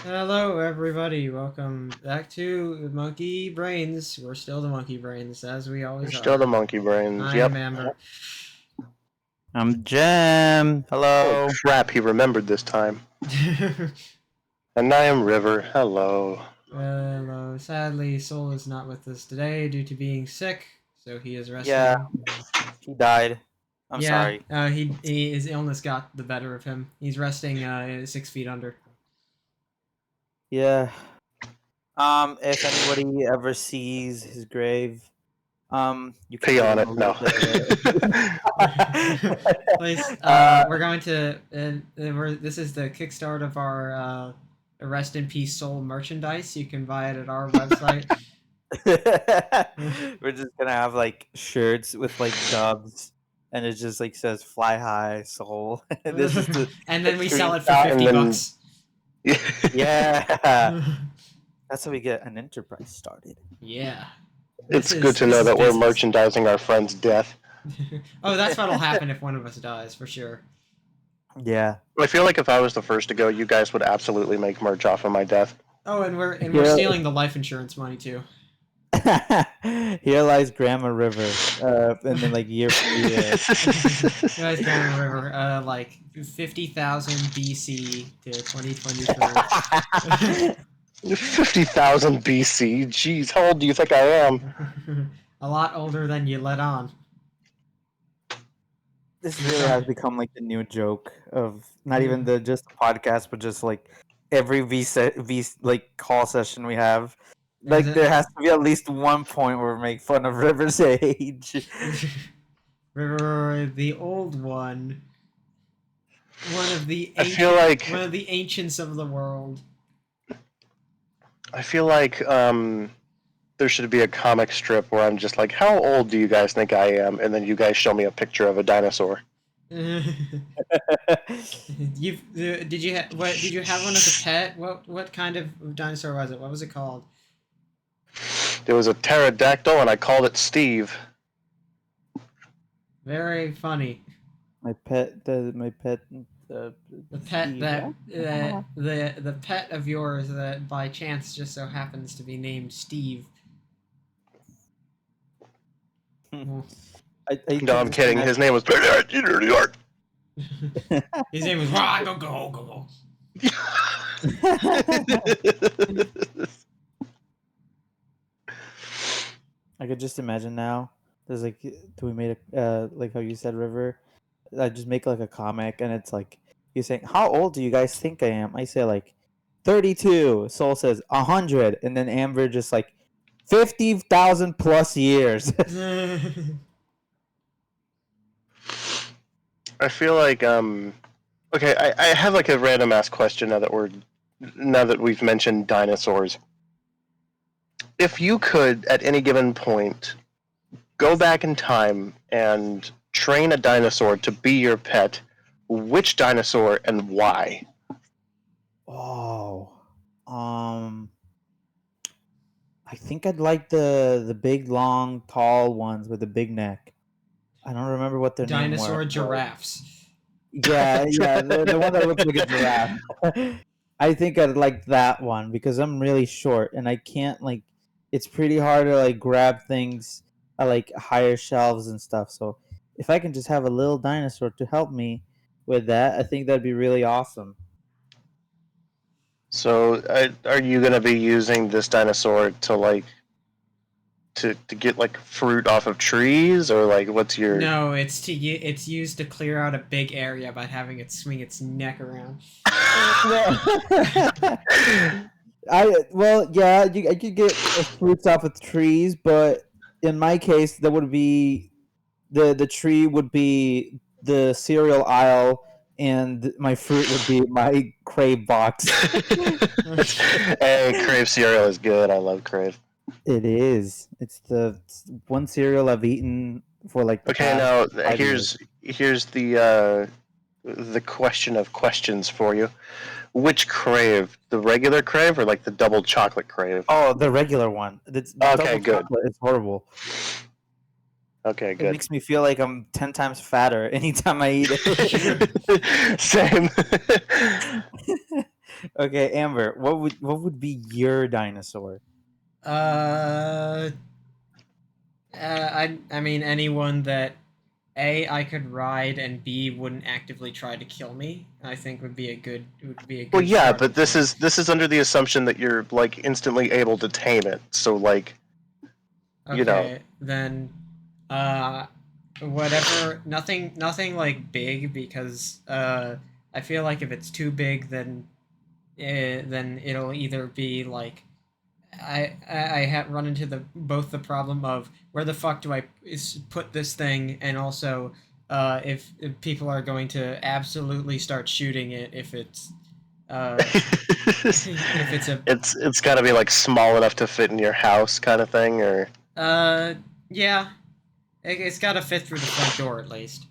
Hello, everybody. Welcome back to Monkey Brains. We're still the Monkey Brains, as we We're always still are. the monkey brains. I Yep. am Amber. I'm Jem. Oh Hello. crap, he remembered this time. And I am River. Hello. Hello. Sadly, Soul is not with us today due to being sick, so he is Yeah, resting. he died. I'm Yeah, sorry. his illness got the better of him. He's resting 6 feet under. Yeah. If anybody ever sees his grave, you can Pee give on him it. a little No. bit Please, we're going to. This is the kickstart of our Rest in Peace Soul merchandise. You can buy it at our website. We're just gonna have like shirts with like doves, and it just like says "Fly High Soul." This is the And then we sell it for screenshot. 50 And then bucks. Yeah, that's how we get an enterprise started. Yeah. it's good to know This is that we're business. merchandising our friend's death. Oh, that's what'll happen if one of us dies, for sure. Yeah. I feel like if I was the first to go, you guys would absolutely make merch off of my death. Oh, and we're Yeah. stealing the life insurance money too. Here lies Grandma River, and then like year for year. Guys, Cameron River, like 50,000 BC to 2023. 50,000 BC. Jeez, how old do you think I am? A lot older than you let on. This really has become like the new joke of not even the just the podcast, but just like every V like call session we have. Like there has to be at least one point where we make fun of River's age. River, the old one. One of the I feel ancient, like one of the ancients of the world. I feel like there should be a comic strip where I'm just like, how old do you guys think I am? And then you guys show me a picture of a dinosaur. Did you have one as a pet? What kind of dinosaur was it? What was it called? There was a pterodactyl, and I called it Steve. Very funny. My pet. The pet Steve. that the pet of yours that by chance just so happens to be named Steve. I No, I'm kidding. His name was. His name was go go go go. I could just imagine now. There's like, do we made a like how you said, River? I just make like a comic, and it's like you saying, "How old do you guys think I am?" I say like 32. Soul says 100, and then Amber just like 50,000 plus years. I feel like okay, I have like a random ass question now that we've mentioned dinosaurs. If you could at any given point go back in time and train a dinosaur to be your pet, which dinosaur and why? Oh, I think I'd like the big, long, tall ones with the big neck. I don't remember what their name Dinosaur were. giraffes. Yeah, the one that looks like a giraffe. I think I'd like that one because I'm really short and I can't like. It's pretty hard to like grab things at like higher shelves and stuff. So if I can just have a little dinosaur to help me with that, I think that'd be really awesome. So, are you gonna be using this dinosaur to like to get like fruit off of trees, or like what's your? No, it's used to clear out a big area by having it swing its neck around. I could get fruits off of trees, but in my case, that would be the tree would be the cereal aisle, and my fruit would be my Crave box. Hey, Crave cereal is good. I love Crave. It is. It's the one cereal I've eaten for like the Okay, past now 5 years. here's the question of questions for you. Which Crave? The regular Crave or like the double chocolate Crave? Oh, the regular one. It's Okay, double good. chocolate. It's horrible. Okay, It good. makes me feel like I'm 10 times fatter anytime I eat it. Same. Okay, Amber, what would be your dinosaur? Uh, I mean anyone that A, I could ride, and B, wouldn't actively try to kill me. I think would be a Well, good yeah, starting but this point. is under the assumption that you're like instantly able to tame it. So like, you know, Okay, then, uh, whatever. Nothing like big because I feel like if it's too big, then it'll either be like I have run into the both the problem of where the fuck do I put this thing, and also if people are going to absolutely start shooting it uh, if it's a it's got to be like small enough to fit in your house, kind of thing, or uh yeah, it's got to fit through the front door at least.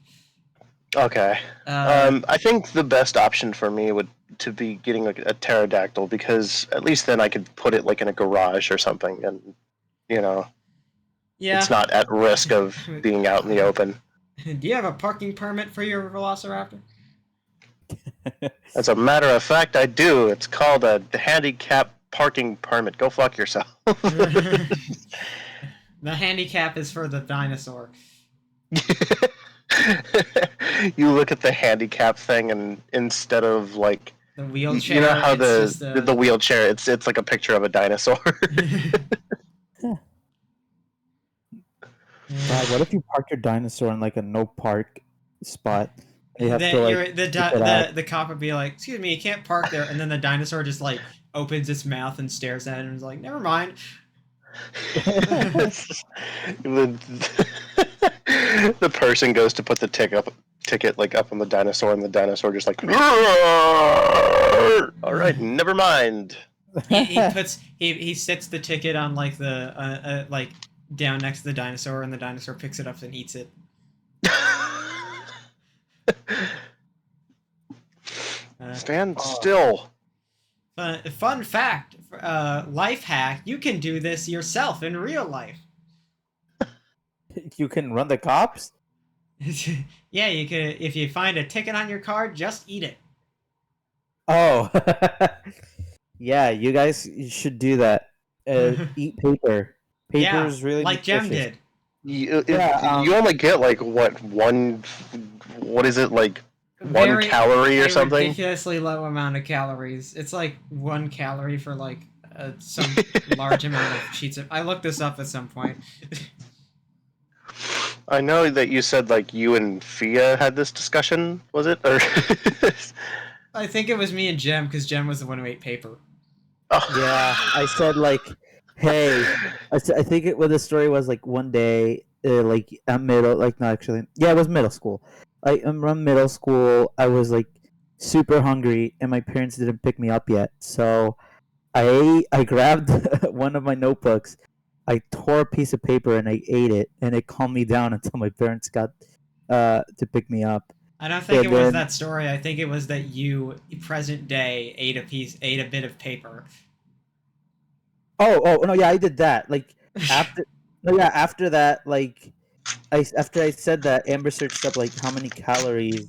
okay. Uh, I think the best option for me would to be getting like a pterodactyl because at least then I could put it like in a garage or something, and you know, it's yeah. not at risk of being out in the open. Do you have a parking permit for your Velociraptor? As a matter of fact, I do. It's called a handicap parking permit. Go fuck yourself. The handicap is for the dinosaur. You look at the handicap thing, and instead of like, The you know wheelchair, how it's the just the wheelchair, it's like a picture of a dinosaur. God, what if you park your dinosaur in like a no park spot? And you have to That like you're keep it out. the cop would be like, "Excuse me, you can't park there," and then the dinosaur just like opens its mouth and stares at it and is like, "Never mind." the, the person goes to put the ticket like up on the dinosaur, and the dinosaur just like, all right, never mind. He sits the ticket on like the like down next to the dinosaur, and the dinosaur picks it up and eats it. Stand Oh, still. Fun fact, life hack: you can do this yourself in real life. you can run the cops? Yeah, you could if you find a ticket on your card, just eat it. Oh, yeah. You guys should do that. Eat paper. Paper Yeah, is really like Jem nutritious. did. Yeah. You only get like what is it like 1 calorie or A something? ridiculously low amount of calories. It's like 1 calorie for like some large amount of sheets of. I looked this up at some point. I know that you said like you and Fia had this discussion, was it? Or I think it was me and Jem because Jem was the one who ate paper. Yeah, I said like, hey, I think what the story was like one day, like at middle, like not actually, yeah, it was middle school. Like I'm around middle school, I was like super hungry, and my parents didn't pick me up yet, so I grabbed one of my notebooks, I tore a piece of paper and I ate it, and it calmed me down until my parents got to pick me up, I don't think it and was then that story. I think it was that you, present day, ate a bit of paper. oh no, yeah, I did that like after. No, yeah, after that, like after I said that, Amber searched up like how many calories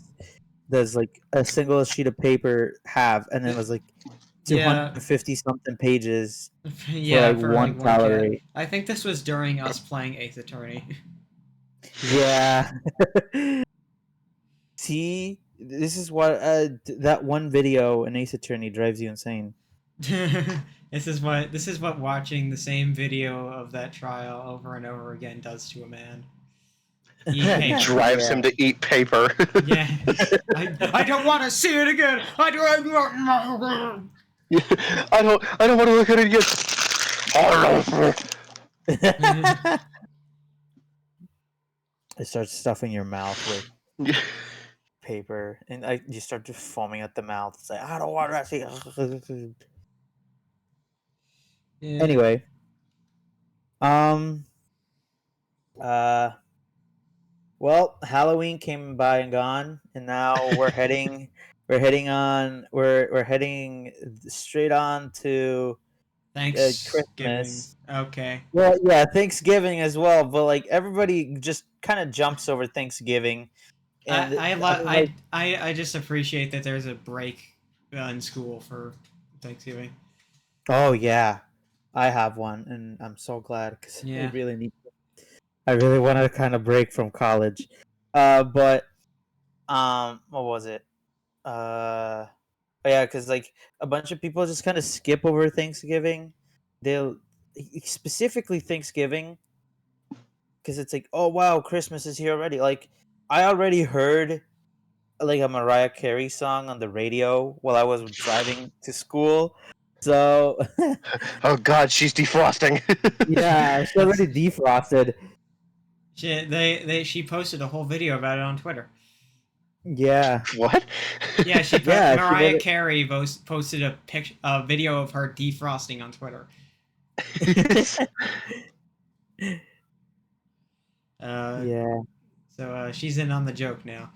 does like a single sheet of paper have, and then it was like Yeah, 250 something pages for yeah, like for like one 1 cat. calorie. I think this was during us playing Eighth Attorney. Yeah. See, this is what that one video in Ace Attorney drives you insane. This is what watching the same video of that trial over and over again does to a man. Eat paper. drives him to eat paper. Yeah. I don't want to see it again. I don't. I don't want to look at it again. It starts stuffing your mouth with paper, and you start just foaming at the mouth. It's like I don't want to see. Yeah. Anyway, um, uh, well, Halloween came by and gone, and now we're heading. We're heading straight on to Thanksgiving. Christmas. Okay. Well, yeah, Thanksgiving as well, but like everybody just kind of jumps over Thanksgiving, I and I I lo- mean, like, I just appreciate that there's a break in school for Thanksgiving. Oh yeah, I have one, and I'm so glad because I Yeah. really need. I really want to kind of break from college. But what was it? Uh, yeah, because like a bunch of people just kind of skip over Thanksgiving. They'll specifically Thanksgiving because it's like, oh wow, Christmas is here already. Like I already heard like a Mariah Carey song on the radio while I was driving to school. So Oh God, she's defrosting. yeah, she That's already defrosted. she posted a whole video about it on Twitter. Yeah, What? Yeah, yeah, she Mariah literally. Carey posted a video of her defrosting on Twitter. Uh, Yeah, so she's in on the joke now.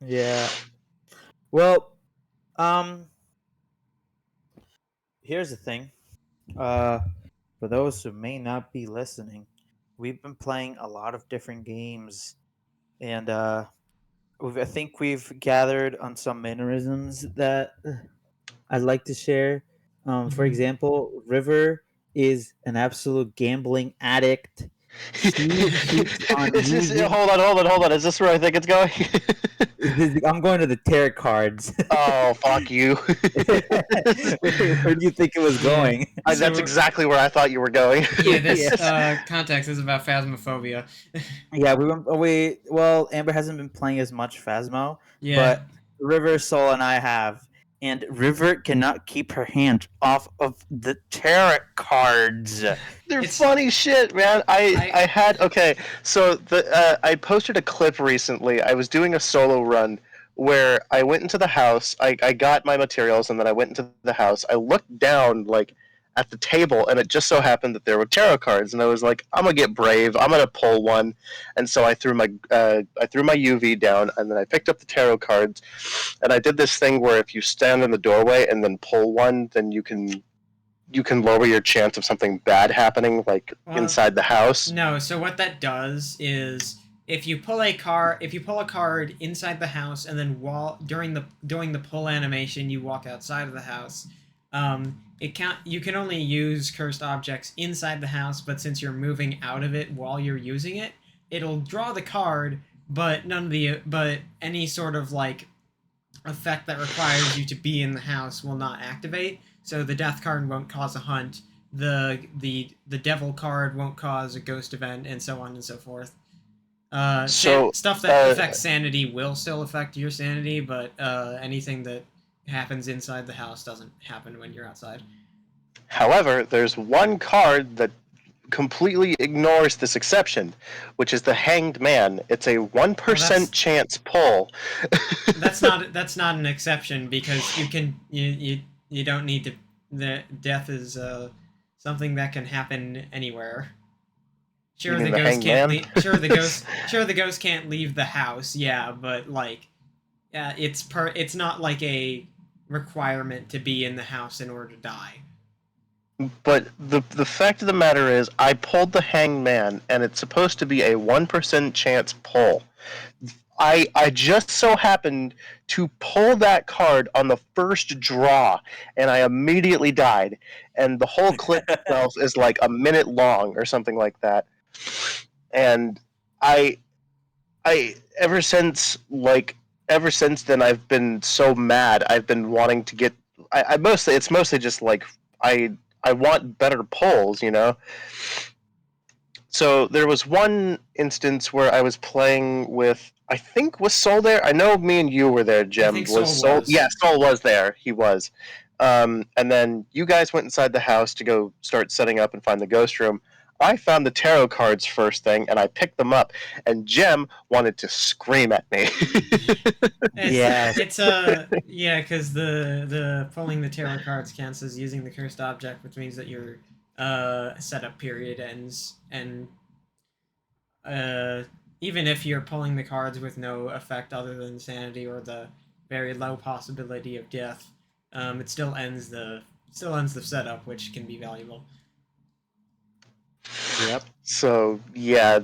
yeah. Well, um, here's the thing. Uh, for those who may not be listening, we've been playing a lot of different games, and I think we've gathered on some mannerisms that I'd like to share. For Mhm. example, River is an absolute gambling addict. She keeps on Is this? losing. Hold on. Is this where I think it's going? I'm going to the tarot cards. Oh, fuck you. Where do you think it was Yeah. going? That's So exactly where I thought you were going. yeah, this Yes. context is about phasmophobia. Yeah, well, Amber hasn't been playing as much Phasmo, Yeah. but River, Soul, and I have. And River cannot keep her hand off of the tarot cards. They're It's funny shit, man. I I had okay. So I posted a clip recently. I was doing a solo run where I went into the house. I got my materials and then I went into the house. I looked down like at the table and it just so happened that there were tarot cards and I was like, I'm gonna get brave. I'm gonna pull one, and so I threw my UV down and then I picked up the tarot cards and I did this thing where if you stand in the doorway and then pull one, then you can lower your chance of something bad happening, like well inside the house. no. So what that does is if you pull a card inside the house and then during the pull animation you walk outside of the house, it can't you can only use cursed objects inside the house, but since you're moving out of it while you're using it, it'll draw the card, but any sort of like effect that requires you to be in the house will not activate. So the death card won't cause a hunt. The devil card won't cause a ghost event, and so on and so forth. So, Stuff that uh, affects sanity will still affect your sanity, but anything that happens inside the house doesn't happen when you're outside. however, there's one card that completely ignores this exception, which is the Hanged Man. It's a Well, 1% chance pull. that's not an exception because you don't need to. The death is something that can happen anywhere. You mean the Hanged Man? Sure the ghost can't leave the house. Yeah, but like, it's not like a requirement to be in the house in order to die. But the fact of the matter is, I pulled the Hanged Man, and it's supposed to be a 1% chance pull. I just so happened to pull that card on the first draw, and I immediately died. And the whole clip itself is like a minute long or something like that. And I I ever since then I've been so mad. I've been wanting to get. I mostly it's mostly just like I want better pulls, you know. So there was one instance where I was playing with, I think, was Soul there? I know me and you were there, I Jim. think Was Soul Soul? was. Yeah, Soul was there. He was. And then you guys went inside the house to go start setting up and find the ghost room. I found the tarot cards first thing, and I picked them up. And Jem wanted to scream at me. Yes. Yeah, because the pulling the tarot cards counts as using the cursed object, which means that your setup period ends, and uh, even if you're pulling the cards with no effect other than sanity or the very low possibility of death, it still ends the setup, which can be valuable. Yep. So yeah,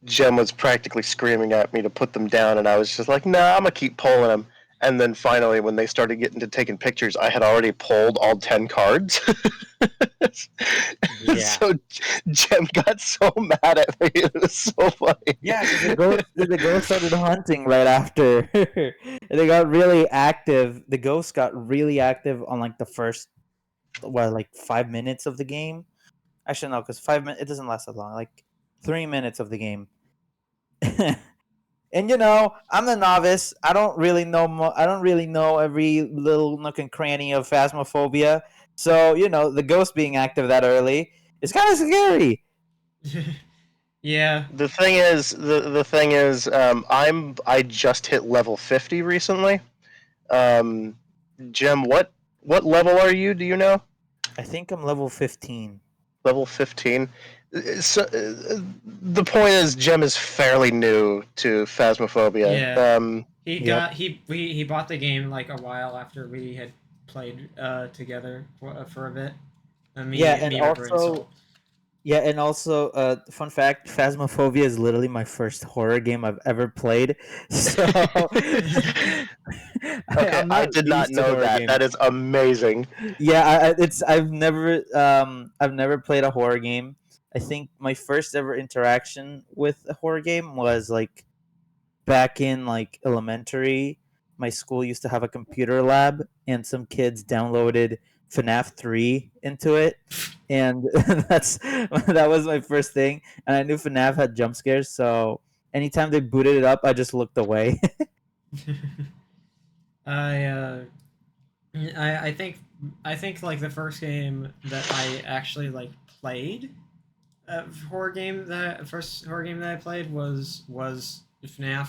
Jem was practically screaming at me to put them down, and I was just like, "Nah, I'm gonna keep pulling them." And then finally, when they started getting to taking pictures, I had already pulled all 10 cards. Yeah. So Jem got so mad at me. It was so funny. Yeah, because the ghost started hunting right after. And they got really active. The ghost got really active on like the first, like 5 minutes of the game. Actually, no, because 5 minutes it doesn't last that long. Like 3 minutes of the game. And I'm the novice. I don't really know. I don't really know every little nook and cranny of Phasmophobia. So the ghost being active that early is kind of scary. Yeah. The thing is, I just hit level 50 recently. Um, Jem, what level are you? Do you know? I think I'm level 15. Level 15. So, the point is, Jem is fairly new to Phasmophobia. Yeah. He Yep. got he bought the game like a while after we had played together for a bit. Yeah, Me and my brother and also Soul. Yeah, and also, fun fact: Phasmophobia is literally my first horror game I've ever played. So Okay, I'm I not did not used to know horror that. games. That is amazing. Yeah, I've never played a horror game. I think my first ever interaction with a horror game was like back in like elementary. My school used to have a computer lab, and some kids downloaded FNAF 3 into it, and that was my first thing. And I knew FNAF had jump scares, so anytime they booted it up, I just looked away. I I think like the first game that I actually like played horror game that first horror game that I played was FNAF.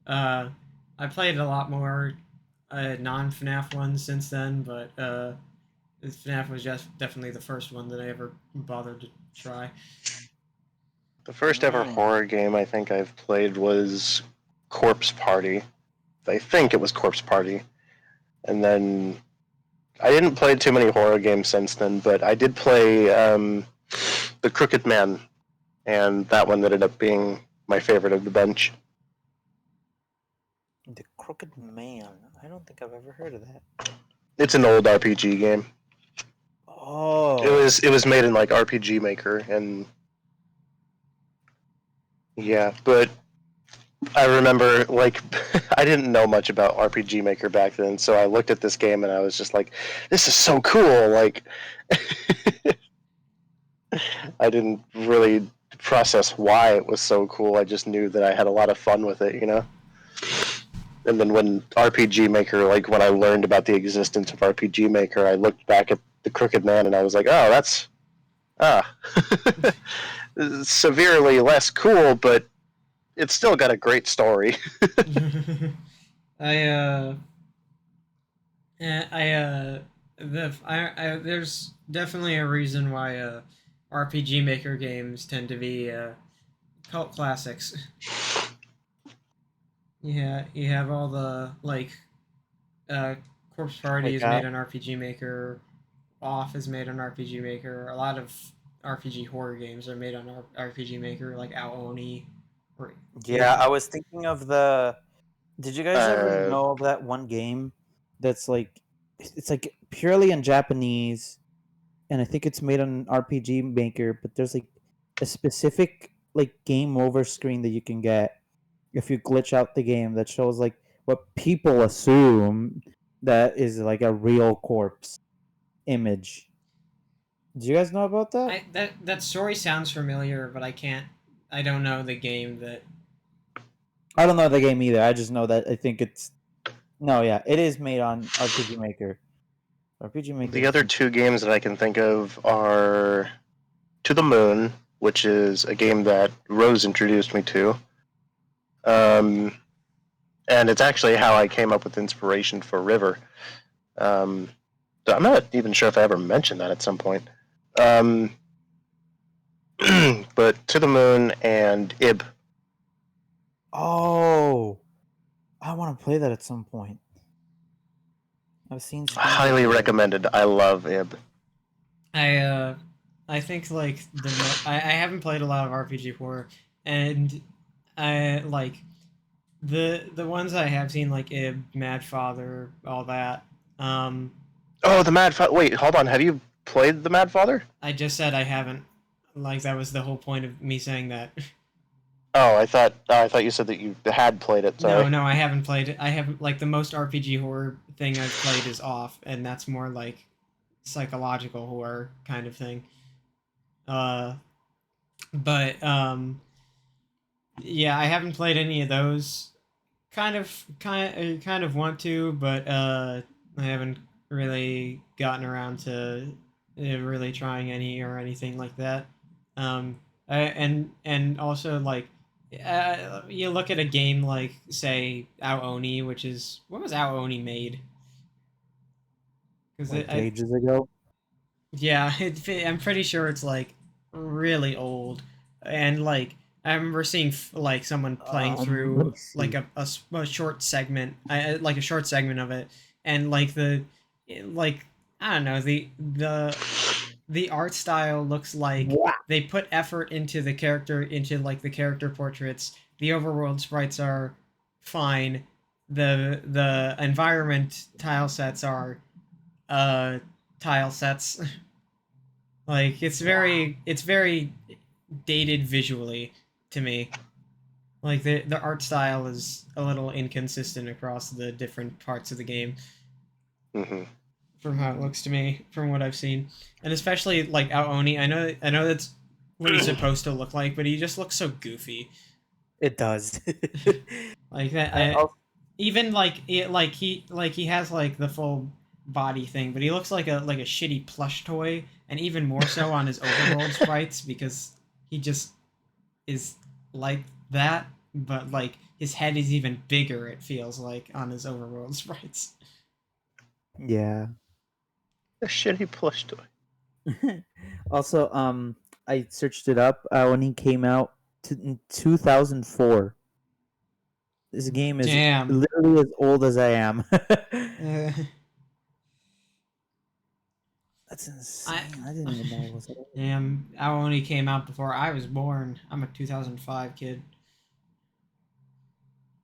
Uh, I played a lot more non FNAF ones since then, but FNAF was just definitely the first one that I ever bothered to try. The first ever Mm. horror game I think I've played was Corpse Party. I think it was Corpse Party. And then I didn't play too many horror games since then, but I did play The Crooked Man, and that one ended up being my favorite of the bunch. The Crooked Man. I don't think I've ever heard of that. It's an old RPG game. It Oh. was it was made in like RPG Maker, and yeah, but I remember like I didn't know much about RPG Maker back then, so I looked at this game and I was just like, "This is so cool!" Like, I didn't really process why it was so cool. I just knew that I had a lot of fun with it, you know. And then when RPG Maker, like when I learned about the existence of RPG Maker, I looked back at the Crooked Man and I was like, "Oh, that's ah, severely less cool, but it's still got a great story." I I there's definitely a reason why RPG Maker games tend to be cult classics. Yeah, you have all the like uh, Corpse Party Like is that. made on RPG Maker. Off is made on RPG Maker. A lot of RPG horror games are made on RPG Maker, like Aoni. Or, Yeah, yeah. I was thinking of the. Did you guys ever uh, know of that one game that's like it's like purely in Japanese, and I think it's made on RPG Maker, but there's like a specific like game over screen that you can get if you glitch out the game that shows like what people assume that is like a real corpse image. Do you guys know about that? That story sounds familiar, but I don't know the game that. I don't know the game either. I just know that I think it's no, yeah, it is made on RPG Maker. RPG Maker the is other two games that I can think of are To the Moon, which is a game that Rose introduced me to. Um, and it's actually how I came up with inspiration for River. Um, I'm not even sure if I ever mentioned that at some point. Um, but To the Moon and Ib. Oh, I want to play that at some point. I've seen screenshots Highly of it. recommended. I love Ib. I uh, I think like I haven't played a lot of RPG horror, and I like The ones I have seen, like Ib, Mad Father, all that. Um, Oh, the Mad Father. Wait, hold on. Have you played the Mad Father? I just said I haven't. Like that was the whole point of me saying that. Oh, I thought you said that you had played it. No, Sorry. no, I haven't played it. I haven't like the most RPG horror thing I've played is off, and that's more like psychological horror kind of thing. Uh, but yeah, I haven't played any of those. Kind of want to, but I haven't really gotten around to really trying any or anything like that. And also like you look at a game like say Aoni, which is when was Aoni made? Because Like I ages ago. yeah, I'm pretty sure it's like really old, and like I remember seeing like someone playing Let through me like see. a short segment, like a short segment of it, and like like I don't know the art style looks like Wow. they put effort into the character into like the character portraits. The overworld sprites are fine. The environment tile sets are uh tile sets. Like Wow. it's very dated visually to me. Like the art style is a little inconsistent across the different parts of the game Hmm. from how it looks to me from what I've seen. And especially like Aoni, I know that's what he's supposed to look like, but he just looks so goofy. It does. Like that I also, even like he has like the full body thing, but he looks like a shitty plush toy, and even more so on his overworld sprites because he just is like that, but like his head is even bigger. It feels like on his overworld sprites. yeah. A shitty plush toy. Also, I searched it up when he came out in 2004. This game is Damn. literally as old as I am. Uh, That's I insane. I didn't even know it was that old. damn. Aoni came out before I was born. I'm a 2005 kid.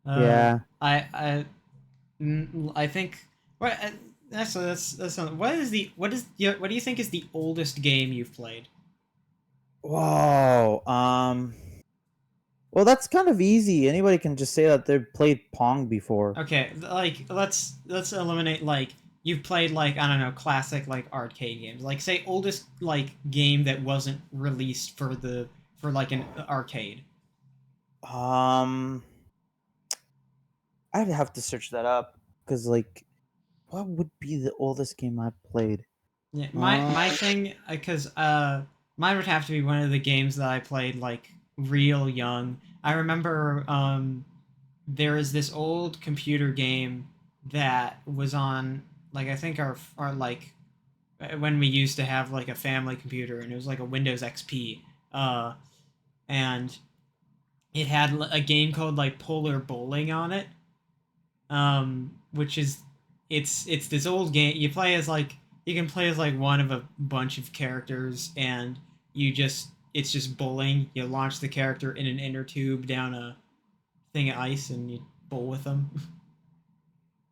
Uh, Yeah. I I think what that's not, what do you think is the oldest game you've played? Whoa. Well, that's kind of easy. Anybody can just say that they've played Pong before. Okay, like let's eliminate like you've played like I don't know classic like arcade games. Like say oldest like game that wasn't released for like an arcade. Um, I'd have to search that up because, like, what would be the oldest game I've played? Yeah, Uh, my thing because mine would have to be one of the games that I played like real young. I remember there is this old computer game that was on like I think our like when we used to have like a family computer and it was like a Windows XP uh and it had a game called like Polar Bowling on it which is it's this old game you play as like you can play as like one of a bunch of characters and you just it's just bowling you launch the character in an inner tube down a thing of ice and you bowl with them.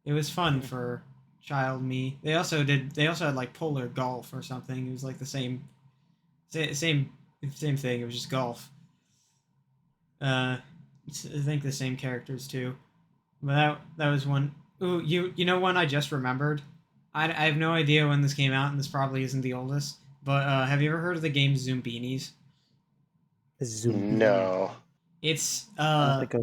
It was fun for child me. They also had like Polar Golf or something. It was like the same same thing. It was just golf. Uh, I think the same characters too. But that was one. Ooh, you know one I just remembered. I have no idea when this came out, and this probably isn't the oldest. But have you ever heard of the game Zoombinis? Zumbini. No. It's I don't think I.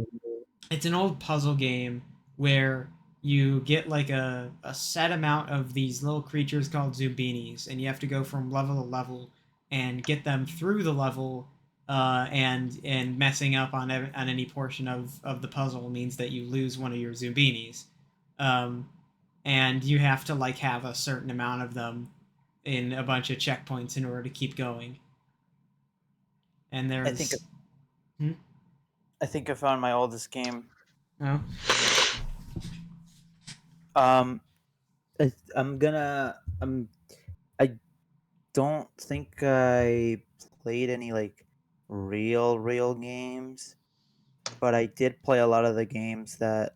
it's an old puzzle game where you get like a set amount of these little creatures called Zumbinis, and you have to go from level to level and get them through the level. And messing up on any portion of the puzzle means that you lose one of your Zumbinis, um, and you have to like have a certain amount of them in a bunch of checkpoints in order to keep going. And I think. there's hmm? I think I found my oldest game. Oh Um, I'm gonna. I don't think I played any like real games. but I did play a lot of the games that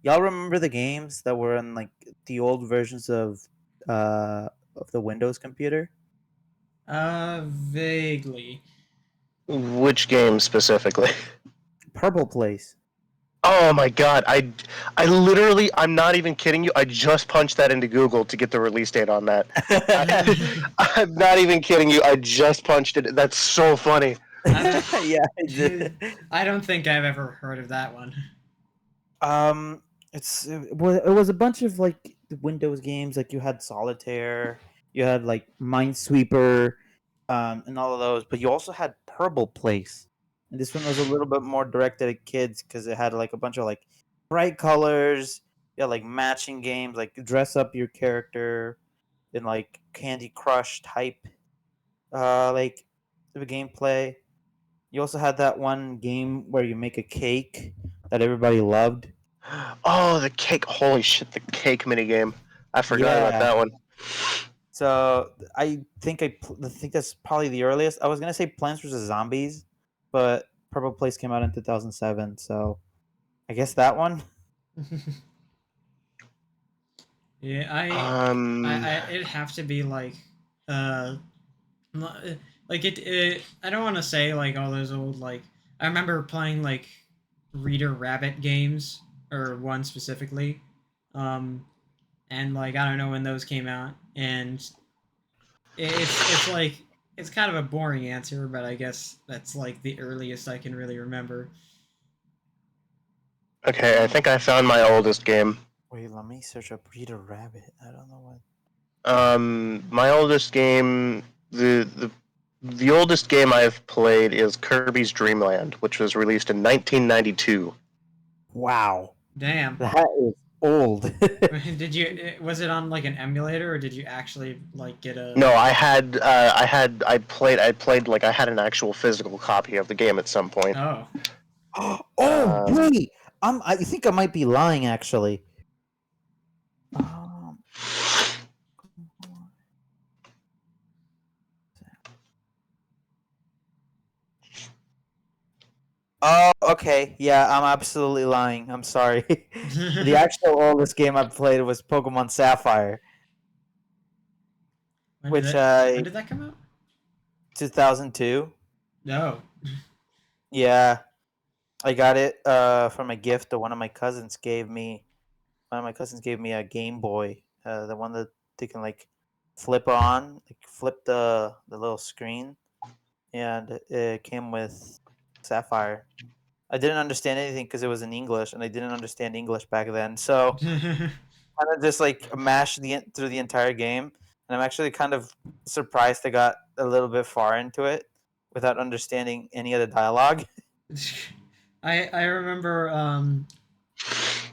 y'all remember the games that were in like the old versions of the Windows computer. Vaguely. Which game specifically? Purple Place. Oh my god, I literally, I'm not even kidding you, I just punched that into Google to get the release date on that. I'm not even kidding you, I just punched it. That's so funny. Yeah, I did. I don't think I've ever heard of that one. Um, it was a bunch of like the Windows games. Like you had Solitaire, you had like Minesweeper, and all of those. But you also had Purple Place, and this one was a little bit more directed at kids because it had like a bunch of like bright colors. Yeah, like matching games, like dress up your character in like Candy Crush type, like the gameplay. You also had that one game where you make a cake that everybody loved. Oh, the cake. Holy shit, the cake minigame. I forgot about Yeah. that one. So I think that's probably the earliest. I was gonna say Plants vs Zombies, but Purple Place came out in 2007. So I guess that one. Yeah, it'd have to be uh, like it. I don't want to say like all those old like. I remember playing like Reader Rabbit games or one specifically, um, and like I don't know when those came out, and it's like it's kind of a boring answer, but I guess that's like the earliest I can really remember. Okay, I think I found my oldest game. Wait, let me search up Reader Rabbit. I don't know what. My oldest game, the oldest game I've played is Kirby's Dream Land, which was released in 1992. Wow, Damn. that is old. Did you? Was it on like an emulator, or did you actually like get a? No, I played like I had an actual physical copy of the game at some point. Oh. Oh, Um, wait. I think I might be lying actually. Um, Oh, okay. Yeah, I'm absolutely lying. I'm sorry. The actual oldest game I played was Pokemon Sapphire, when did which that? When I did that come out? 2002. No. Yeah, I got it from a gift that one of my cousins gave me. One of my cousins gave me a Game Boy, the one that they can like flip on, like flip the little screen, and it came with Sapphire. I didn't understand anything because it was in English, and I didn't understand English back then. So kind of just like mashed through the entire game, and I'm actually kind of surprised I got a little bit far into it without understanding any of the dialogue. I remember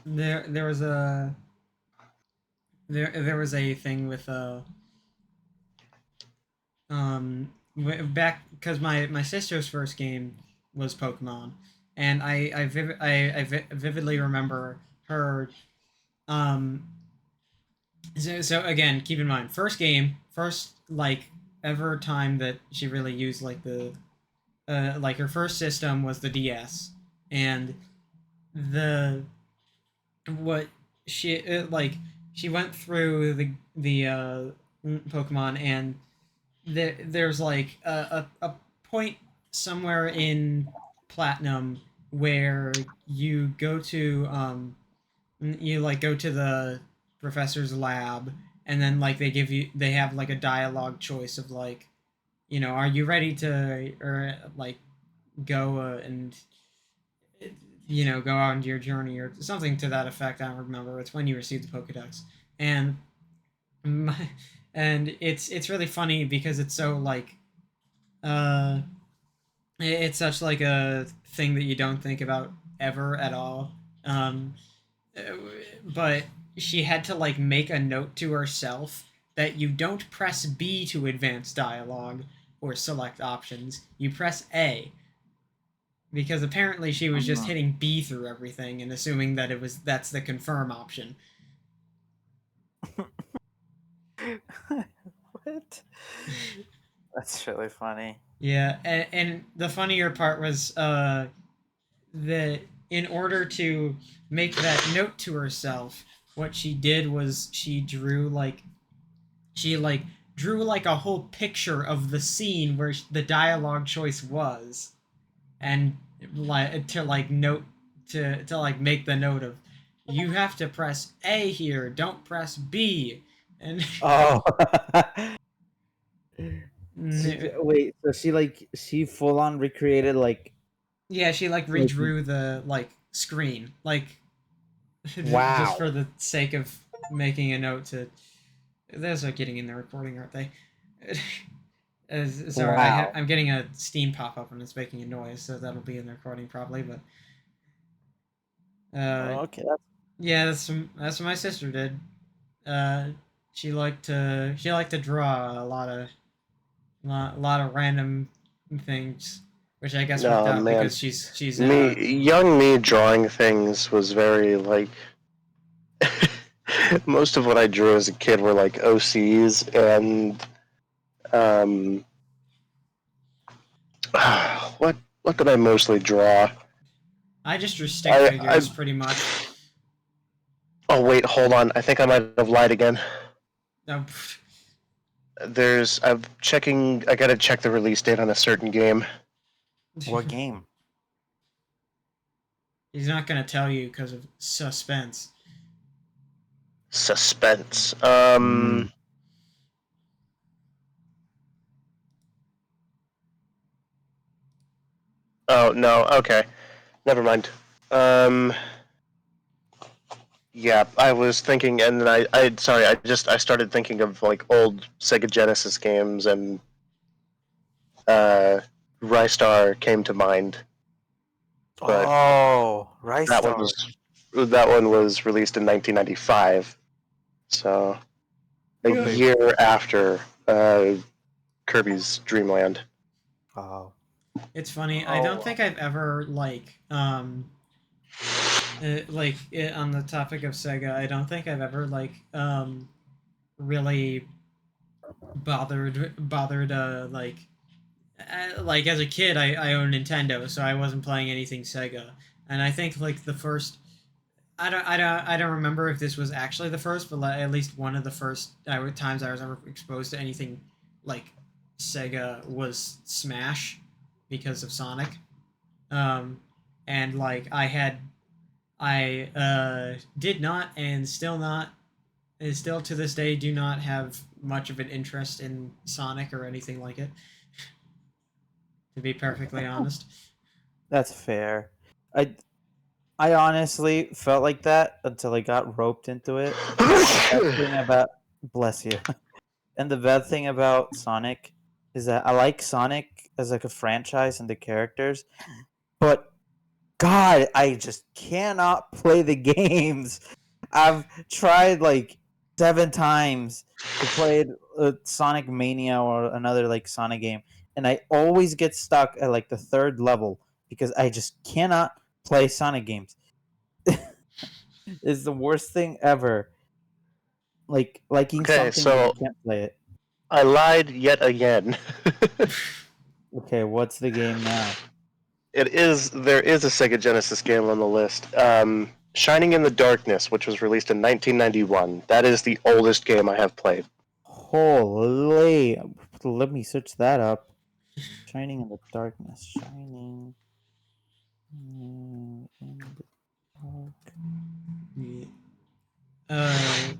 there was a there was a thing with back because my sister's first game was Pokemon, and I vividly remember her um so again keep in mind first like ever time that she really used like the like her first system was the DS, and the what she like she went through the Pokemon, and there's like a point somewhere in Platinum where you go to you like go to the professor's lab, and then like they have like a dialogue choice of like, are you ready to or like go and go on your journey or something to that effect. I don't remember. It's when you receive the Pokedex, and my, and it's really funny because it's so like uh it's such like a thing that you don't think about ever at all. Um, uh, but she had to like make a note to herself that you don't press B to advance dialogue or select options. You press A, because apparently she was just Mm. hitting B through everything and assuming that that's the confirm option. What? That's really funny. Yeah, and the funnier part was that in order to make that note to herself, what she did was she like drew like a whole picture of the scene where the dialogue choice was, and like to like note to like make the note of you have to press A here, don't press B, and Oh. Wait, so she full on recreated yeah, she like like redrew the like screen like just wow. for the sake of making a note to. Those are getting in the recording, aren't they? Sorry, Wow. I'm getting a Steam pop up and it's making a noise, so that'll be in the recording probably. But Okay, that's yeah, that's what my sister did. Uh, she liked to draw a lot of random things, which I guess worked No, out man. because she's Me drawing things was very like most of what I drew as a kid were like OCs and um what did I mostly draw? I just drew stick I figures pretty much. oh wait, hold on. I think I might have lied again. No, I'm checking. I gotta check the release date on a certain game. what game? he's not gonna tell you because of suspense. Suspense. Mm. Oh no. Okay. Never mind. Um. Yeah, I was thinking, and then sorry, I started thinking of like old Sega Genesis games, and uh, Rystar came to mind, but Oh, Rice that one Star. was that one was released in 1995, so a Yeah. Wait. year after Kirby's Dream Land. Oh. It's funny. I don't Oh. think I've ever on the topic of Sega. I don't think I've ever really bothered like as a kid I owned Nintendo, so I wasn't playing anything Sega. And I think like the first I don't remember if this was actually the first, but like, at least one of the first times I was ever exposed to anything like Sega was Smash because of Sonic. Um, and like I did not and still not and still to this day do not have much of an interest in Sonic or anything like it. To be perfectly honest. That's fair. I I honestly felt like that until I got roped into it. And the best thing about bless you. And the bad thing about Sonic is that I like Sonic as like a franchise and the characters, but God, I just cannot play the games. I've tried like 7 times to play Sonic Mania or another like Sonic game, and I always get stuck at like the third level because I just cannot play Sonic games. It's the worst thing ever. Like liking Okay, something and you so can't play it. I lied yet again. Okay, what's the game now? There is a Sega Genesis game on the list. Shining in the Darkness, which was released in 1991. That is the oldest game I have played. Holy! Let me search that up. Shining in the darkness. Shining in the dark. Yeah. Uh,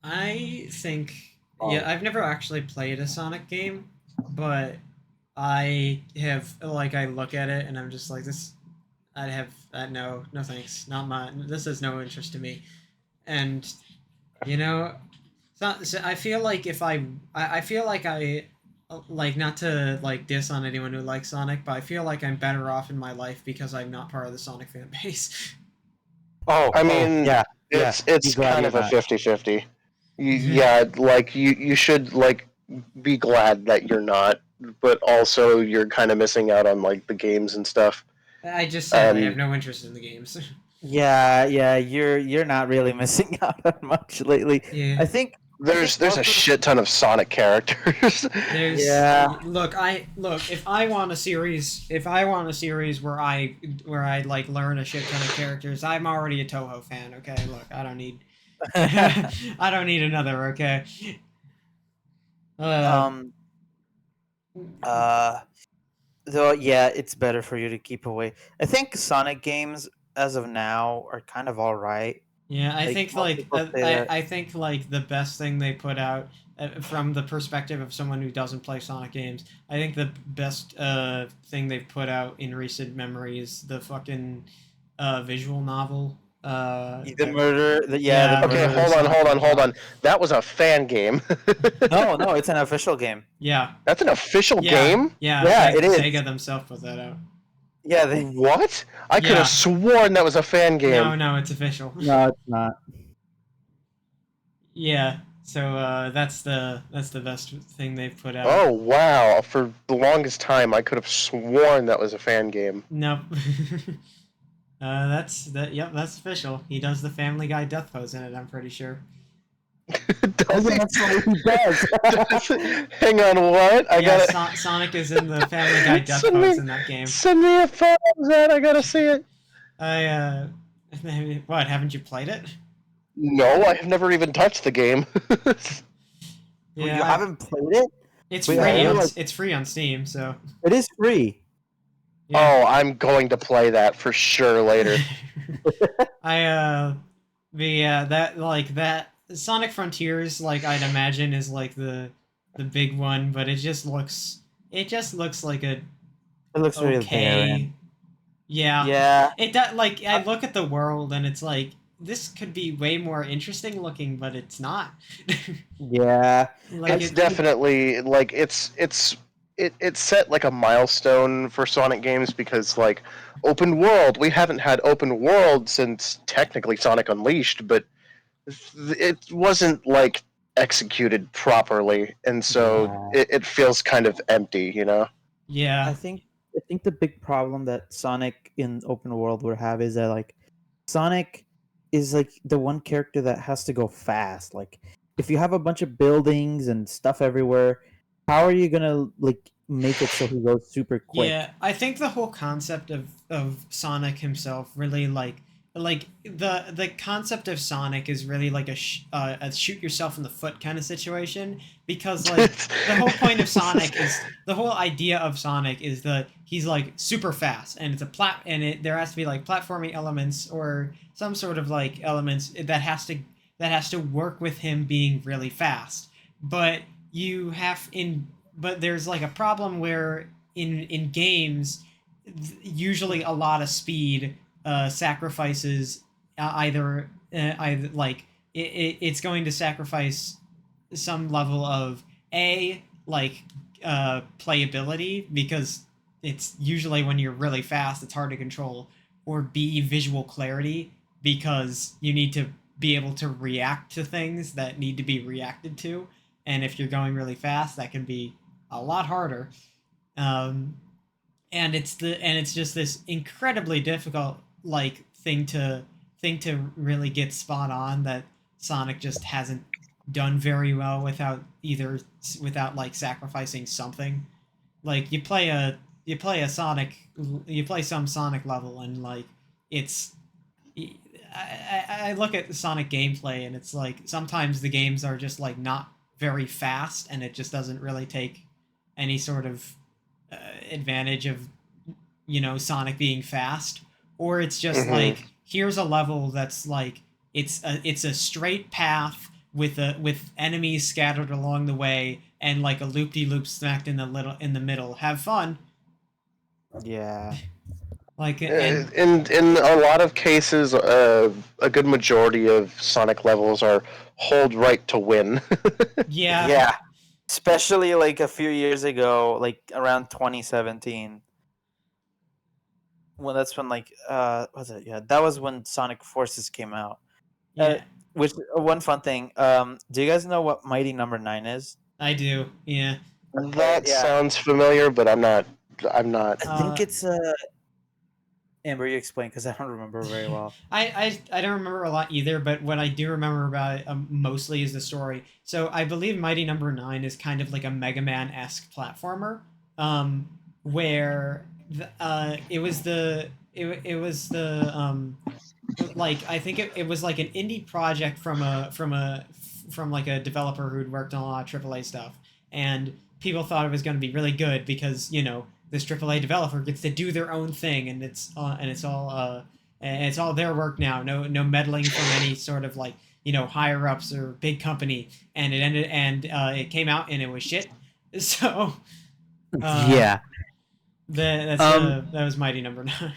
I think yeah, Oh, I've never actually played a Sonic game, but I have I look at it and I'm just like this. I'd have no thanks, not my. This has no interest to me, and you know, so I feel like if I feel like I like not to like diss on anyone who likes Sonic, but I feel like I'm better off in my life because I'm not part of the Sonic fan base. oh, I oh, mean, yeah, yeah. Be it's glad kind you're of a not. 50-50. Yeah, like you should like be glad that you're not, but also you're kind of missing out on like the games and stuff. I just said I have Um, no interest in the games. Yeah, yeah. You're not really missing out on much lately. Yeah. I think There's most a of the- shit ton of Sonic characters. There's Yeah. look. If I want a series, where I like learn a shit ton of characters, I'm already a Toho fan. Okay, look, I don't need I don't need another. Okay. Uh, um. Uh. Though, yeah, it's better for you to keep away. I think Sonic games, as of now, are kind of all right. yeah, I Like think most people say that. I think like the best thing they put out from the perspective of someone who doesn't play Sonic games, I think the best thing they've put out in recent memory is the fucking visual novel. The murder, the Yeah, Okay, murder. Murder in hold on, Sonic hold on, hold Hedgehog. on. That was a fan game. No, no, it's an official game. Yeah, That's an official yeah, game? yeah. Yeah, it is. Sega themselves put that out. Yeah, What? I could Yeah. have sworn that was a fan game. No, it's official. no, it's not. Yeah. So that's the best thing they've put out. Oh, wow. For the longest time, I could have sworn that was a fan game. Nope. That's that. Yep, that's official. He does the Family Guy death pose in it. I'm pretty sure. Does he? That's what he does. Hang on, what? I Yeah, gotta... Sonic is in the Family Guy death Send me- pose in that game. Send me a photo of that. I gotta see it. I what? Haven't you played it? No, I have never even touched the game. Yeah, You haven't played it? it's Wait, free. I On, realize- it's free on Steam. So It is free. yeah. Oh, I'm going to play that for sure later. That Sonic Frontiers, like I'd imagine, is like the big one, but it just looks like a It looks really okay. barren. Yeah. Yeah. It does. Like I look at the world and it's like this could be way more interesting looking, but it's not. Yeah. Like It's definitely like it set like a milestone for Sonic games because like open world, we haven't had open world since technically Sonic Unleashed, but it wasn't like executed properly, and so it feels kind of empty, you know. yeah. I think the big problem that Sonic in open world would have is that like Sonic is like the one character that has to go fast. Like if you have a bunch of buildings and stuff everywhere, how are you gonna like make it so he goes super quick? Yeah, I think the whole concept of Sonic himself really like the concept of Sonic is really like a shoot yourself in the foot kind of situation because like the whole point of Sonic is the whole idea of Sonic is that he's like super fast and it's a there has to be like platforming elements or some sort of like elements that has to work with him being really fast. But you have in but there's like a problem where in games usually a lot of speed sacrifices either like it's going to sacrifice some level of like playability because it's usually when you're really fast it's hard to control, or b visual clarity because you need to be able to react to things that need to be reacted to, and if you're going really fast that can be a lot harder. um, and it's just this incredibly difficult like thing to really get spot on that Sonic just hasn't done very well without like sacrificing something. Like you play a Sonic you play some Sonic level and like it's I look at the Sonic gameplay and it's like sometimes the games are just like not very fast and it just doesn't really take any sort of advantage of Sonic being fast, or it's just like here's a level that's like it's a straight path with enemies scattered along the way and like a loop-de-loop smacked in the middle. Have fun. Yeah. Like and In a lot of cases, a good majority of Sonic levels are hold right to win. yeah. Yeah. Especially like a few years ago, like around 2017. Well, that's when like was it? Yeah, that was when Sonic Forces came out. Yeah, Which one fun thing? Do you guys know what Mighty Number 9 is? I do. Yeah. That Yeah. sounds familiar, but I'm not. I think Amber, you explain because I don't remember very well. I don't remember a lot either, but what I do remember about it mostly is the story. So I believe Mighty Number Nine is kind of like a Mega Man esque platformer, um, where it was the like I think it was like an indie project from like a developer who'd worked on a lot of AAA stuff, and people thought it was going to be really good because this AAA developer gets to do their own thing, and it's all their work now. No meddling from any sort of like higher ups or big company, and it came out and it was shit. So uh, Yeah. that was Mighty Number Nine.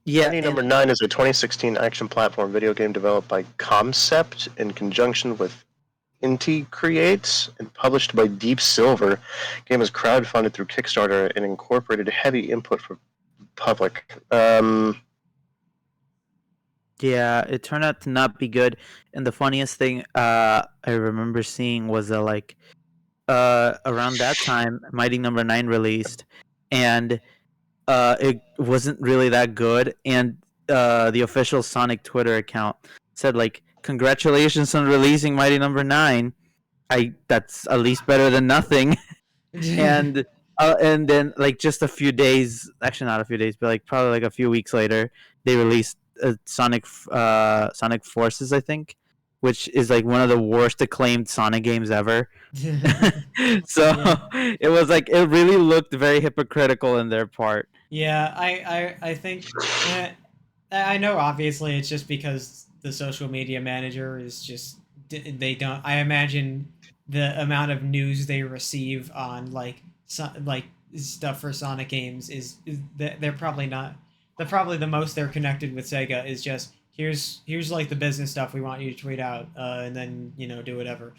Yeah. Mighty And Number Nine is a 2016 action platform video game developed by Concept in conjunction with Inti Creates and published by Deep Silver. The game was crowdfunded through Kickstarter and incorporated heavy input from the public. yeah, it turned out to not be good. And the funniest thing I remember seeing was that like around that time Mighty Number 9 released, and it wasn't really that good, and the official Sonic Twitter account said like congratulations on releasing Mighty Number 9. I That's at least better than nothing. And then like just a few days, actually not a few days, but like probably like a few weeks later, they released Sonic Forces, I think, which is like one of the worst acclaimed Sonic games ever. So Yeah. it was like it really looked very hypocritical in their part. Yeah, I think I know obviously it's just because the social media manager is just they don't I imagine the amount of news they receive on like stuff for Sonic games is they're probably not they're probably the most they're connected with Sega is just here's like the business stuff we want you to tweet out and then do whatever.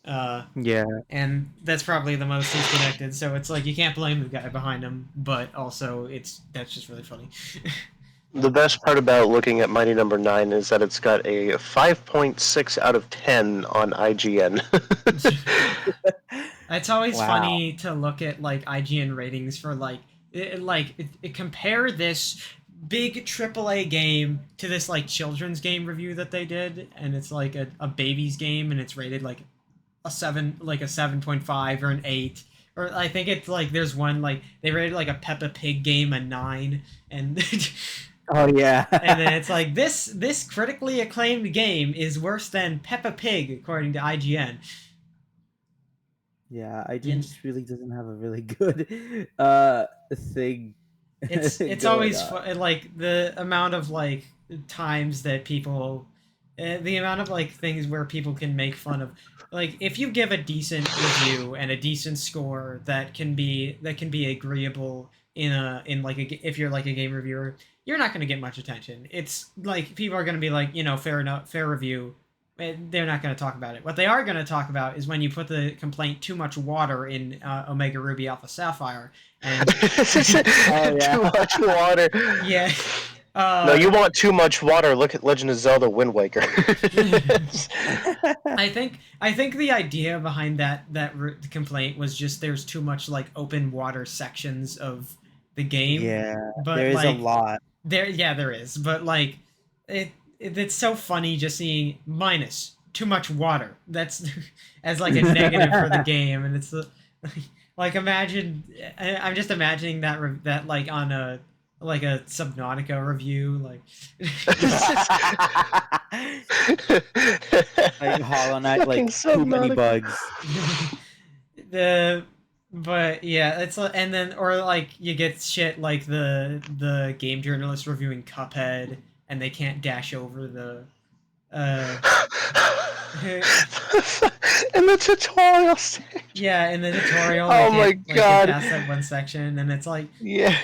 Uh Yeah. and that's probably the most he's connected. So it's like you can't blame the guy behind him, but also that's just really funny. The best part about looking at Mighty Number Nine is that it's got a 5.6 out of 10 on IGN. It's always Wow. funny to look at like IGN ratings for compare this big AAA game to this like children's game review that they did, and it's like a baby's game, and it's rated like a 7.5 or an 8, or I think it's like there's one like they rated like a Peppa Pig game a 9, and Oh yeah. and then it's like this critically acclaimed game is worse than Peppa Pig according to IGN. Yeah, IGN And just really doesn't have a really good thing it's going always on. like the amount of like times that people the amount of like things where people can make fun of like if you give a decent review and a decent score that can be agreeable in like if you're like a game reviewer, you're not going to get much attention. It's like people are going to be like fair enough, fair review. They're not going to talk about it. What they are going to talk about is when you put the complaint too much water in Omega Ruby Alpha Sapphire, and Oh yeah. Too much water. yeah, No, you want too much water. Look at Legend of Zelda Wind Waker. I think the idea behind that complaint was just there's too much like open water sections of the game, Yeah, but there is a like lot. there is, but like it's so funny just seeing minus too much water. That's as like a negative for the game, and it's like imagine I'm just imagining that like on a like a Subnautica review like Like Hollow Knight, Fucking like too many Subnautica. bugs. the but yeah it's and then or like you get shit like the game journalist reviewing Cuphead and they can't dash over the uh In the tutorial stage. yeah in the tutorial Oh they my can't like God. get past that one section and it's like Yeah.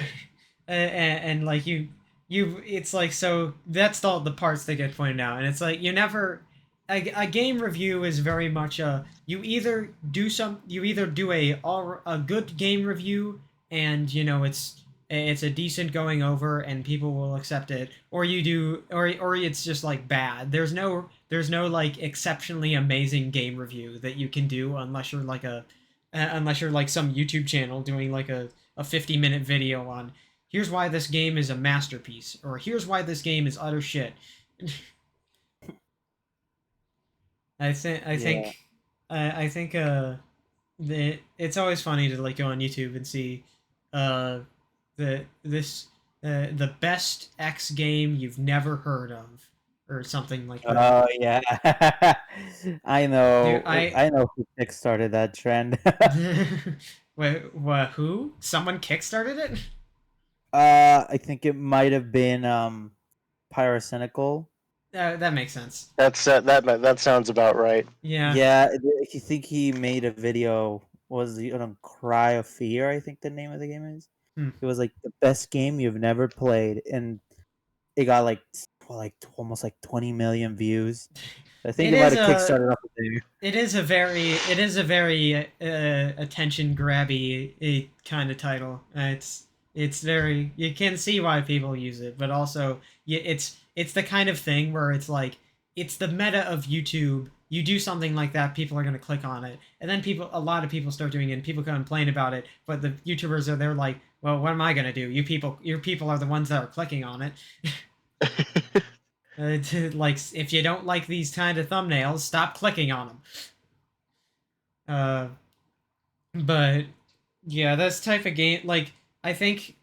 and like you it's like so that's all the parts that get pointed out and it's like you never a game review is very much you either do a good game review and it's a decent going over and people will accept it or you do or it's just like bad there's no like exceptionally amazing game review that you can do unless you're like some YouTube channel doing like a 50-minute video on here's why this game is a masterpiece, or here's why this game is utter shit. I think I Yeah. think I think it's always funny to like go on YouTube and see uh this the best X game you've never heard of, or something like that. Oh yeah, Dude, I I know who kickstarted that trend. wait, what, who? Someone kickstarted it? I think it might have been Pyrocynical. That makes sense. That sounds about right. Yeah. Yeah, I think he made a video. Was the Cry of Fear? I think the name of the game is. Hmm. It was like the best game you've never played, and it got almost like 20 million views. I think It it might is have a kickstarted off of there. it is a very attention grabby kind of title. It's very, you can see why people use it, but also it's the kind of thing where it's like it's the meta of YouTube. You do something like that, people are gonna click on it, and then a lot of people start doing it, and people complain about it. But the YouTubers are there like, well, what am I gonna do? Your people are the ones that are clicking on it. Like, if you don't like these kind of thumbnails, stop clicking on them. Uh, but yeah, this type of game, like, I think,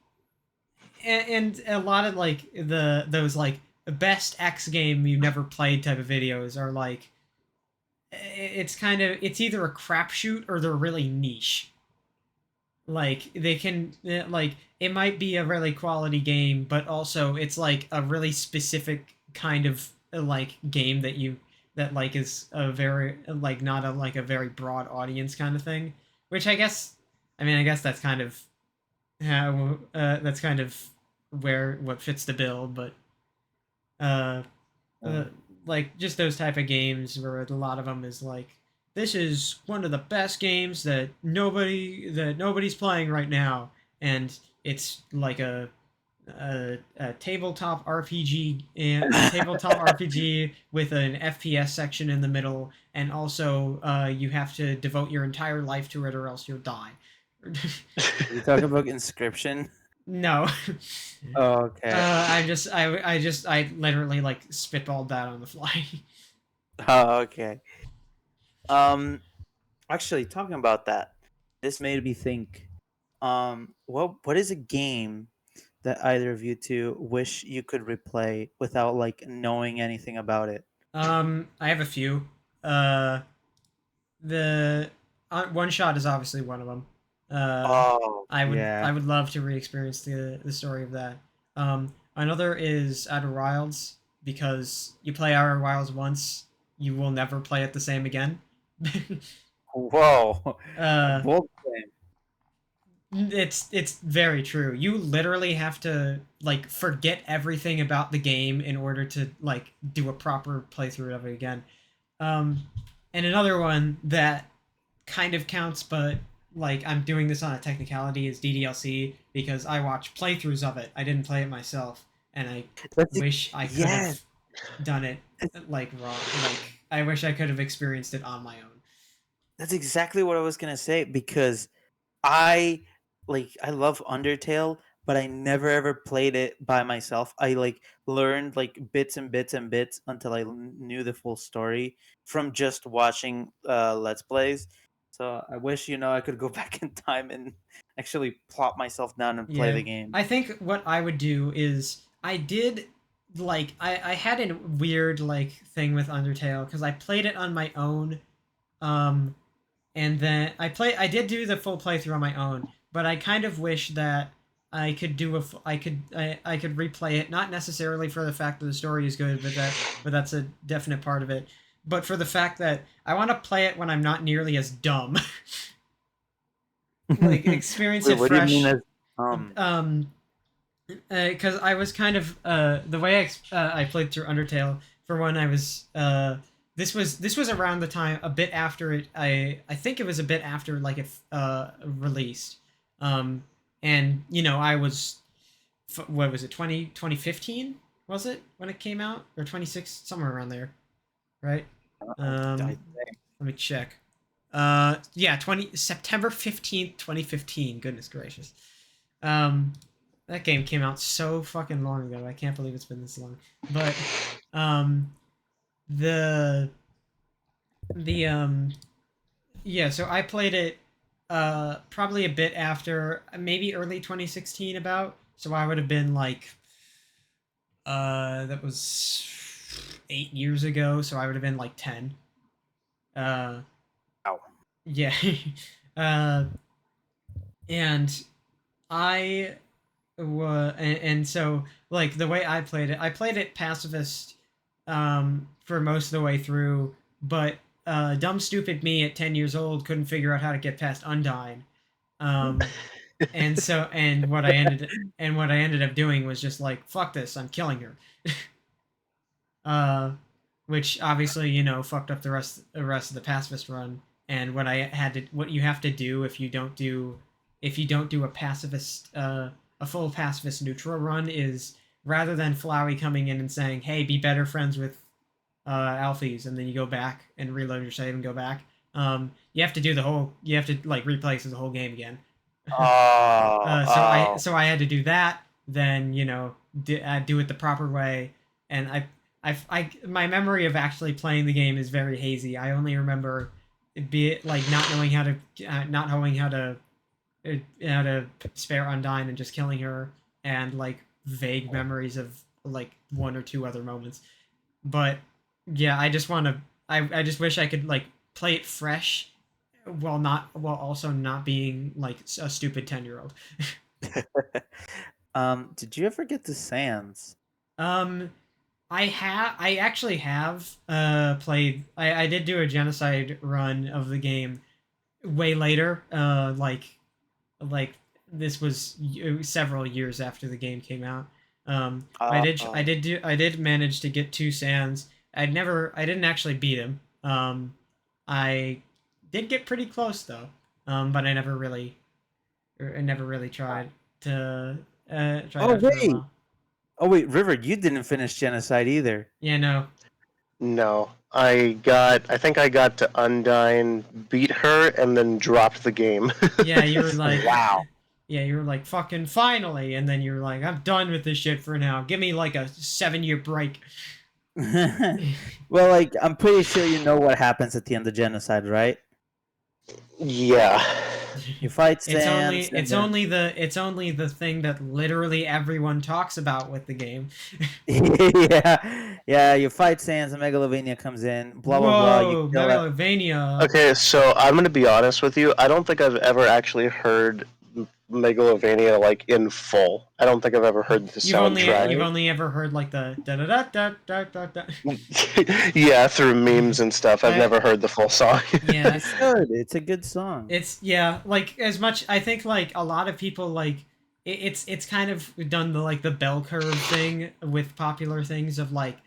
and a lot of like those like best X game you never played type of videos are like, it's either a crapshoot or they're really niche. Like they can like it might be a really quality game, but also it's like a really specific kind of like game that like is a very like not a like a very broad audience kind of thing. Which I guess that's kind of how that's kind of where what fits the bill, but uh, uh Um, like just those type of games where a lot of them is like, this is one of the best games that nobody's playing right now, and it's like a tabletop RPG, and a tabletop RPG with an FPS section in the middle, and also you have to devote your entire life to it or else you'll die. you talk about Inscription? No. Oh, okay. I literally like spitballed that on the fly. Oh, okay. Um, Actually, talking about that, this made me think. What is a game that either of you two wish you could replay without like knowing anything about it? I have a few. Uh, the One Shot is obviously one of them. Uh, Oh, I yeah. would love to re-experience the story of that. Another is Outer Wilds, because you play Outer Wilds once, you will never play it the same again. Whoa. uh, Bold claim. it's very true. You literally have to like forget everything about the game in order to like do a proper playthrough of it again. Um, and another one that kind of counts, but like I'm doing this on a technicality, is DDLC, because I watch playthroughs of it. I didn't play it myself, and I wish I could have Yes. done it like raw. Like I wish I could have experienced it on my own. That's exactly what I was gonna say because I I love Undertale, but I never ever played it by myself. I like learned like bits and bits and bits until I knew the full story from just watching let's plays. So I wish I could go back in time and actually plop myself down and play Yeah. the game. I think what I would do is I did like I had a weird like thing with Undertale because I played it on my own. Um and then I did do the full playthrough on my own, but I kind of wish that I could do I could replay it, not necessarily for the fact that the story is good, but that's a definite part of it. But for the fact that I want to play it when I'm not nearly as dumb. Like experience Wait, it what do you mean fresh. as Um because I was kind of the way I played through Undertale for when I was this was around the time a bit after it I think it was a bit after like it released, um and I was what was it, 2015 was it when it came out, or 26, somewhere around there, right? I um Let me check. Yeah, 20 September 15th, 2015. Goodness gracious. Um that game came out so fucking long ago. I can't believe it's been this long. But um, the the yeah, so I played it probably a bit after maybe early 2016 about. So I would have been like that was 8 years ago, so I would have been like 10. Uh Wow. yeah. uh and I and so like the way I played it pacifist for most of the way through, but dumb stupid me at 10 years old couldn't figure out how to get past Undyne. Um and so and what I ended up doing was just like fuck this, I'm killing her. uh which obviously, fucked up the rest of the pacifist run. And what you have to do if you don't do a full pacifist neutral run is, rather than Flowey coming in and saying, "Hey, be better friends with Alphys," and then you go back and reload your save and go back. You have to like replay through the whole game again. Oh, oh. So I had to do that, then do it the proper way. And my memory of actually playing the game is very hazy. I only remember it be like not knowing how to spare Undyne and just killing her, and like vague memories of like one or two other moments. But yeah, I just wish I could like play it fresh while also not being like a stupid 10-year-old. Did you ever get to Sans? um I actually have played. I did do a genocide run of the game way later, like this was several years after the game came out. I did manage to get two Sans. I didn't actually beat him. I did get pretty close though. But I never really tried Oh after a wait, while. River, you didn't finish Genocide either. Yeah, no. No. I think I got to Undyne, beat her, and then dropped the game. Yeah, you were like, Wow. yeah, you were like, fucking finally, and then you were like, I'm done with this shit for now. Give me like a 7-year break. Well, like I'm pretty sure you know what happens at the end of Genocide, right? Yeah. You fight It's only Sans. And then... it's only the thing that literally everyone talks about with the game. yeah. You fight Sans, and Megalovania comes in. Blah blah blah. You Whoa, kill it. Megalovania. Okay, so I'm gonna be honest with you. I don't think I've ever actually heard Megalovania like in full. I don't think I've ever heard the soundtrack. You've only ever heard like the da da da da da da da. Yeah, through memes and stuff. I've never heard the full song. Yeah, It's good. It's a good song. it's yeah, like as much I think like a lot of people like it's kind of done the bell curve thing with popular things of like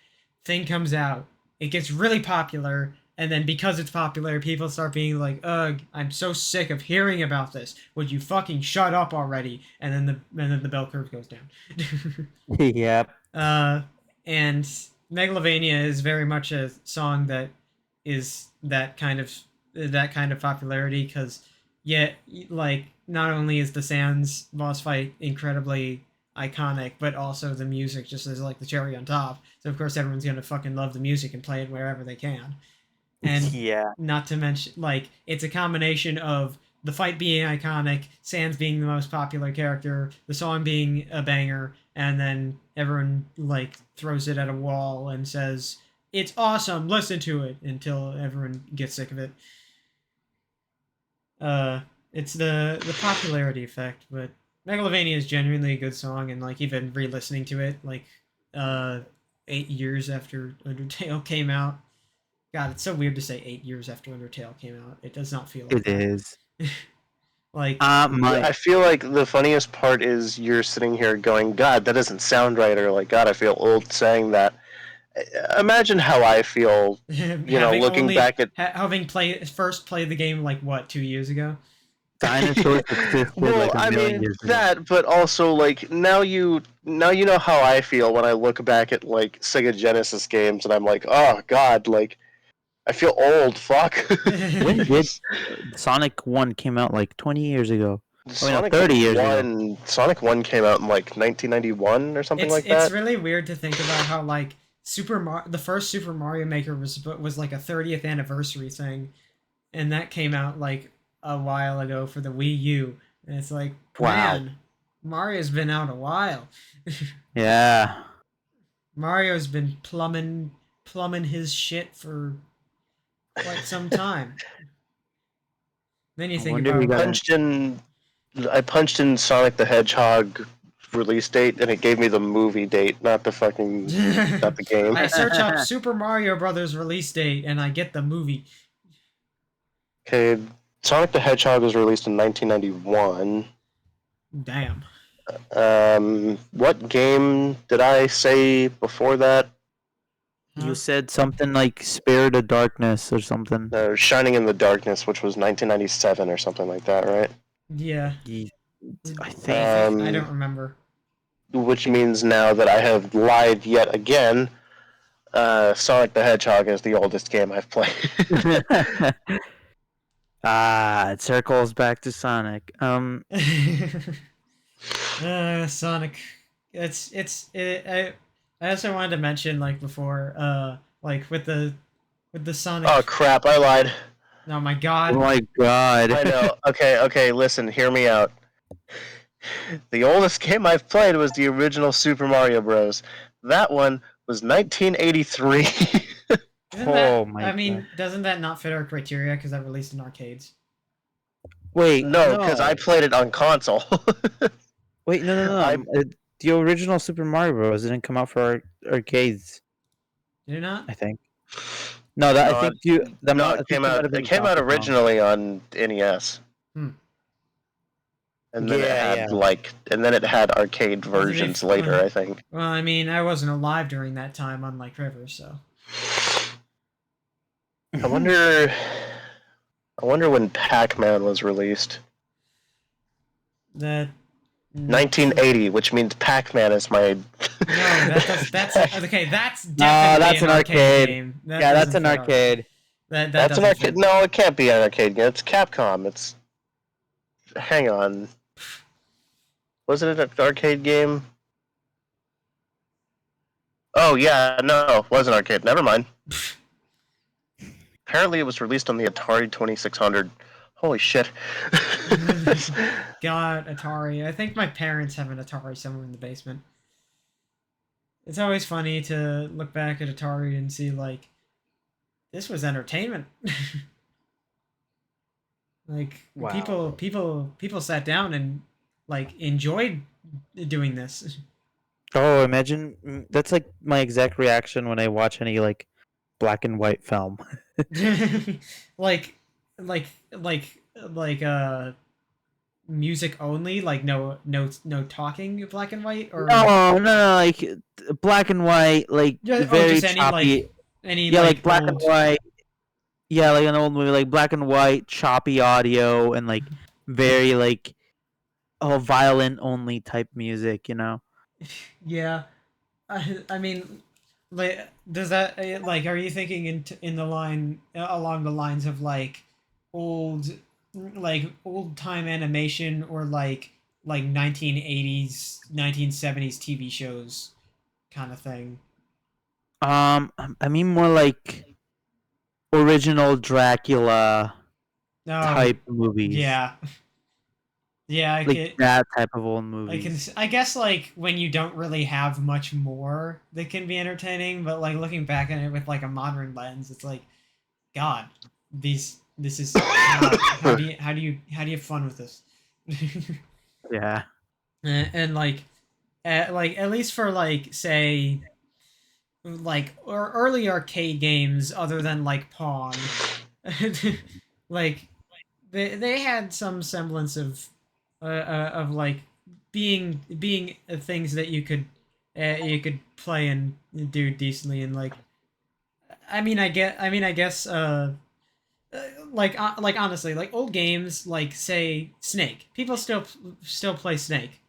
thing comes out, it gets really popular, and then because it's popular, people start being like, "Ugh, I'm so sick of hearing about this. Would you fucking shut up already?" And then the bell curve goes down. Yep. uh, and Megalovania is very much a song that is that kind of popularity because yet like not only is the Sans boss fight incredibly iconic, but also the music just is like the cherry on top. So of course everyone's gonna fucking love the music and play it wherever they can. And Yeah. not to mention like it's a combination of the fight being iconic, Sans being the most popular character, the song being a banger, and then everyone like throws it at a wall and says, "It's awesome, listen to it," until everyone gets sick of it. It's the popularity effect, but Megalovania is genuinely a good song, and like even re-listening to it like uh 8 years after Undertale came out. God, it's so weird to say 8 years after Undertale came out. It does not feel like It is. like My I feel like the funniest part is you're sitting here going, "God, that doesn't sound right," or like, "God, I feel old saying that." Imagine how I feel, looking back at. having first played the game like what 2 years ago. dinosaurs existed Well, like a I million mean years ago. that, but also like now you know how I feel when I look back at like Sega Genesis games, and I'm like, oh God, like I feel old. Fuck. When did Sonic 1 came out like 20 years ago? Sonic 30 years ago. 1, Sonic 1 came out in like 1991 or something like It's that. really weird to think about how like the first Super Mario Maker was like a 30th anniversary thing, and that came out like a while ago for the Wii U, and it's like, Wow. man, Mario's been out a while. Yeah. Mario's been plumbing his shit for quite some time. Then you I think wonder we about got I punched in Sonic the Hedgehog release date, and it gave me the movie date, not the game. I search up Super Mario Brothers release date and I get the movie. Okay, Sonic the Hedgehog was released in 1991. Damn. What game did I say before that? You said something like Spirit of Darkness or something. Shining in the Darkness, which was 1997 or something like that, right? Yeah. I I think. I don't remember. Which means now that I have lied yet again. Sonic the Hedgehog is the oldest game I've played. It circles back to Sonic. Sonic. I also wanted to mention like before like with the Sonic. Oh crap! I lied. Oh my Oh god. my god. I know. Okay. Listen, hear me out. The oldest game I've played was the original Super Mario Bros. That one was 1983. Oh my I mean, god. doesn't that not fit our criteria because that released in arcades? Wait, No, because I played it on console. Wait, no. The original Super Mario Bros. Didn't come out for arcades, Did it not? I think. No, that I No, think you. That no, I it think came you might out. have It been came out Donkey Kong. originally on NES. Hmm. And then Yeah, it had and then it had arcade versions later, I think. Well, I mean, I wasn't alive during that time, unlike Rivers, so. I wonder when Pac-Man was released. That. 1980, which means Pac-Man is my. No, that's okay. That's definitely that's an an arcade arcade. game. Yeah, that's an arcade. That That's an doesn't arcade. fit. No, it can't be an arcade game. It's Capcom. It's. Hang on. Was it an arcade game? Oh yeah, no, it was an arcade. Never mind. Apparently, it was released on the Atari 2600. Holy shit! God, Atari. I think my parents have an Atari somewhere in the basement. It's always funny to look back at Atari and see like, this was entertainment. Like Wow. people sat down and like enjoyed doing this. Oh, imagine that's like my exact reaction when I watch any like black and white film. like like like music only, like no talking, black and white, or No, like black and white, like very just any choppy. any Yeah, like black and old. white. Yeah, like an old movie, like black and white, choppy audio, and like very like violin only type music. Yeah, I mean, like, does that like, are you thinking in the line along the lines of like old old time animation, or like 1980s 1970s TV shows kind of thing? I mean more like original Dracula No, type movies, yeah, yeah. like that type of old I can. movies. I guess like when you don't really have much more that can be entertaining, but like looking back at it with like a modern lens, it's like, God, this is how do you have fun with this? Yeah. And like at least for like say like or early arcade games other than like Pong, like they had some semblance of like being things that you could play and do decently, and like I guess like honestly, like old games like say Snake, people still play Snake.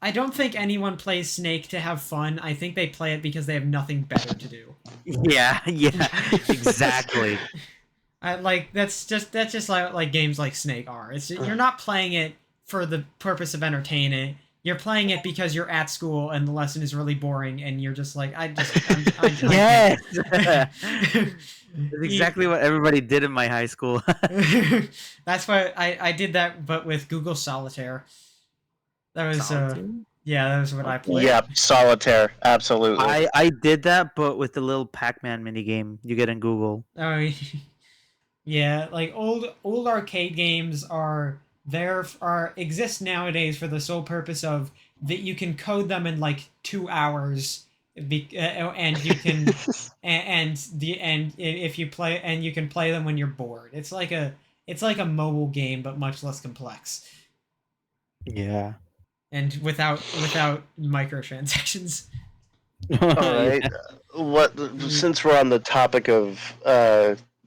I don't think anyone plays Snake to have fun. I think they play it because they have nothing better to do. Yeah, exactly. Like that's just like games like Snake are. It's you're not playing it for the purpose of entertaining. You're playing it because you're at school and the lesson is really boring, and you're just like, I Yes, can't. that's exactly what everybody did in my high school. That's why I did that, but with Google Solitaire. That was Solitude? yeah, that was what I played. Yep, solitaire, absolutely. I did that, but with the little Pac-Man mini game you get in Google. Oh, yeah, like old arcade games are exist nowadays for the sole purpose of that you can code them in like 2 hours, and you can and if you play and you can play them when you're bored. It's like a mobile game but much less complex Yeah. and without microtransactions. All Yeah. right. What? Since we're on the topic of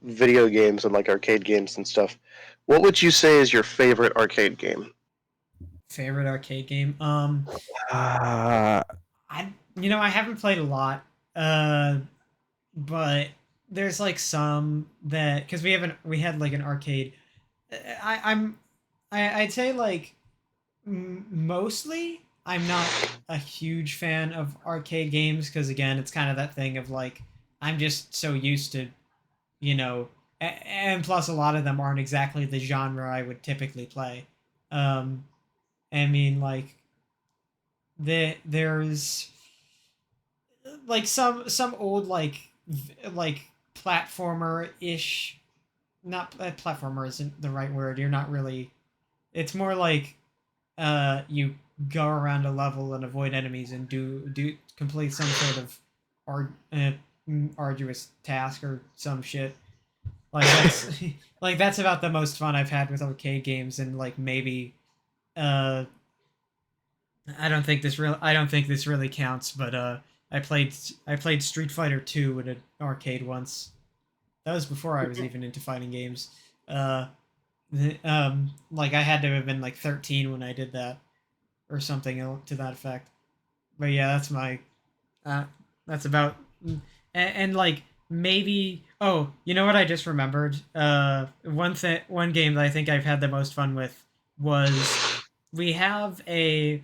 video games and like arcade games and stuff, what would you say is your favorite arcade game? Favorite arcade game? Uh, I haven't played a lot. Uh, but there's like some that because we had like an arcade. I I'm I'd say like mostly I'm not a huge fan of arcade games because again it's kind of that thing of like I'm just so used to you know and plus a lot of them aren't exactly the genre I would typically play. Um, I mean like there's like some old like platformer ish, not platformer isn't the right word. You're not really. It's more like you go around a level and avoid enemies and do complete some sort of arduous task or some shit. Like that's like that's about the most fun I've had with arcade games and like maybe uh I don't think this really counts, but I played Street Fighter 2 in an arcade once. That was before I was even into fighting games. Uh like I had to have been like 13 when I did that or something to that effect. But yeah, uh that's about and like maybe you know what I just remembered? One game that I think I've had the most fun with was we have a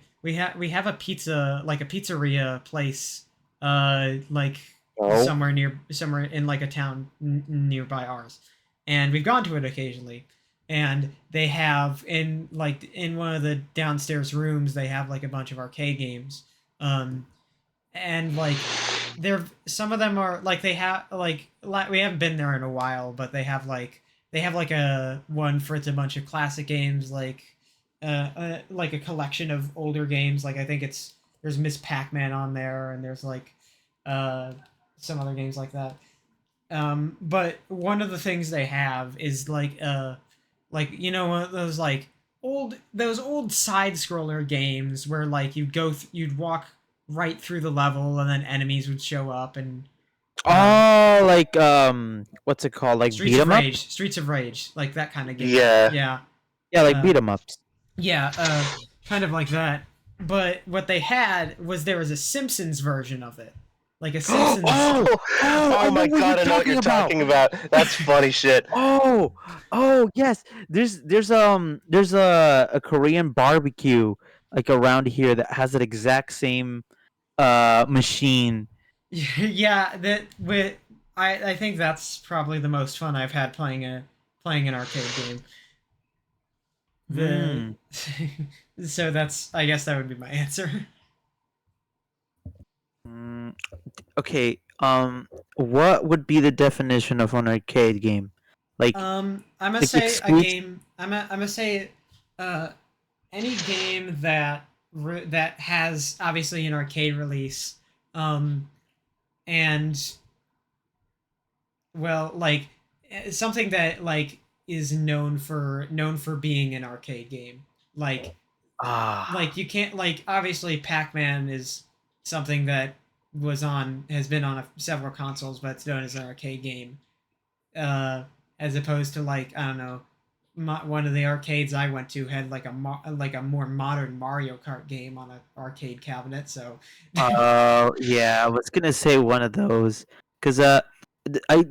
pizza like a pizzeria place like Oh, somewhere in like a town nearby ours, and we've gone to it occasionally, and they have in one of the downstairs rooms they have like a bunch of arcade games, um and like they're some of them are like they have we haven't been there in a while, but they have like a one for it's a bunch of classic games like a collection of older games. Like I think it's there's Miss Pac-Man on there, and there's uh some other games like that. But one of the things they have is like one of those like those old side scroller games where like you'd walk right through the level and then enemies would show up and uh oh, like what's it called? Like beat 'em up? Streets of Rage, like that kind of game. yeah. Yeah. Yeah, like Uh beat 'em ups. yeah, kind of like that. But what they had was there was a Simpsons version of it. Like a Simpsons Oh, I oh know my what god, you're I know what talking you're about. talking about. That's funny shit. Oh, oh yes. There's a Korean barbecue like around here that has that exact same machine. yeah, that with I think that's probably the most fun I've had playing an arcade game. The Hmm. so that's I guess that would be my answer. Mm, okay. What would be the definition of an arcade game? I'm gonna Like say a exclusive. game. I'm gonna say uh any game that has obviously an arcade release, um, and well, like something that like is known for being an arcade game. Ah. Like you can't like obviously Pac-Man is something that has been on several consoles, but it's known as an arcade game. Uh, as opposed to like I don't know, one of the arcades I went to had like like a more modern Mario Kart game on an arcade cabinet. So Oh yeah, I was gonna say one of those because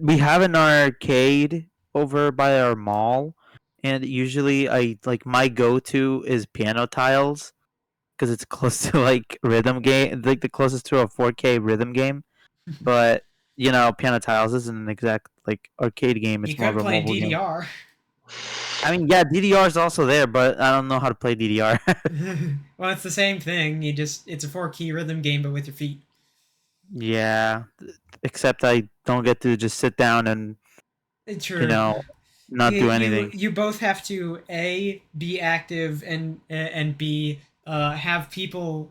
we have an arcade over by our mall, and usually I like my go-to is Piano Tiles because it's close to like rhythm game, like the closest to a 4K rhythm game. But Piano Tiles isn't an exact like arcade game. You It's more of could a play mobile game. DDR. I mean, yeah, DDR is also there, but I don't know how to play DDR. Well, it's the same thing. It's a four key rhythm game, but with your feet. Yeah, except I don't get to just sit down and you True. know not do You anything. you both have to A, be active, and B, have people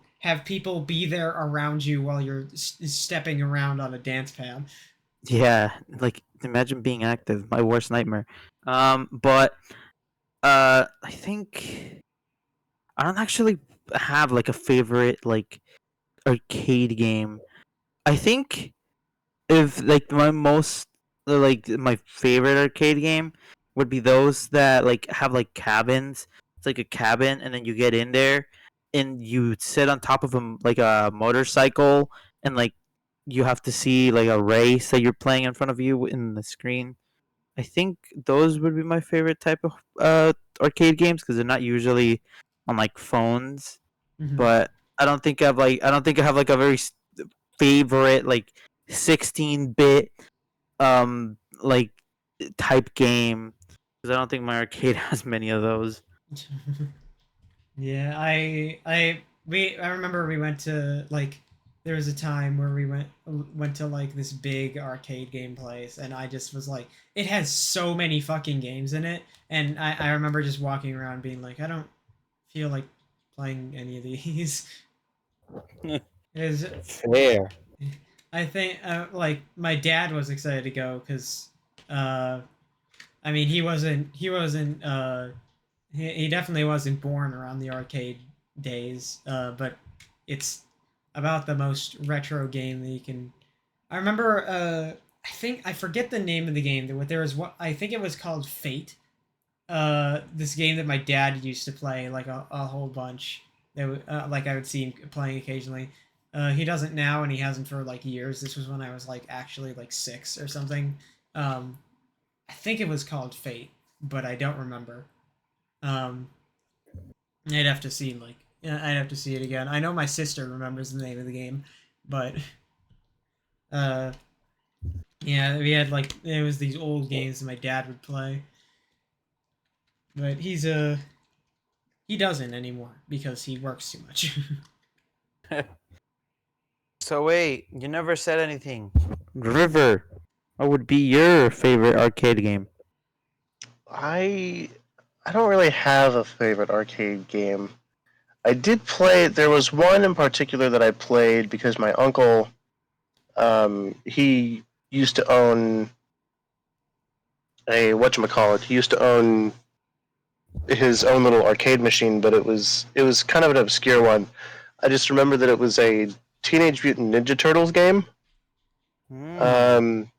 be there around you while you're stepping around on a dance pad. Yeah, like imagine being active. My worst nightmare. But I think I don't actually have like a favorite like arcade game. I think if like my favorite arcade game would be those that like have like cabins. It's like a cabin, and then you get in there, and you sit on top of like a motorcycle, and like you have to see like a race that you're playing in front of you in the screen. I think those would be my favorite type of arcade games because they're not usually on like phones. Hmm. But I don't think I have like a very favorite like 16-bit like type game because I don't think my arcade has many of those. Yeah, I remember we went to like there was a time where we went to like this big arcade game place, and I just was like, it has so many fucking games in it, and I remember just walking around being like, I don't feel like playing any of these. Is Fair. I think like my dad was excited to go because uh I mean he definitely wasn't born around the arcade days, but it's about the most retro game that you can. I remember. I think I forget the name of the game. There was what I think it was called Fate. This game that my dad used to play like a whole bunch. Like I would see him playing occasionally. He doesn't now, and he hasn't for like years. This was when I was like actually like 6 or something. Um, I think it was called Fate, but I don't remember. Um, I'd have to see like yeah, I'd have to see it again. I know my sister remembers the name of the game, but uh, yeah, we had like it was these old games that my dad would play, but he doesn't anymore because he works too much. So wait, you never said anything. River, what would be your favorite arcade game? I I don't really have a favorite arcade game. I did play. There was one in particular that I played because my uncle, he used to own a whatchamacallit. He used to own his own little arcade machine, but it was kind of an obscure one. I just remember that it was a Teenage Mutant Ninja Turtles game. Hmm. Um,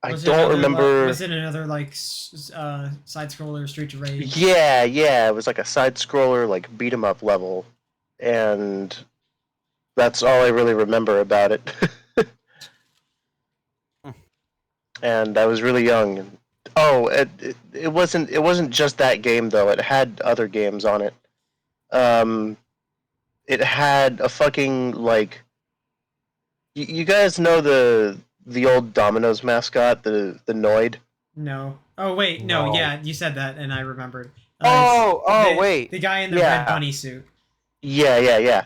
I don't remember. Was it another like side scroller Street of Rage? Yeah, yeah, it was like a side scroller, like beat 'em up level, and that's all I really remember about it. And I was really young. Oh, it wasn't just that game though. It had other games on it. Um, it had a fucking like you guys know the old Domino's mascot, the Noid. No. Oh wait, no. No. Yeah, you said that, and I remembered. It's Oh, wait. the guy in the red Yeah, bunny suit. yeah, yeah, yeah.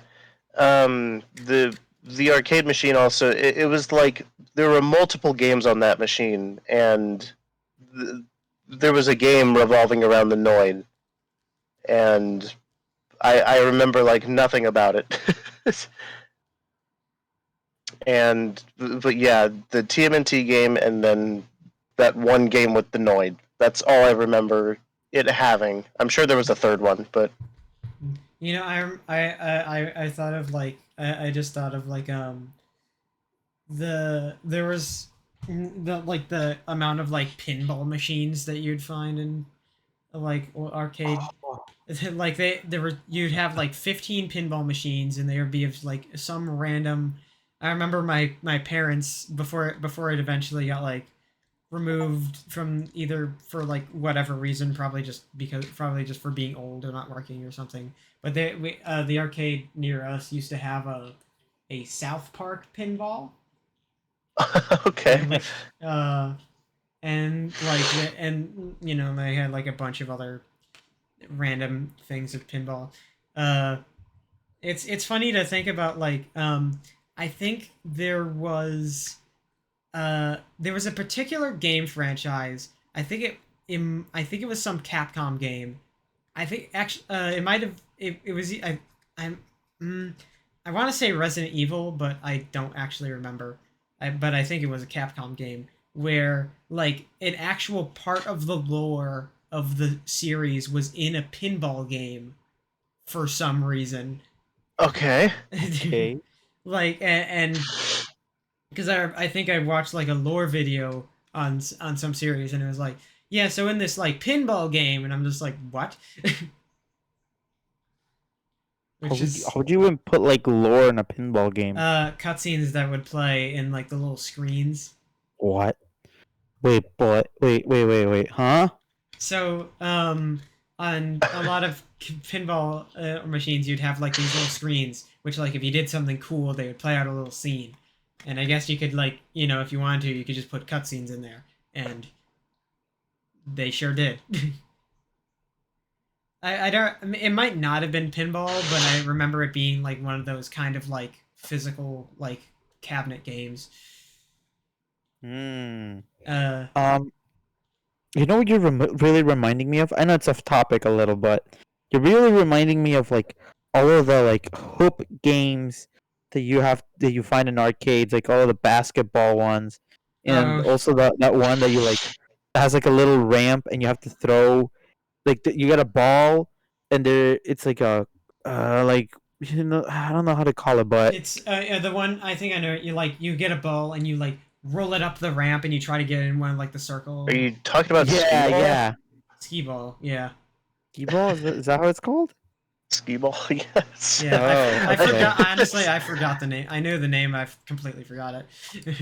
The arcade machine also it was like there were multiple games on that machine, and there was a game revolving around the Noid, and I remember like nothing about it. And but yeah, the TMNT game, and then that one game with the Noid. That's all I remember it having. I'm sure there was a third one, but You know, I thought of like I just thought of like there was the amount of like pinball machines that you'd find in like arcade. Like there were you'd have like 15 pinball machines, and there would be of like some random. I remember my parents before it eventually got like removed from either for like whatever reason, probably just for being old or not working or something. But the arcade near us used to have a South Park pinball, Okay. which and like and you know they had like a bunch of other random things of pinball. Uh, it's funny to think about like I think there was a particular game franchise. I think it was some Capcom game. I think actually it might have it was I'm mm, I want to say Resident Evil, but I don't actually remember. But I think it was a Capcom game where like an actual part of the lore of the series was in a pinball game for some reason. Okay. Okay. Like and because I think I watched like a lore video on some series and it was like yeah, so in this like pinball game and I'm just like what. Which is How would you even put like lore in a pinball game? cutscenes that would play in like the little screens. What? Wait, but wait. Huh? So on a lot of pinball machines you'd have like these little screens which like if you did something cool they would play out a little scene. And I guess you could like, you know, if you wanted to, you could just put cutscenes in there and they sure did. I don't. I mean, it might not have been pinball, but I remember it being like one of those kind of like physical like cabinet games. Hmm. Uh Um. You know what you're really reminding me of? I know it's off topic a little, but you're really reminding me of like all of the like hoop games that you find in arcades, like all of the basketball ones, and oh, also that one that you like has like a little ramp and you have to throw like you got a ball and there it's like a like you know I don't know how to call it, but it's the one I think I know. You like you get a ball and you like roll it up the ramp and you try to get in one like the Are circle you talking about skee yeah, ball? yeah, ski ball. Yeah, t-ball is that how it's called? Skee ball, yes. yeah. Oh, I okay. forgot. Honestly, I forgot the name. I knew the name. I completely forgot it.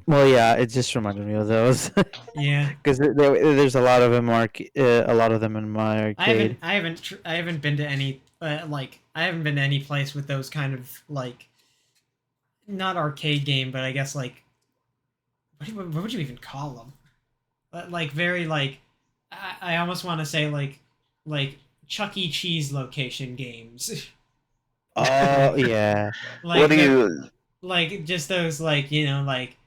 Well, yeah, it just reminded me of those Yeah. because there's a lot of them a lot of them in my arcade. I haven't been to any like I haven't been to any place with those kind of like not arcade game, but I guess like what would you even call them? Like very like I almost want to say like Chuck E. Cheese location games, Oh like yeah. What like do the you? like just those like you know like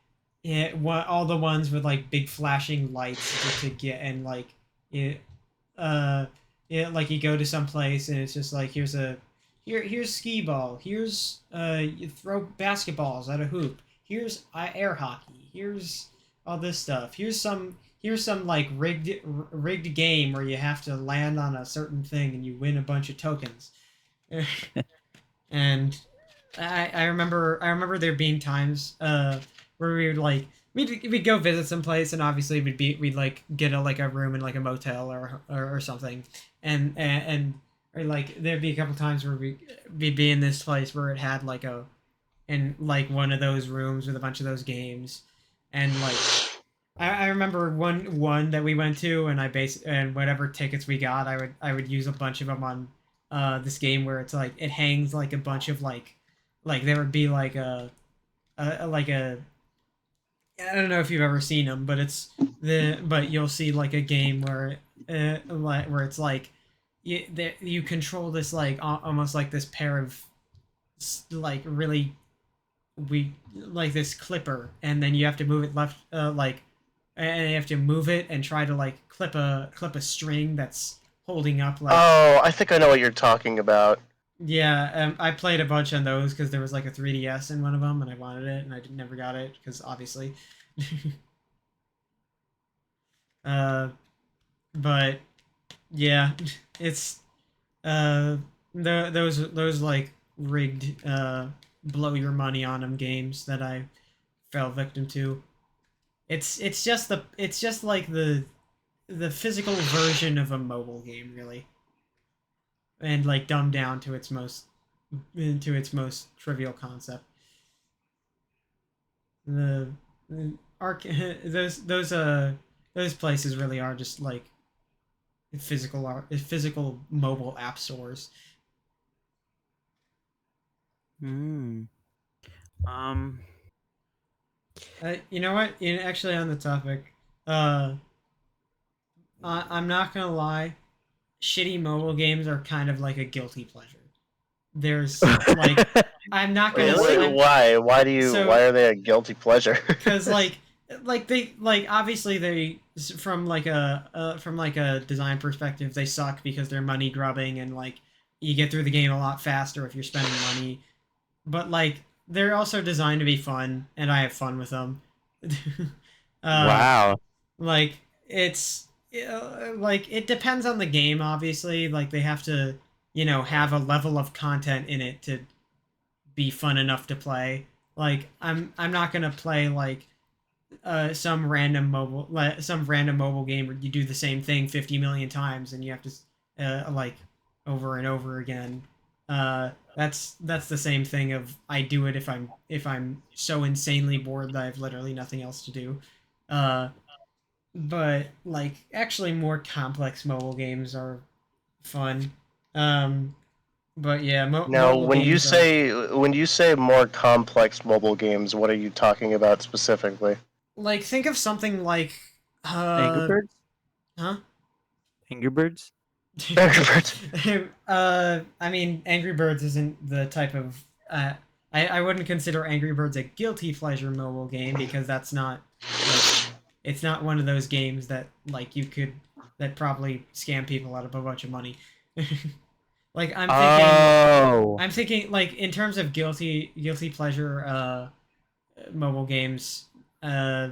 yeah what all the ones with like big flashing lights to get and like yeah uh yeah like you go to some place and it's just like here's skee ball, here's you throw basketballs at a hoop, here's air hockey, here's all this stuff, here's some like rigged game where you have to land on a certain thing and you win a bunch of tokens. And I remember there being times where we would like we'd go visit some place and obviously we'd like get a like a room in like a motel or something and or like there'd be a couple times where we'd be in this place where it had like a in like one of those rooms with a bunch of those games and like I remember one that we went to and and whatever tickets we got I would use a bunch of them on this game where it's like it hangs like a bunch of like there would be like like a I don't know if you've ever seen them but it's the but you'll see like a game where where it's like you control this like almost like this pair of like really we like this clipper and then you have to move it left like and you have to move it and try to like clip a string that's holding up like Oh, I think I know what you're talking about. yeah I played a bunch on those because there was like a 3ds in one of them and I wanted it and I never got it because obviously uh but yeah it's those like rigged blow your money on them games that I fell victim to. It's just like the physical version of a mobile game, really, and like dumbed down to its most trivial concept. The arc those places really are just like physical mobile app stores. Mm. Um. You know what? Actually, on the topic, uh, I'm not gonna lie. Shitty mobile games are kind of like a guilty pleasure. There's like, I'm not gonna. Wait, I'm why? Why do you? so Why are they a guilty pleasure? because like they like obviously they from like a design perspective they suck because they're money grubbing and like you get through the game a lot faster if you're spending money, but like they're also designed to be fun and I have fun with them. uh Wow. like it's like it depends on the game, obviously. Like they have to, have a level of content in it to be fun enough to play. Like I'm not gonna play like some random mobile game where you do the same thing 50 million times and you have to like over and over again. That's the same thing of I do it if I'm so insanely bored that I have literally nothing else to do. Uh, but like actually more complex mobile games are fun. Um, but yeah, Now, mobile games are when you say more complex mobile games, what are you talking about specifically? like think of something like Angry Birds. huh? Angry Birds. Angry Birds. I mean, Angry Birds isn't the type of. I wouldn't consider Angry Birds a guilty pleasure mobile game because that's not like it's not one of those games that like that probably scam people out of a bunch of money. Like Oh. I'm thinking like in terms of guilty pleasure mobile games. Uh,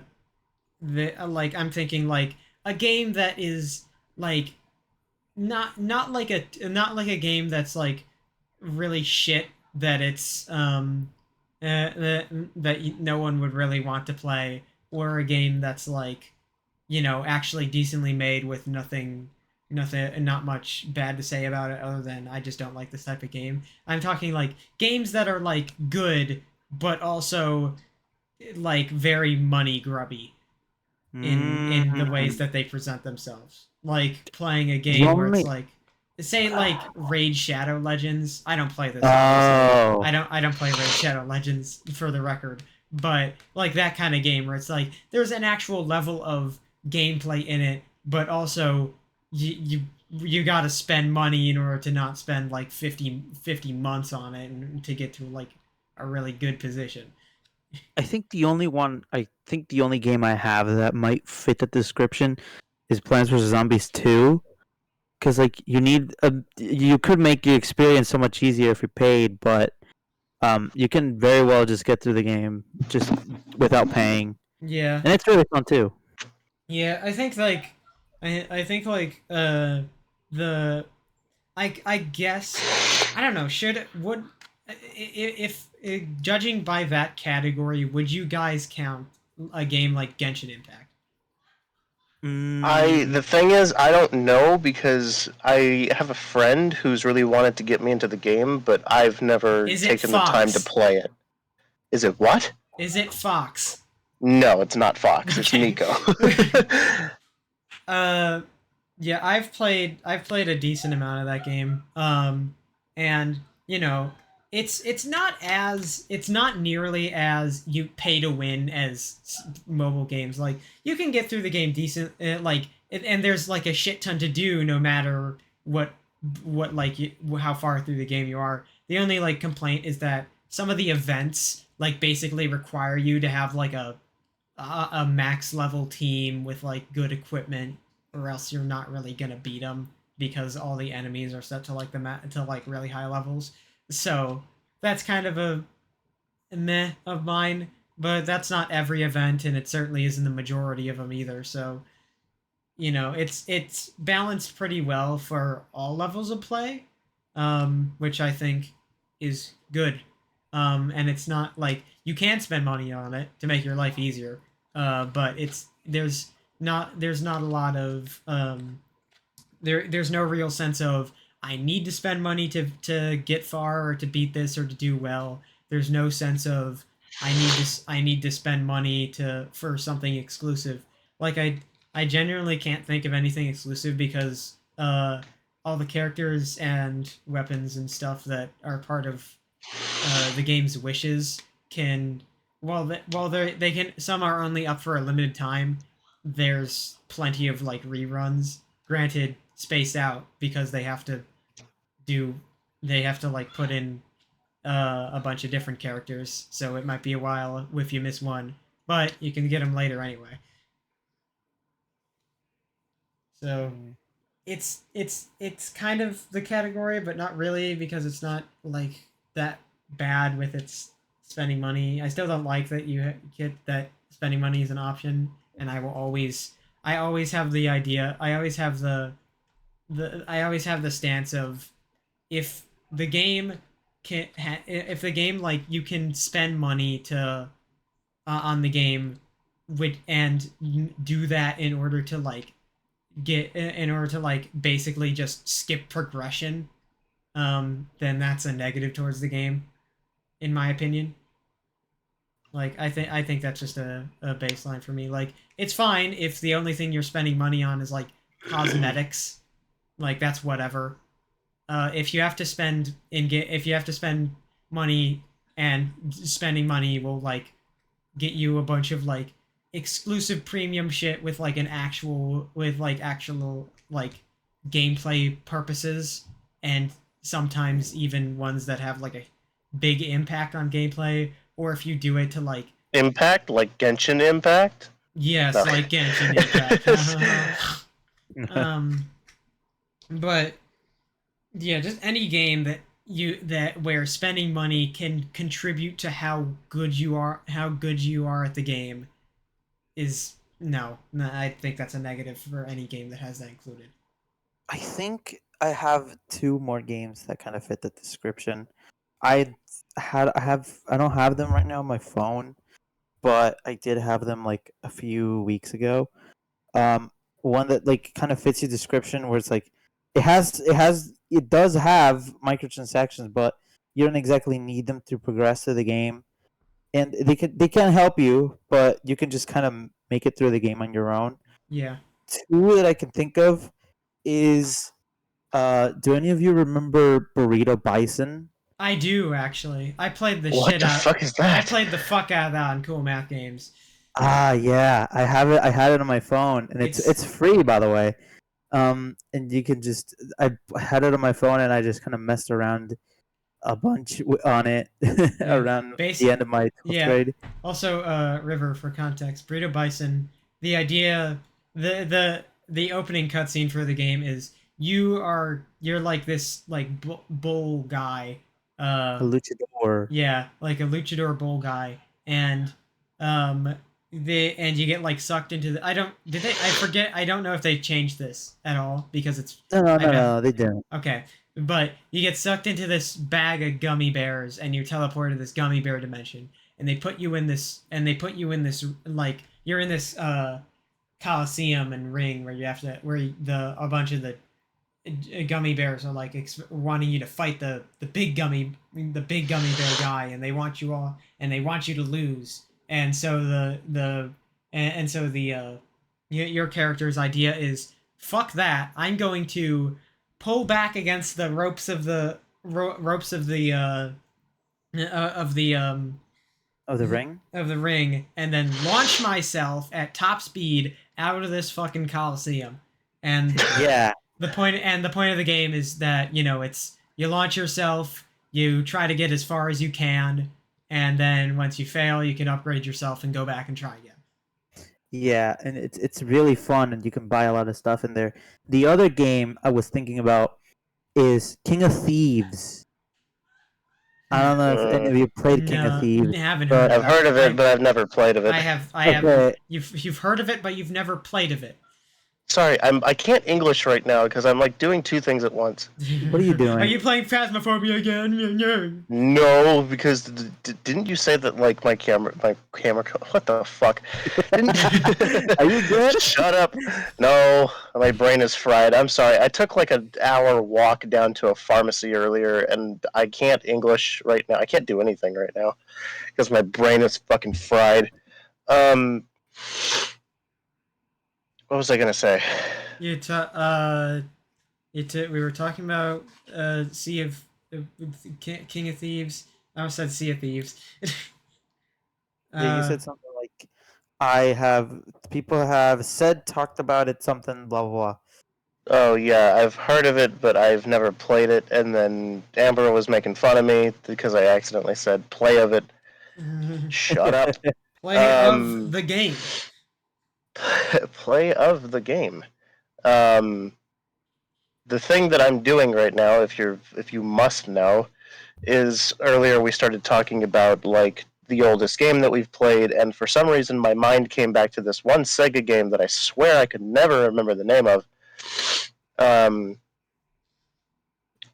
like I'm thinking like a game that is like not like a game that's like really shit that it's that no one would really want to play, or a game that's like actually decently made with nothing not much bad to say about it other than I just don't like this type of game. I'm talking like games that are like good but also like very money grubby in the ways Mm. that they present themselves. Like playing a The game where it's only. like say like Raid Shadow Legends. I don't play this obviously. Oh. I don't play Raid Shadow Legends for the record, but like that kind of game where it's like there's an actual level of gameplay in it, but also you got to spend money in order to not spend like 50 months on it and to get to like a really good position. I think the only game I have that might fit the description is Plants vs Zombies 2. Because like you could make the experience so much easier if you paid, but you can very well just get through the game just without paying, Yeah. and it's really fun too. Yeah, I think like I think like the I guess I don't know, should would if judging by that category, would you guys count a game like Genshin Impact? Mm, The thing is, I don't know because I have a friend who's really wanted to get me into the game, but I've never Is it taken the time to Fox? play it. Is it what? Is it Fox? No, it's not Fox. It's Okay. Nico. uh yeah, I've played a decent amount of that game. And it's not nearly as you pay to win as mobile games. Like you can get through the game decent, and there's like a shit ton to do no matter what like how far through the game you are. The only like complaint is that some of the events like basically require you to have like a max level team with like good equipment, or else you're not really gonna beat them because all the enemies are set to like to like really high levels. So that's kind of a meh of mine, but that's not every event, and it certainly isn't the majority of them either. So it's balanced pretty well for all levels of play, which I think is good. And it's not like you can spend money on it to make your life easier, but there's not a lot of there's no real sense of I need to spend money to get far or to beat this or to do well. There's no sense of I need to spend money to for something exclusive. Like I genuinely can't think of anything exclusive because all the characters and weapons and stuff that are part of the game's wishes can they can some are only up for a limited time. There's plenty of like reruns, granted spaced out because do they have to like put in a bunch of different characters, so it might be a while if you miss one, but you can get them later anyway. So Mm. it's kind of the category, but not really because it's not like that bad with its spending money. I still don't like that you get that spending money is an option, and I always have the idea. I always have the stance of if the game if the game like you can spend money to on the game with and do that in order to like get in order to like basically just skip progression, then that's a negative towards the game, in my opinion. Like I think that's just a baseline for me. Like it's fine if the only thing you're spending money on is like cosmetics, like that's whatever. If you have to spend if you have to spend money and spending money will like get you a bunch of like exclusive premium shit with like actual like gameplay purposes, and sometimes even ones that have like a big impact on gameplay, or if you do it to like Impact, like Genshin Impact. yes No. like Genshin Impact. um but yeah, just any game that where spending money can contribute to how good you are at the game is no, I think that's a negative for any game that has that included. I think I have two more games that kind of fit the description. I don't have them right now on my phone, but I did have them like a few weeks ago. Um, One that like kind of fits your description, where it's like it does have microtransactions, but you don't exactly need them to progress through the game, and they can help you, but you can just kind of make it through the game on your own. Yeah, Two that I can think of is do any of you remember Burrito Bison? I do actually. What the fuck is I that? played the fuck out of that on Cool Math Games. Ah, yeah, I have it. I had it on my phone, and It's it's free, by the way. And you can just I had it on my phone, and I just kind of messed around a bunch on it yeah, around base the end of my 12th yeah. grade. Also, River for context. Burrito Bison. The idea, the opening cutscene for the game is you're like this like bull guy. A luchador. Yeah, like a luchador bull guy, and um, and you get like sucked into the. I don't did they? I forget. I don't know if they changed this at all because it's. No, no, I've no, never. no, they didn't. Okay, but you get sucked into this bag of gummy bears, and you're teleported to this gummy bear dimension, and they put you in this like you're in this coliseum and ring where you have to where the a bunch of the gummy bears are like wanting you to fight the big gummy bear guy, and they want you all and they want you to lose, and so and so your character's idea is fuck that, I'm going to pull back against the ropes of the ropes of the Oh, the ring. of the ring, and then launch myself at top speed out of this fucking coliseum. And Yeah, the point of the game is that it's you launch yourself, you try to get as far as you can, and then once you fail you can upgrade yourself and go back and try again. yeah, and it's really fun, and you can buy a lot of stuff in there. The other game I was thinking about is King of Thieves. I don't know if any of you played King of No, Thieves, haven't heard but of I've it. heard of it, but I've never played of it. I have okay, you've heard of it but you've never played of it. Sorry, I can't English right now because I'm like doing two things at once. What are you doing? Are you playing Phasmophobia again? No, because didn't you say that like my camera what the fuck? Didn't Are you good? Shut up. No, my brain is fried. I'm sorry. I took like an hour walk down to a pharmacy earlier and I can't English right now. I can't do anything right now because my brain is fucking fried. Um what was I going to say? You we were talking about Sea of King of Thieves. I almost said Sea of Thieves. Yeah, you uh, said something like, I have, people have said, talked about it, something, blah, blah, blah. Oh yeah, I've heard of it, but I've never played it. And then Amber was making fun of me because I accidentally said play of it. Shut up. play of Um, the game. play of the game. Um, the thing that I'm doing right now, if you must know, is earlier we started talking about like the oldest game that we've played, and for some reason my mind came back to this one Sega game that I swear I could never remember the name of. Um,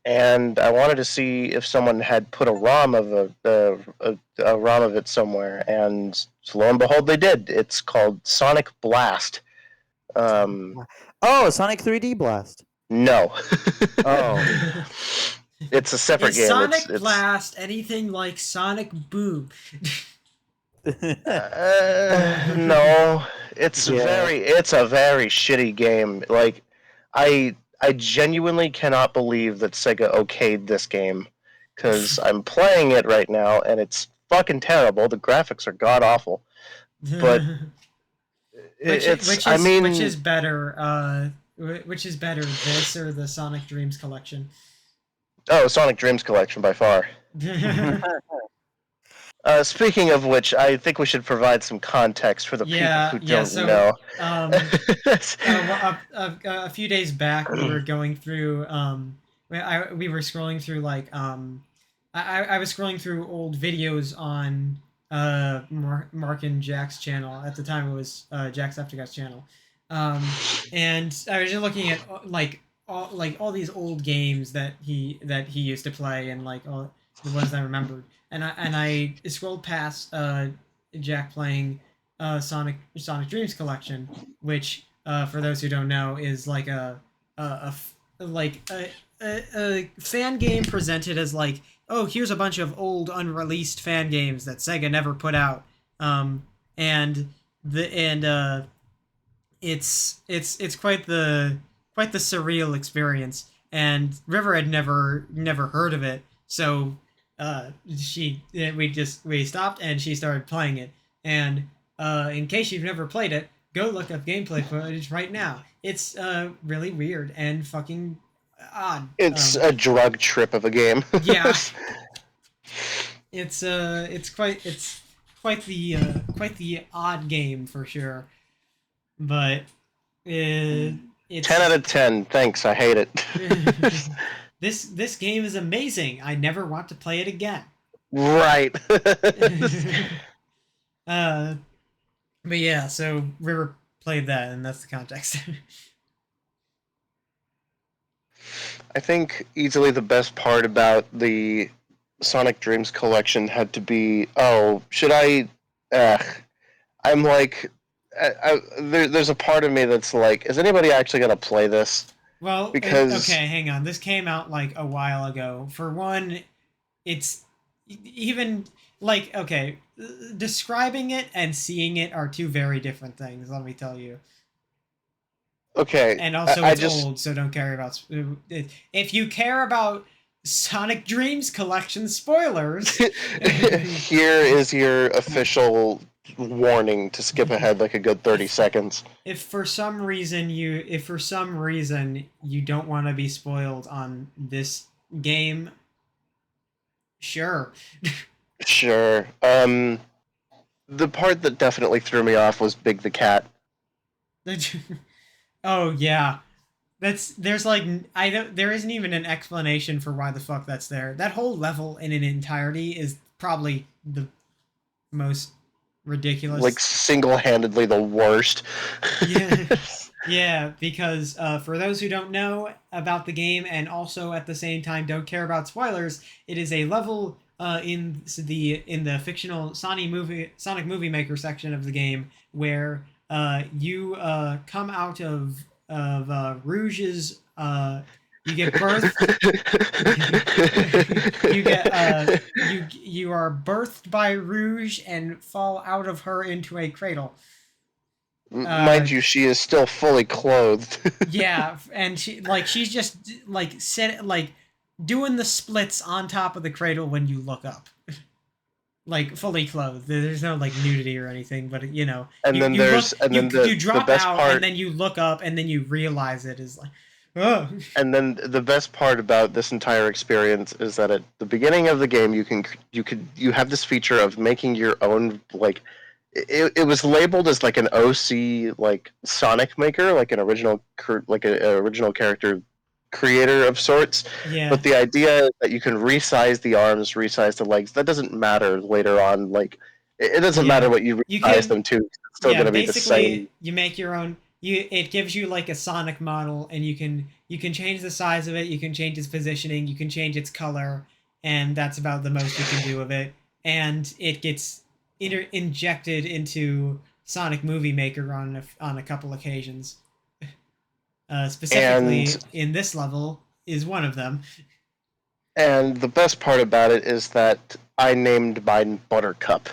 and I wanted to see if someone had put a ROM of a ROM of it somewhere, and lo and behold, they did. It's called Sonic Blast. Um, Oh, Sonic 3D Blast. no, Oh. it's a separate Is game. Sonic It's Blast anything like Sonic Boom? no, Yeah. it's a very shitty game. Like, I genuinely cannot believe that Sega okayed this game because I'm playing it right now and it's fucking terrible. The graphics are god awful, but it's I which mean, is better? Which is better, this or the Sonic Dreams collection? oh, Sonic Dreams Collection by far. Speaking of which, I think we should provide some context for the people Yeah, who yeah. don't So, know. a few days back, we were going through. We were scrolling through like I was scrolling through old videos on Mark and Jack's channel. At the time, it was Jack's Afterguy's channel, and I was just looking at all these old games that he used to play and like all the ones I remembered. And I scrolled past Jack playing Sonic Dreams Collection, which for those who don't know is like a fan game presented as like, oh, here's a bunch of old unreleased fan games that Sega never put out, um, and the and it's quite the surreal experience. And River had never heard of it, so we stopped and she started playing it. And in case you've never played it, go look up gameplay footage right now. It's really weird and fucking odd. It's a drug trip of a game. Yeah, it's quite the odd game for sure. But it's 10 out of 10. Thanks. I hate it. this game is amazing. I never want to play it again. Right. uh, but yeah, so River played that, and that's the context. I think easily the best part about the Sonic Dreams collection had to be, oh, should I? I'm like, there's a part of me that's like, is anybody actually gonna play this? Well, Because okay, hang on. This came out like a while ago. For one, it's even like, okay, describing it and seeing it are two very different things. Let me tell you. okay, And also, I it's just old, so don't care about. If you care about Sonic Dreams collection spoilers, here is your official warning to skip ahead like a good 30 seconds. if for some reason you don't want to be spoiled on this game, sure. Sure. The part that definitely threw me off was Big the Cat. Oh yeah, there's like, I don't there isn't even an explanation for why the fuck that's there. That whole level in an entirety is probably the most ridiculous. Like single-handedly the worst. Yeah. Yeah, because for those who don't know about the game and also at the same time don't care about spoilers, it is a level in the fictional Sonic Movie Maker section of the game where you come out of Rouge's you get birthed you get you are birthed by Rouge and fall out of her into a cradle. Uh, Mind you, she is still fully clothed. Yeah, and she's just like set like doing the splits on top of the cradle when you look up, like fully clothed. There's no like nudity or anything, but And then you the drop best out and part, then you look up and then you realize it is like, oh and then the best part about this entire experience is that at the beginning of the game, you have this feature of making your own like. It was labeled as like an OC like Sonic maker, like an original character creator of sorts. yeah But the idea is that you can resize the arms, resize the legs. That doesn't matter later on. Like it doesn't yeah matter what you you resize can them to. It's still yeah going to be the basically same. you make your own it gives you like a Sonic model and you can change the size of it, you can change its positioning, you can change its color, and that's about the most you can do of it, and it gets injected into Sonic Movie Maker on a couple occasions, And specifically in this level is one of them. And the best part about it is that I named mine Buttercup.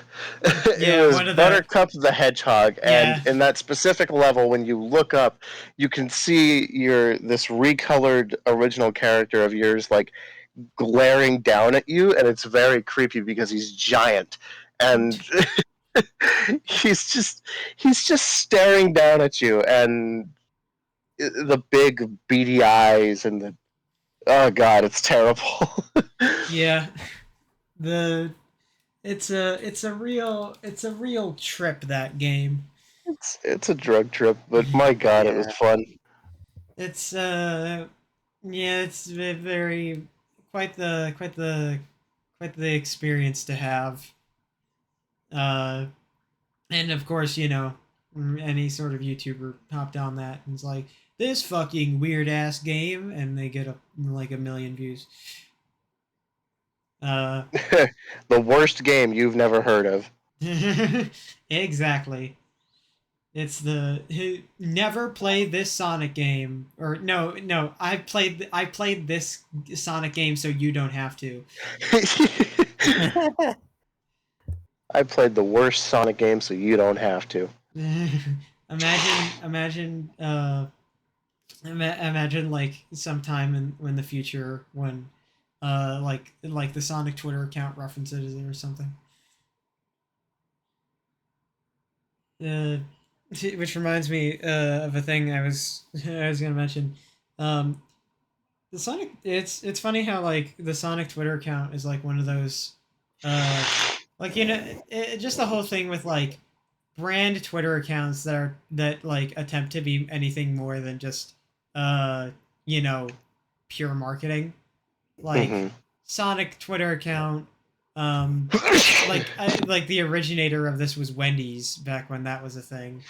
It Yeah, was one of the Buttercup the Hedgehog, and yeah in that specific level, when you look up, you can see your this recolored original character of yours like glaring down at you, and it's very creepy because he's giant, and he's just staring down at you, and the big beady eyes and the oh god, it's terrible. yeah the it's a real trip, that game. It's a drug trip, but my god, it was Yeah. fun. It's yeah, it's very quite the experience to have. Uh, and of course, any sort of YouTuber hopped on that and it's like this fucking weird ass game, and they get like a million views. Uh, The worst game you've never heard of. exactly. It's never play this Sonic game, or no. I played this Sonic game so you don't have to. I played the worst Sonic game, so you don't have to. Imagine like sometime in the future when like the Sonic Twitter account references it or something. Uh, which reminds me of a thing I was gonna mention. Um, the Sonic it's funny how like the Sonic Twitter account is like one of those uh like just the whole thing with like brand Twitter accounts that like attempt to be anything more than just uh you know pure marketing, like Hmm. Sonic Twitter account. Like the originator of this was Wendy's back when that was a thing.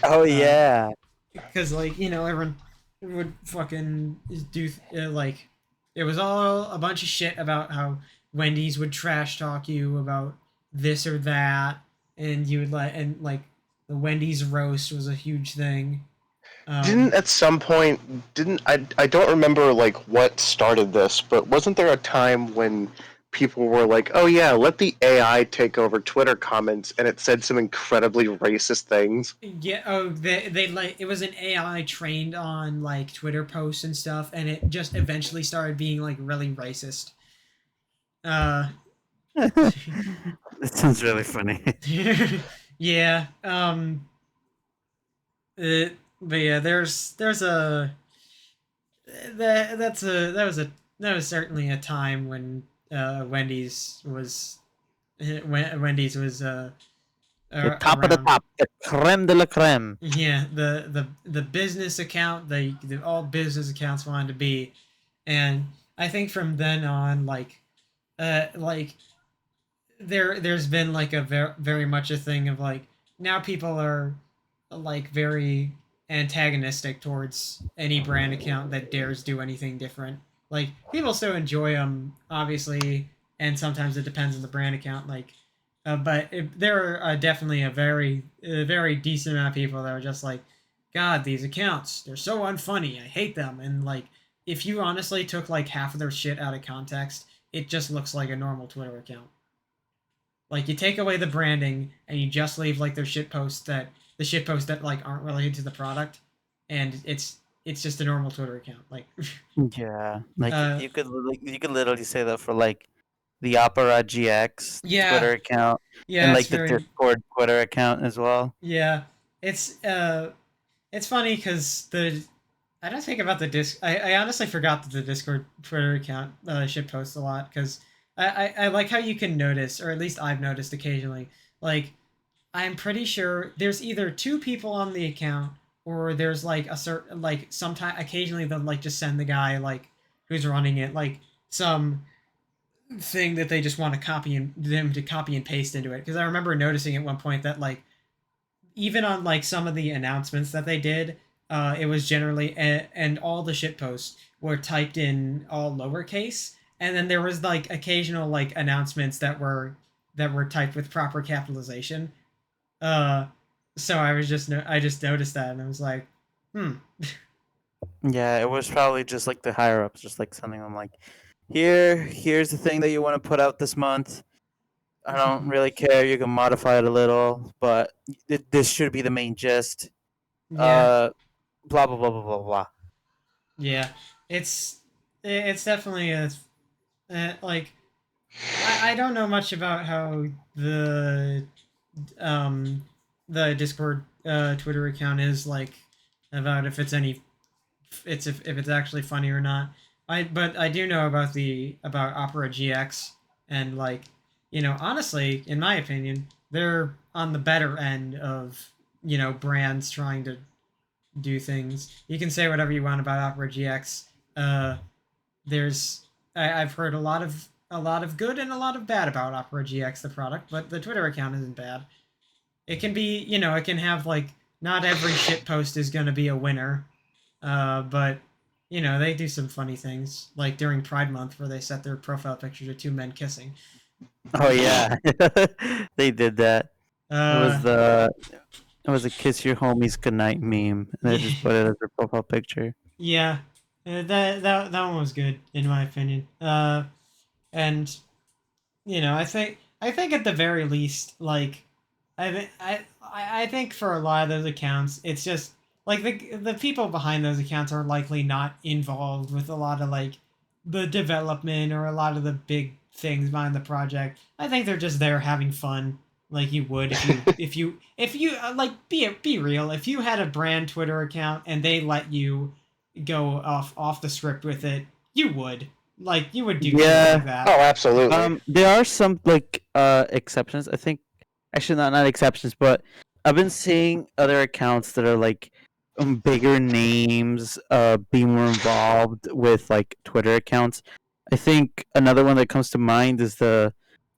Oh Uh, yeah. because like everyone would fucking do like it was all a bunch of shit about how Wendy's would trash talk you about this or that, and you would like the Wendy's roast was a huge thing. Um, Didn't at some point didn't I don't remember like what started this, but wasn't there a time when people were like, "Oh yeah, let the AI take over Twitter comments," and it said some incredibly racist things? yeah, oh, they like it was an AI trained on like Twitter posts and stuff, and it just eventually started being like really racist. Uh, That sounds really funny. yeah. But yeah, there's a that was certainly a time when Wendy's was The top of the around. top, the creme de la creme. Yeah, the business account, the all business accounts wanted to be, and I think from then on, like there's been like a very much a thing of like now people are like very antagonistic towards any brand account that dares do anything different. Like people still enjoy them, obviously, and sometimes it depends on the brand account. There are definitely a very decent amount of people that are just like, God, these accounts, they're so unfunny. I hate them. And like, if you honestly took like half of their shit out of context, it just looks like a normal Twitter account. Like you take away the branding and you just leave like their shit posts that the shit posts that like aren't related to the product, and it's just a normal Twitter account. Like, Yeah, like uh, you could literally say that for like the Opera GX yeah, Twitter account and yeah, it's like the very Discord Twitter account as well. yeah. It's it's funny because the I don't think about the disc. I honestly forgot that the Discord Twitter account shit posts a lot because I like how you can notice, or at least I've noticed occasionally, like I'm pretty sure there's either two people on the account or there's like a certain like sometime occasionally they'll like just send the guy like who's running it like some thing that they just want to copy and them to copy and paste into it because I remember noticing at one point that like even on like some of the announcements that they did it was generally and all the shit posts were typed in all lowercase and then there was like occasional like announcements that were typed with proper capitalization uh, so I just noticed that and I was like, hmm, Yeah, it was probably just like the higher ups, just like sending them like, here's the thing that you want to put out this month. I don't really care. You can modify it a little, but this should be the main gist. yeah, Uh, blah blah blah blah blah blah. yeah, it's it's definitely a like I don't know much about how um the Discord Twitter account is like about if it's any if it's actually funny or not. I do know about the about Opera GX and like honestly in my opinion they're on the better end of brands trying to do things. You can say whatever you want about Opera GX. Uh, there's I've heard a lot of good and a lot of bad about Opera GX the product, but the Twitter account isn't bad. It can be it can have like not every shit post is going to be a winner but they do some funny things, like during Pride Month, where they set their profile picture to two men kissing. Oh yeah, they did that. It Uh, was the it was a kiss your homies goodnight meme, and they yeah, just put it as their profile picture. yeah, that one was good in my opinion. And I think at the very least, like, I think for a lot of those accounts, it's just like the people behind those accounts are likely not involved with a lot of like the development or a lot of the big things behind the project. I think they're just there having fun, like you would if you like be real. If you had a brand Twitter account and they let you go off the script with it, you would you would do shit like Yeah, Oh, that. absolutely. there are some like exceptions. I think actually not exceptions, but I've been seeing other accounts that are like bigger names being more involved with like Twitter accounts. I think another one that comes to mind is the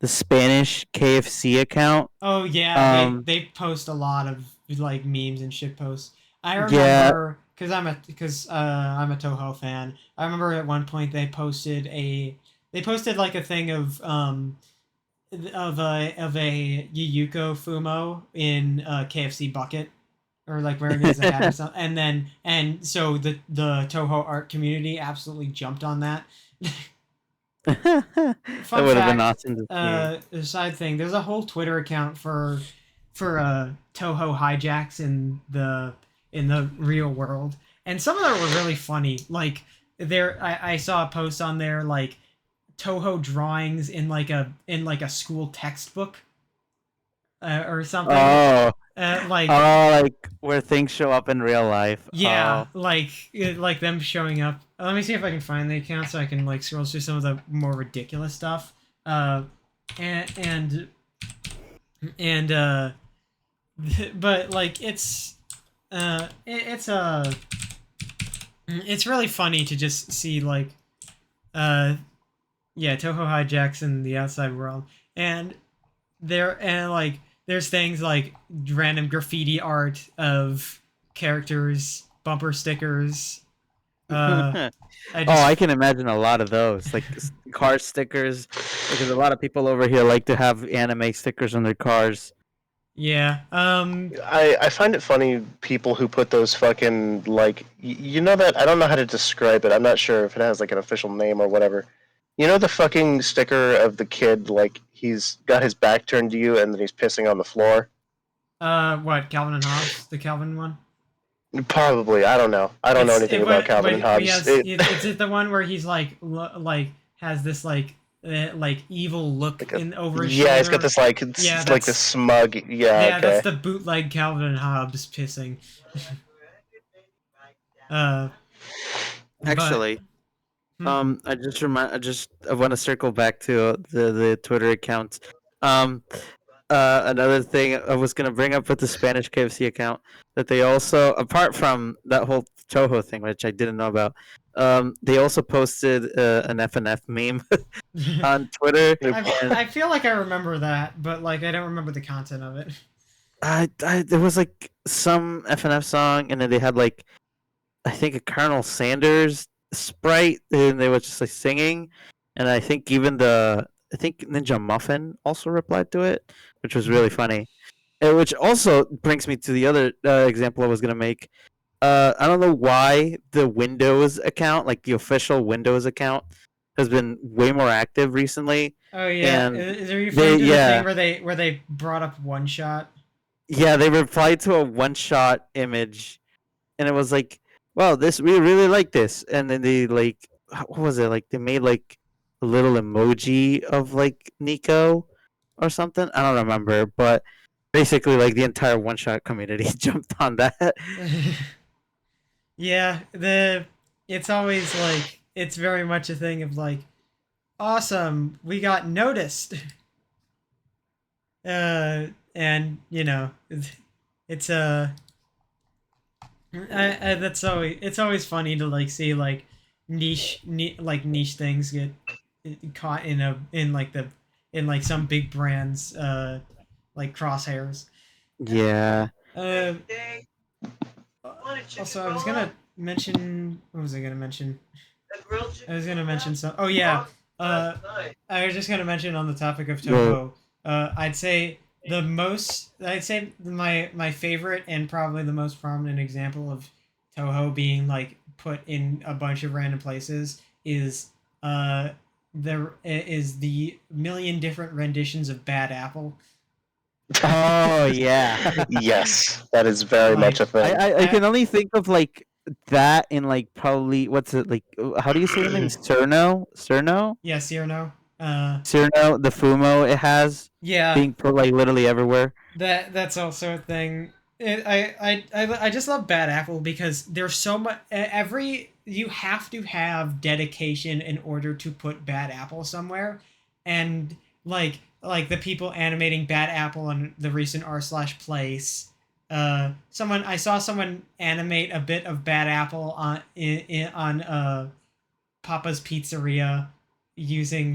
Spanish KFC account. Oh yeah, Um, they post a lot of like memes and shit posts. I yeah, remember because I'm a Toho fan. I remember at one point they posted like a thing of a Yuyuko Fumo in a KFC bucket or like wearing it as a hat or something. And so the Toho art community absolutely jumped on that. that Fun would have been fact, awesome to see. a side thing. There's a whole Twitter account for Toho hijacks in the real world, and some of them were really funny. Like I saw a post on there like Toho drawings in like a school textbook or something. Oh, Like oh, like where things show up in real life. yeah, Oh, like them showing up. Let me see if I can find the account so I can like scroll through some of the more ridiculous stuff. Uh, and and and but like it's it's really funny to just see like uh yeah Toho hijacks in the outside world and there and like there's things like random graffiti art of characters, bumper stickers. I Oh, I just can imagine a lot of those, like car stickers, because a lot of people over here like to have anime stickers on their cars. yeah. I find it funny people who put those fucking like you know that I don't know how to describe it. I'm not sure if it has like an official name or whatever. You know the fucking sticker of the kid like he's got his back turned to you and then he's pissing on the floor. What Calvin and Hobbes, the Calvin one? Probably I don't know. I don't know anything about Calvin and But he Hobbes. has. It's it the one where he's like has this like evil look Like a, in over his yeah, he's shoulder. got this like Yeah, it's like this smug. Yeah, yeah, that's okay. the bootleg Calvin and Hobbes pissing. uh, but Actually, hmm. I want to circle back to the Twitter account. Um, another thing I was gonna bring up with the Spanish KFC account, that they also, apart from that whole Toho thing, which I didn't know about, they also posted an FNF meme on Twitter, and I feel like I remember that, but like I don't remember the content of it. there was like some FNF song, and then they had like, I think, a Colonel Sanders sprite, and they were just like singing, and I think Ninja Muffin also replied to it, which was really funny. Which also brings me to the other example I was gonna make. I don't know why the Windows account, like the official Windows account, has been way more active recently, Oh yeah, and are you they referring to the thing yeah where they brought up one shot? yeah they replied to a one shot image, and it was like, wow, this, we really like this, and then they like, what was it, like they made like a little emoji of like Nico or something. I don't remember, but basically like the entire one shot community jumped on that. Yeah, it's always like it's very much a thing of like awesome, we got noticed. And you know, it's that's always it's always funny to like see like niche things get caught in a in like the in like some big brands like crosshairs. Yeah. Uh, also, I was gonna mention. What was I gonna mention? I was gonna mention some. Oh yeah. Uh, I was just gonna mention on the topic of Well, Toho. I'd say the most. I'd say my favorite and probably the most prominent example of Toho being like put in a bunch of random places is there is the million different renditions of Bad Apple. oh yeah. Yes, that is very much Like a thing. I can only think of like that in like, probably, what's it like, how do you say the name? Cerno? yeah, Cyrano. Cerno, the Fumo it has Yeah, being put like literally everywhere. that's also a thing. I just love Bad Apple because there's so much. Every you have to have dedication in order to put Bad Apple somewhere, and like the people animating Bad Apple on the recent r/place. Someone I saw someone animate a bit of Bad Apple on Papa's Pizzeria using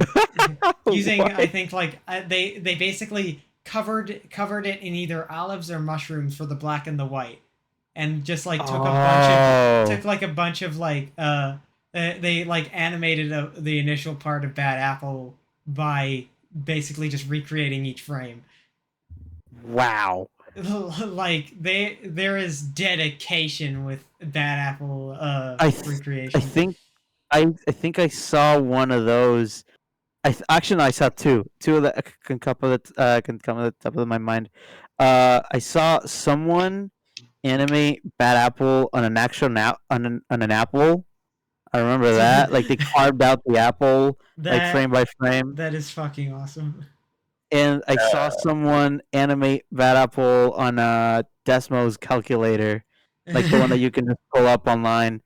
using I What? think like they basically covered it in either olives or mushrooms for the black and the white, and just like Oh. took like a bunch of like they like animated the initial part of Bad Apple by basically just recreating each frame. Wow. Like there is dedication with Bad Apple I th- I recreation. think I think I saw one of those. Actually, no, I saw two. Two of the can couple that can come to the top of my mind. I saw someone animate Bad Apple on an actual on an apple. I remember that. Like they carved out the apple like that frame by frame. that is fucking awesome. And I saw Uh, someone animate Bad Apple on a Desmo's calculator, like the one that you can just pull up online.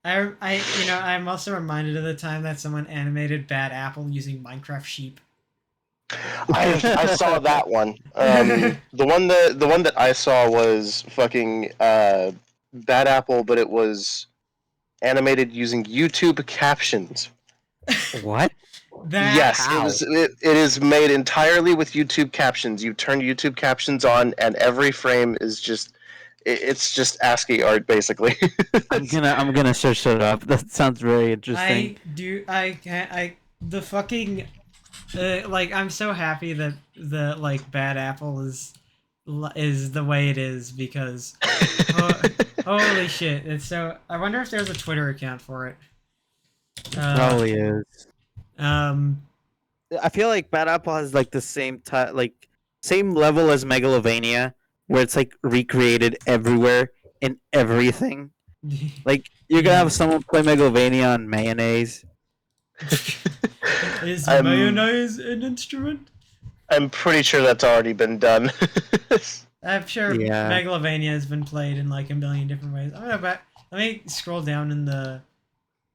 I'm also reminded of the time that someone animated Bad Apple using Minecraft sheep. I saw that one. The one that I saw was fucking Bad Apple, but it was animated using YouTube captions. What? That Yes, How? it is made entirely with YouTube captions. You turn YouTube captions on, and every frame is just It's just ASCII art, basically. I'm gonna search it up. That sounds very interesting. I can't I the fucking like I'm so happy that the like Bad Apple is the way it is because ho- holy shit, it's so I wonder if there's a Twitter account for it. Uh Probably is. um I feel like Bad Apple has like the same level as Megalovania, where it's like recreated everywhere in everything. Like you're gonna yeah. have someone play Megalovania on mayonnaise. Is I'm mayonnaise an instrument? I'm pretty sure that's already been done. I'm sure Yeah. Megalovania has been played in like a million different ways. I'm gonna back. Let me scroll down in the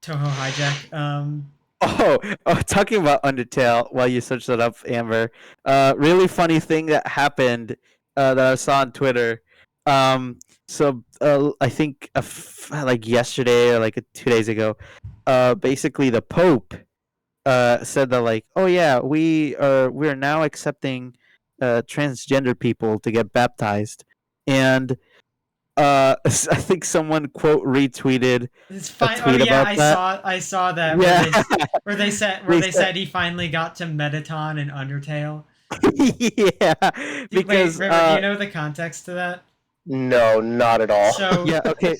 Toho hijack. Talking about Undertale while you search that up, Amber. Really funny thing that happened that I saw on Twitter. I think like yesterday or like 2 days ago, basically the Pope said that like, oh yeah, we are now accepting transgender people to get baptized, and I think someone quote retweeted It's a fine. Oh tweet yeah, about that. I saw that Yeah, where they they said said he finally got to Metaton and Undertale. yeah, Wait, because River, do you know the context to that? No, not at all. So yeah, okay,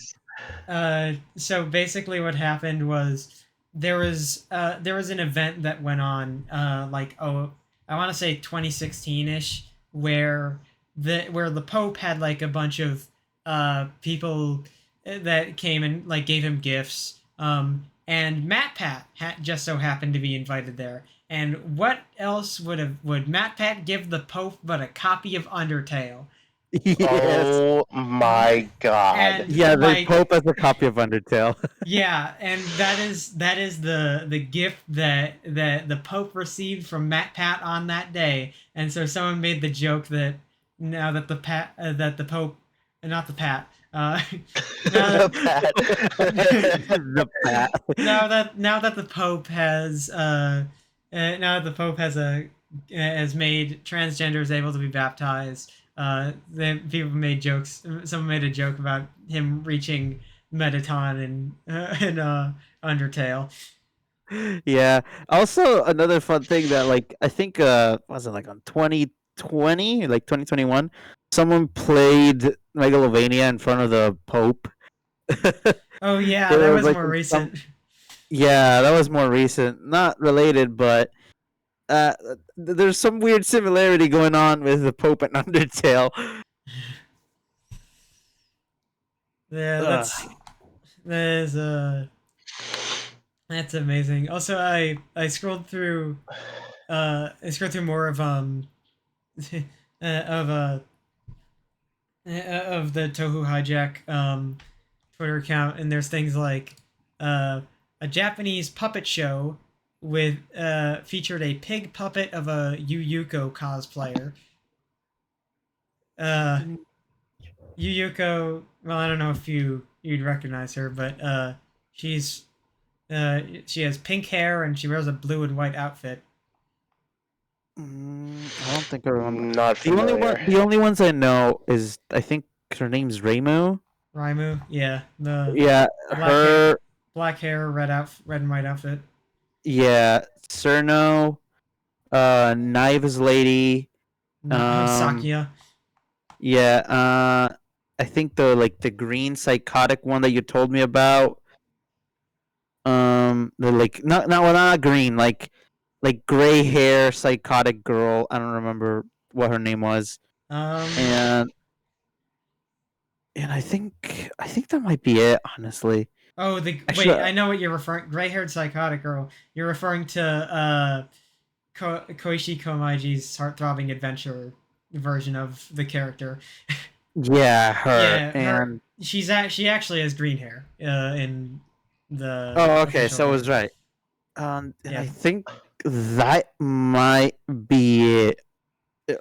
so basically what happened was there was an event that went on like oh I want to say 2016ish where the Pope had like a bunch of people that came and like gave him gifts and Matt Pat just so happened to be invited there. And what else would Matt Pat give the Pope but a copy of Undertale? yes, Oh my god. And yeah. The like Pope has a copy of Undertale. yeah, and that is the gift that the Pope received from Matt Pat on that day, and so someone made the joke that now that the Pope, not the Pat, now The pat. The Pat. now that the Pope has now that the Pope has made transgenders able to be baptized. Then people made jokes. Someone made a joke about him reaching Metaton in Undertale. Yeah. Also, another fun thing that like I think was it like on 2020, like 2021, someone played Megalovania in front of the Pope. Oh yeah, that There was was like more some recent. yeah, that was more recent, not related, but there's some weird similarity going on with the Pope and Undertale. Yeah, Ugh. that is that's amazing. Also, I scrolled through I scrolled through more of of the Tohu Hijack Twitter account, and there's things like uh, a Japanese puppet show with featured a pig puppet of a Yu Yuko cosplayer. Uh, Yu Yuko, well, I don't know if you'd recognize her, but she's she has pink hair and she wears a blue and white outfit. I don't think I remember. Not familiar. The only ones I know is I think her name's Reimu. Raimu, yeah, the Yeah, black hair, her. red and white outfit. Yeah, Cerno, Knives Lady. Um, Sakia. yeah. I think the green psychotic one that you told me about. The like not green, like gray hair psychotic girl. I don't remember what her name was, Um, and I think that might be it. Honestly, oh, the wait, actually, I know what you're referring. Gray-haired psychotic girl. You're referring to Koichi Komaiji's heart-throbbing adventure version of the character. yeah, her Yeah, her. and She actually has green hair in the oh, okay, official so I was game. right. And Yeah, I think that might be it.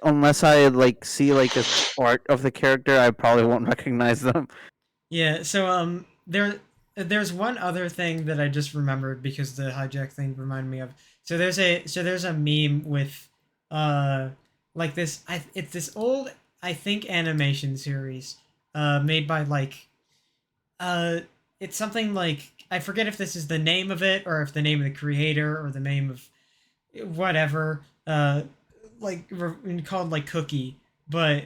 Unless I like see like a art of the character, I probably won't recognize them. yeah. So there's one other thing that I just remembered because the hijack thing reminded me of. So there's a meme with uh like this. It's this old I think animation series made by like uh, it's something like I forget if this is the name of it or if the name of the creator or the name of whatever. Like called like Cookie, but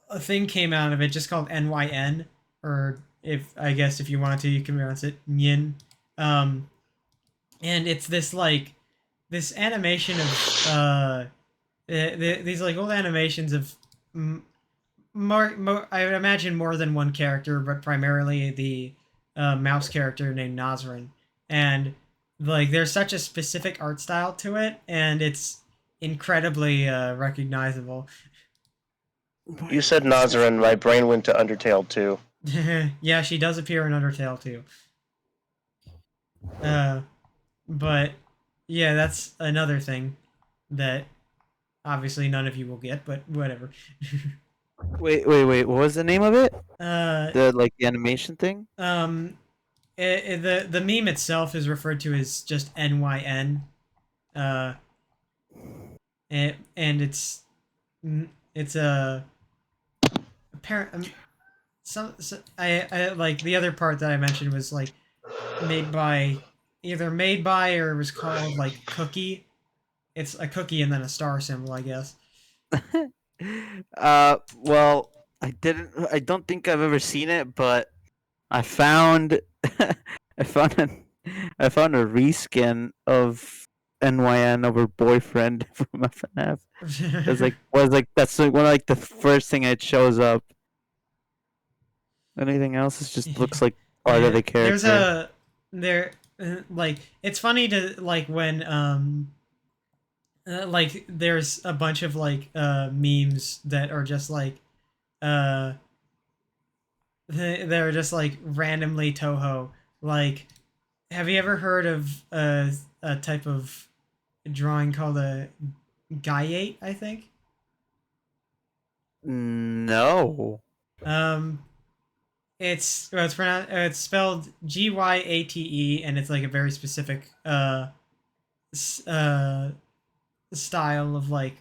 a thing came out of it just called NYN, or if I guess if you wanted to, you can pronounce it Nyin. Um, and it's this like this animation of these like old animations of more I would imagine more than one character, but primarily the mouse character named Nazrin. And like there's such a specific art style to it, and it's incredibly recognizable. You said Nazarin, my brain went to Undertale too. Yeah, she does appear in Undertale too. Uh, but yeah, that's another thing that obviously none of you will get, but whatever. Wait. What was the name of it? uh, The animation thing? um, the meme itself is referred to as just NYN. Uh, and it's a apparent I like the other part that I mentioned was like made by either made by or was called like Cookie. It's a cookie and then a star symbol, I guess. Well, I don't think I've ever seen it, but I found I found an I found a reskin of NYN over boyfriend from FNF. That's like one of like the first thing that shows up. Anything else is just looks like part of Yeah, the there's character. a there like it's funny to like when like there's a bunch of like memes that are just like uh they're just like randomly Toho. Like, have you ever heard of a type of drawing called a gaiate? I think. No. Um, it's spelled Gyate, and it's like a very specific s- uh style of like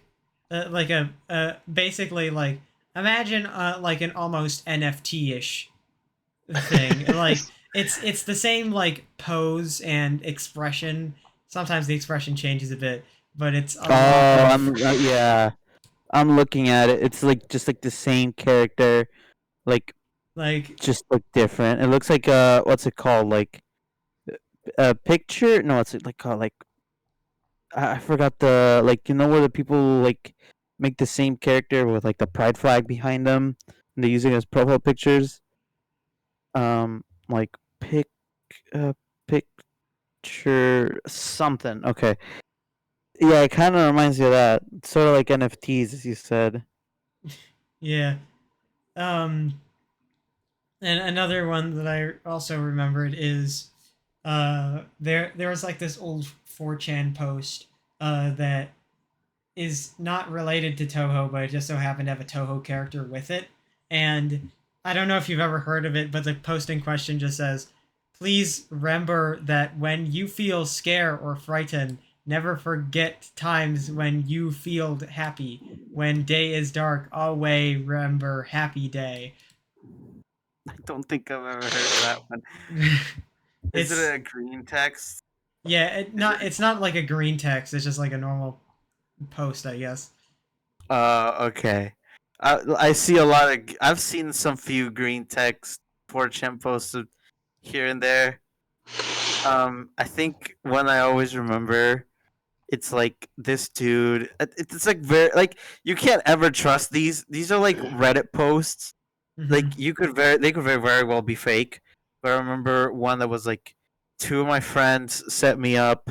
a basically like imagine like an almost NFT ish thing. Like it's the same like pose and expression. Sometimes the expression changes a bit, but it's a lot Oh, of I'm yeah. I'm looking at it. It's like just like the same character, like like just look different. It looks like what's it called? Like a picture? No, it's like called like I forgot the like where the people like make the same character with like the pride flag behind them and they use it as profile pictures. Like uh picture something. Okay, yeah, it kind of reminds me of that. Sort of like NFTs, as you said. yeah. Um, and another one that I also remembered is there was like this old 4chan post that is not related to Toho, but it just so happened to have a Toho character with it. And I don't know if you've ever heard of it, but the post in question just says, "Please remember that when you feel scared or frightened, never forget times when you feel happy. When day is dark, always remember happy day." I don't think I've ever heard of that one. Is it It's a green text? yeah, Is it? it's not like a green text. It's just like a normal post, I guess. Okay. I see a lot of. I've seen some few green text 4chan posted here and there. I think one I always remember. It's like this dude. It's like very like you can't ever trust these. These are like Reddit posts. Hmm. Like they could very well be fake. But I remember one that was like two of my friends set me up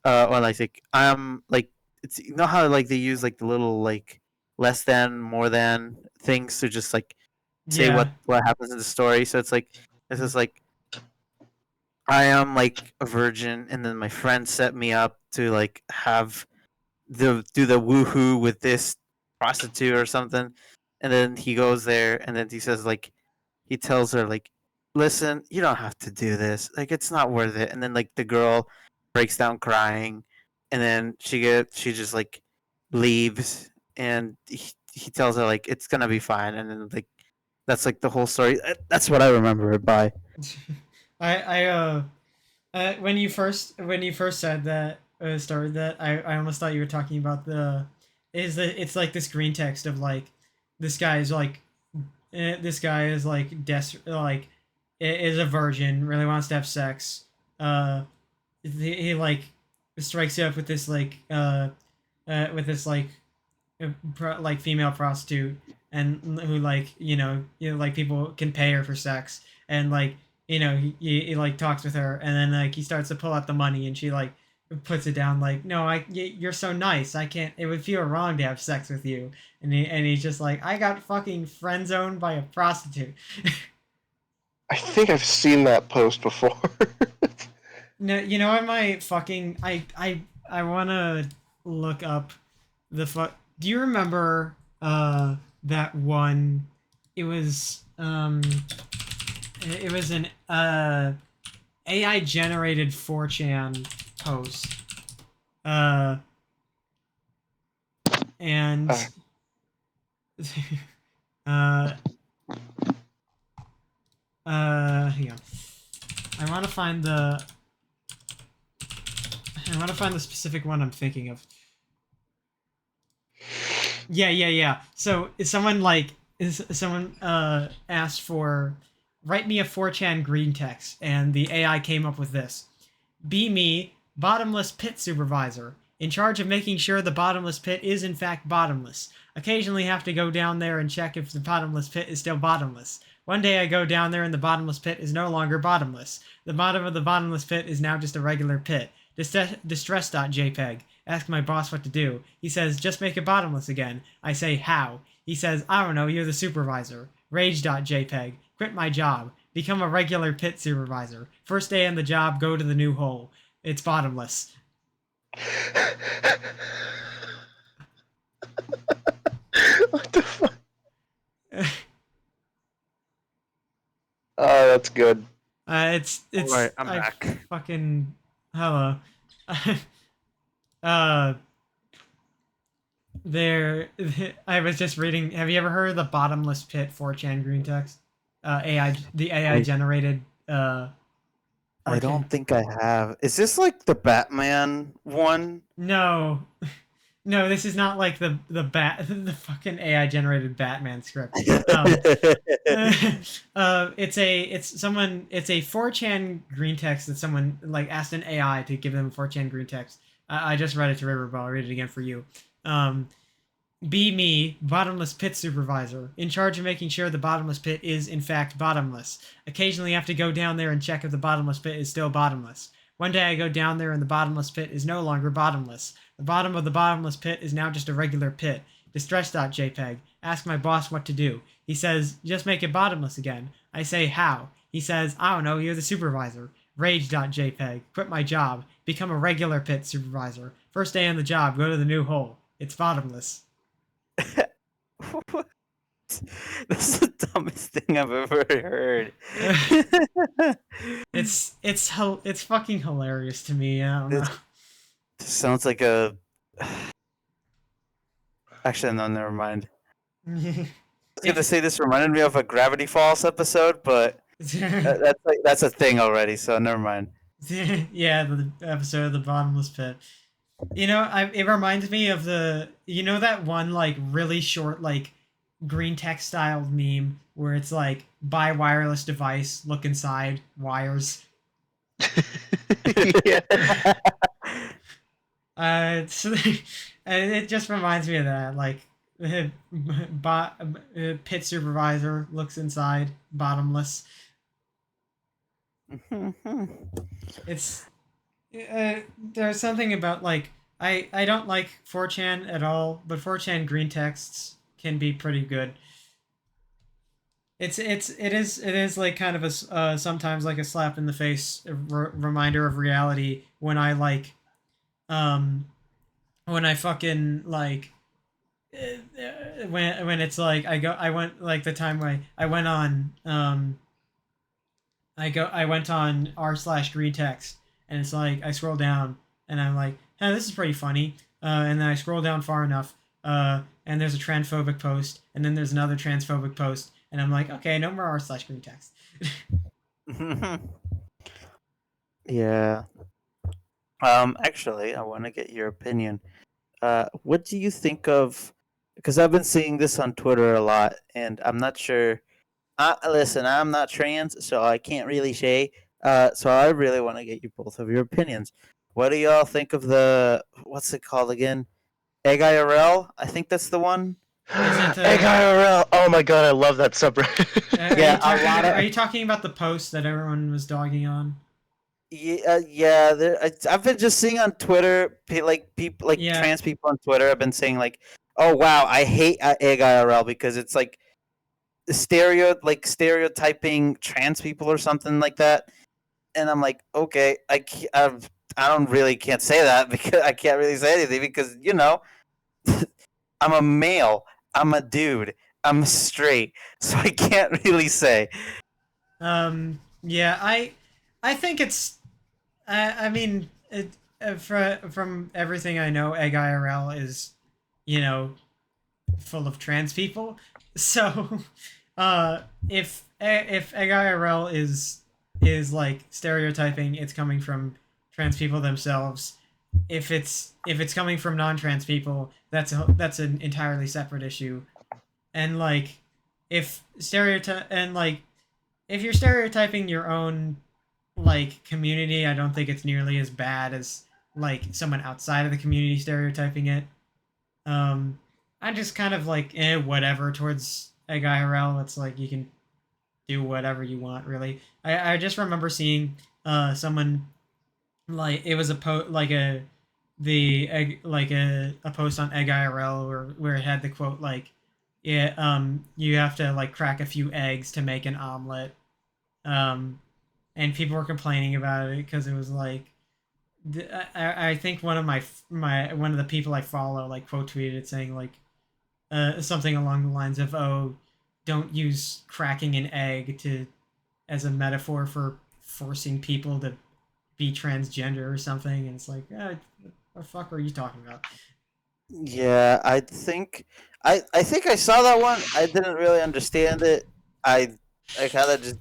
or like I'm like it's how like they use like the little like less than more than things to just like say Yeah. what happens in the story. So it's like this is like I am like a virgin, and then my friend set me up to like have the do the woohoo with this prostitute or something, and then he goes there, and then he says like he tells her like, "Listen, you don't have to do this. Like, it's not worth it." And then like the girl breaks down crying, and then she just like leaves, and he tells her like it's gonna be fine, and then like That's like the whole story. That's what I remember it by. When you first said that started that, I almost thought you were talking about the is that it's like this green text of like this guy is like this guy is like is a virgin, really wants to have sex. Uh, he like strikes you up with this like female prostitute, and who like like people can pay her for sex, and like he like talks with her, and then like he starts to pull out the money, and she like puts it down like, no, you're so nice, I can't, it would feel wrong to have sex with you, and he's just like, I got fucking friend zoned by a prostitute. I think I've seen that post before. No, I might fucking I want to look up the fuck. Do you remember that one? It was it was an AI generated 4chan post. And uh hang on. I want to find the specific one I'm thinking of. Yeah. So someone asked for, write me a 4chan green text, and the AI came up with this: be me, bottomless pit supervisor, in charge of making sure the bottomless pit is in fact bottomless. Occasionally have to go down there and check if the bottomless pit is still bottomless. One day I go down there and the bottomless pit is no longer bottomless. The bottom of the bottomless pit is now just a regular pit. Distress.jpg. Ask my boss what to do. He says, just make it bottomless again. I say, how? He says, I don't know, you're the supervisor. Rage.jpg. Quit my job. Become a regular pit supervisor. First day on the job, go to the new hole. It's bottomless. What the fuck? Oh, that's good. It's All right, I'm back. Fucking hello. There, I was just reading. Have you ever heard of the bottomless pit 4chan green text? The AI generated. I don't think I have. Is this like the Batman one? No, no, this is not like the the fucking AI generated Batman script. It's a 4chan green text that someone like asked an AI to give them a 4chan green text. I just read it to River, but I'll read it again for you. Be me, bottomless pit supervisor, in charge of making sure the bottomless pit is in fact bottomless. Occasionally have to go down there and check if the bottomless pit is still bottomless. One day I go down there and the bottomless pit is no longer bottomless. The bottom of the bottomless pit is now just a regular pit. Distress.jpg. Ask my boss what to do. He says, just make it bottomless again. I say, how? He says, I don't know, you're the supervisor. Rage.jpg. Quit my job. Become a regular pit supervisor. First day on the job, go to the new hole. It's bottomless. What? This is the dumbest thing I've ever heard. It's fucking hilarious to me. I don't know. Sounds like a. Actually, no, never mind. I was gonna say this reminded me of a Gravity Falls episode, but that's a thing already, so never mind. Yeah, the episode of the bottomless pit. It reminds me of that one like really short like green text styled meme where it's like, buy wireless device, look inside, wires. Yeah. It just reminds me of that, like, pit supervisor looks inside, bottomless. It's there's something about like I don't like 4chan at all, but 4chan green texts can be pretty good. It is like kind of a sometimes like a slap in the face reminder of reality when I like when I fucking like when it's like I went like the time when I went on I went on r/green text, and it's like I scroll down and I'm like, hey, this is pretty funny, and then I scroll down far enough, and there's a transphobic post, and then there's another transphobic post, and I'm like, okay, no more r/green text. Yeah. Actually, I want to get your opinion. What do you think of? Because I've been seeing this on Twitter a lot, and I'm not sure. Listen, I'm not trans, so I can't really say. So I really want to get you both of your opinions. What do y'all think of the what's it called again? Egg IRL? I think that's the one. Is it Egg IRL. Oh my god, I love that subreddit. Yeah, a lot of are you talking about the post that everyone was dogging on? yeah. I've been just seeing on Twitter, like people, like Yeah, trans people on Twitter. I've been saying like, "Oh wow, I hate Egg IRL because it's like stereotyping trans people or something like that." And I'm like, okay, I don't really can't say that because I can't really say anything because I'm a male, I'm a dude, I'm straight, so I can't really say. yeah, I think it's I mean, from everything I know, Egg IRL is, you know, full of trans people. So, if Egg IRL is like stereotyping, it's coming from trans people themselves. If it's coming from non-trans people, that's an entirely separate issue. And like, if you're stereotyping your own like community, I don't think it's nearly as bad as like someone outside of the community stereotyping it. Um, I'm just kind of like whatever towards Egg IRL. It's like you can do whatever you want, really. I just remember seeing someone like it was a like the egg like a post on Egg IRL where it had the quote like yeah you have to like crack a few eggs to make an omelet. Um, and people were complaining about it because it was like I think one of my one of the people I follow like quote tweeted it saying like something along the lines of oh don't use cracking an egg to as a metaphor for forcing people to be transgender or something, and it's like what the fuck are you talking about? Yeah, I think I saw that one. I didn't really understand it. I kind of just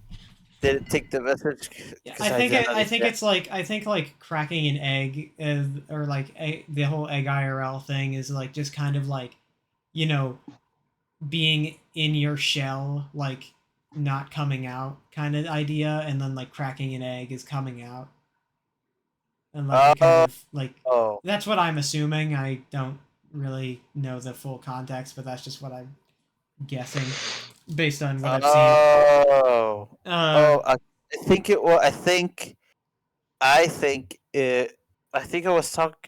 didn't take the message Yeah, because I didn't I think understand. it's like I think like cracking an egg or like the whole egg IRL thing is like just kind of like you know being in your shell, like not coming out kind of idea, and then like cracking an egg is coming out, and like you kind Oh, of like oh, that's what I'm assuming. I don't really know the full context, but that's just what I'm guessing based on what I've seen. oh, Uh, oh. I think it was. I think it. I think I was talk.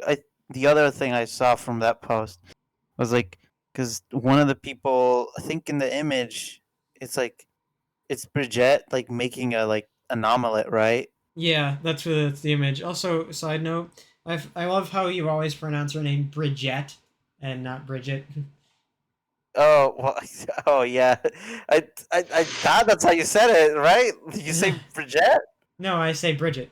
The other thing I saw from that post was like because one of the people I think in the image, it's like it's Bridget like making a like an omelet, right? yeah, that's the image. Also, side note, I love how you always pronounce her name Bridget and not Bridget. Oh well, oh yeah. I thought that's how you said it, right? You say Bridget? No, I say Bridget.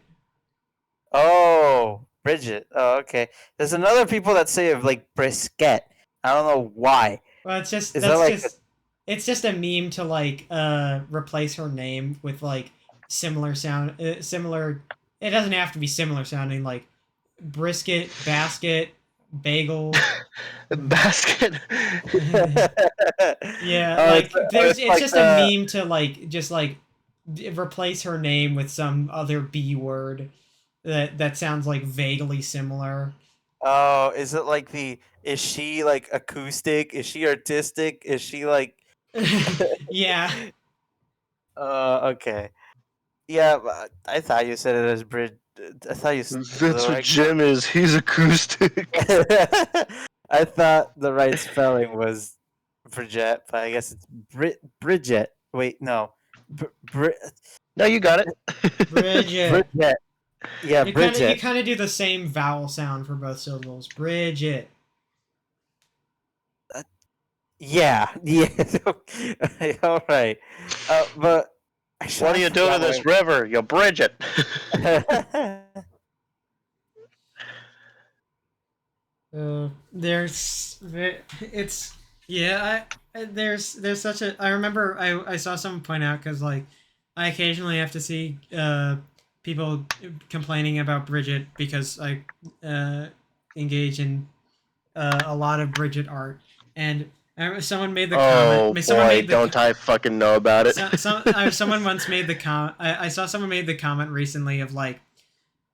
Oh, Bridget. Oh, okay. There's another people that say it like brisket. I don't know why. Well, it's just Is that that's like just it's just a meme to like replace her name with like similar. It doesn't have to be similar sounding like brisket, basket, bagel. Basket. Yeah, oh, like there's it's it's like just a the meme to like just like replace her name with some other B word that sounds like vaguely similar. oh, is it like the is she like acoustic? Is she artistic? Is she like Yeah. okay. Yeah, but I thought you said it as Brid. I thought That's the what right. Jim is. He's acoustic. I thought the right spelling was Bridget, but I guess it's Bridget. Wait, no, No, you got it. Bridget. Bridget. Yeah, You Bridget. kind of do the same vowel sound for both syllables. Bridget. Yeah, yeah. All right, but actually, What I are you doing to forgot this river? You bridge it. There's it's Yeah, there's such a. I remember I saw someone point out because like I occasionally have to see people complaining about Bridget because I uh, engage in a lot of Bridget art, and I remember someone made the comment. Oh Someone boy, made the don't I fucking know about it. someone once made the comment. I saw someone made the comment recently of like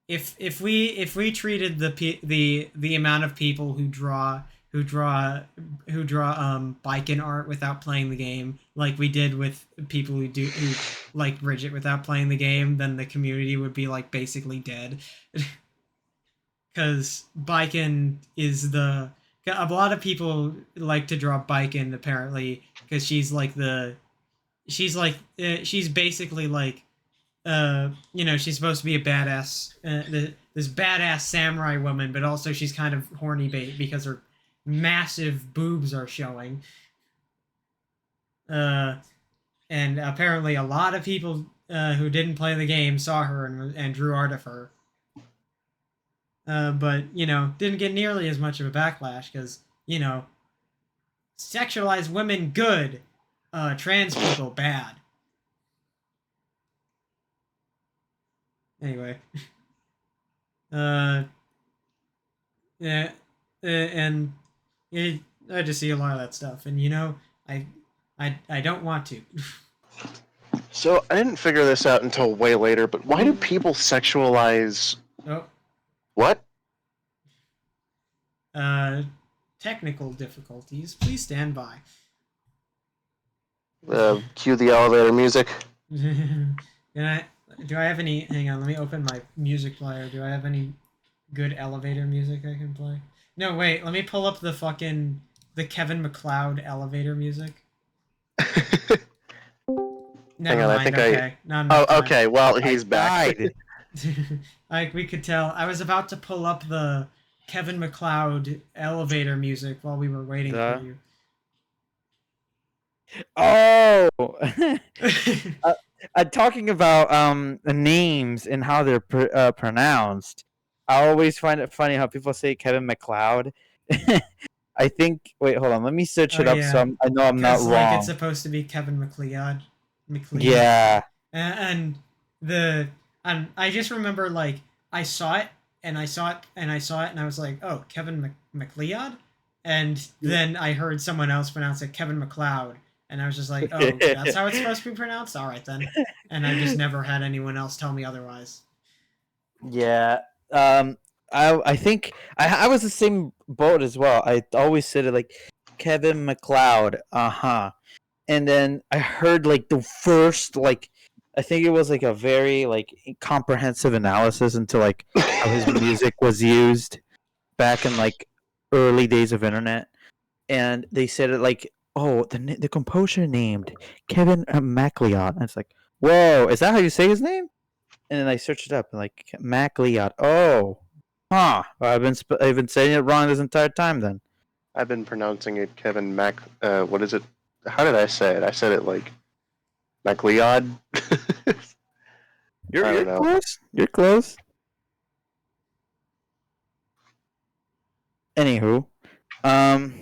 if we treated the amount of people who draw who draw Biken art without playing the game like we did with people who like Bridget without playing the game, then the community would be like basically dead. Because Biken is the a lot of people like to draw Biken apparently because she's basically like she's supposed to be a badass, this badass samurai woman, but also she's kind of horny bait because her massive boobs are showing. Uh, and apparently, a lot of people who didn't play the game saw her and drew art of her. But didn't get nearly as much of a backlash because sexualized women good, trans people bad. Anyway. Uh, yeah, and I just see a lot of that stuff, and I, I don't want to. So I didn't figure this out until way later, but why do people sexualize Oh, what? uh, technical difficulties. Please stand by. Cue the elevator music. Can I? Do I have any? Hang on, let me open my music player. Do I have any good elevator music I can play? No, wait. Let me pull up the Kevin MacLeod elevator music. Never Hang on, I mind. think Okay. Not Oh, enough time. okay. Well, he's back. Died. Like we could tell, I was about to pull up the Kevin MacLeod elevator music while we were waiting for you. Oh, talking about names and how they're pronounced. I always find it funny how people say Kevin MacLeod. I think. Wait, hold on. Let me search Oh it up so yeah, I know I'm not because like it's wrong. supposed to be Kevin MacLeod. MacLeod. Yeah. And I just remember like I saw it and I saw it and I saw it and I was like, oh, Kevin MacLeod, and then I heard someone else pronounce it Kevin MacLeod, and I was just like, oh, that's how it's supposed to be pronounced. All right then, and I just never had anyone else tell me otherwise. Yeah. I think I was the same boat as well. I always said it like Kevin MacLeod. Uh-huh. And then I heard like the first like I think it was like a very like comprehensive analysis into like how his music was used back in like early days of internet, and they said it like, oh, the composer named Kevin MacLeod. And it's like, whoa, is that how you say his name? And then I searched it up and like MacLeod. Oh, huh. I've been saying it wrong this entire time then. I've been pronouncing it Kevin Mac. What is it? How did I say it? I said it like MacLeod. You're close. You're close. Anywho, um,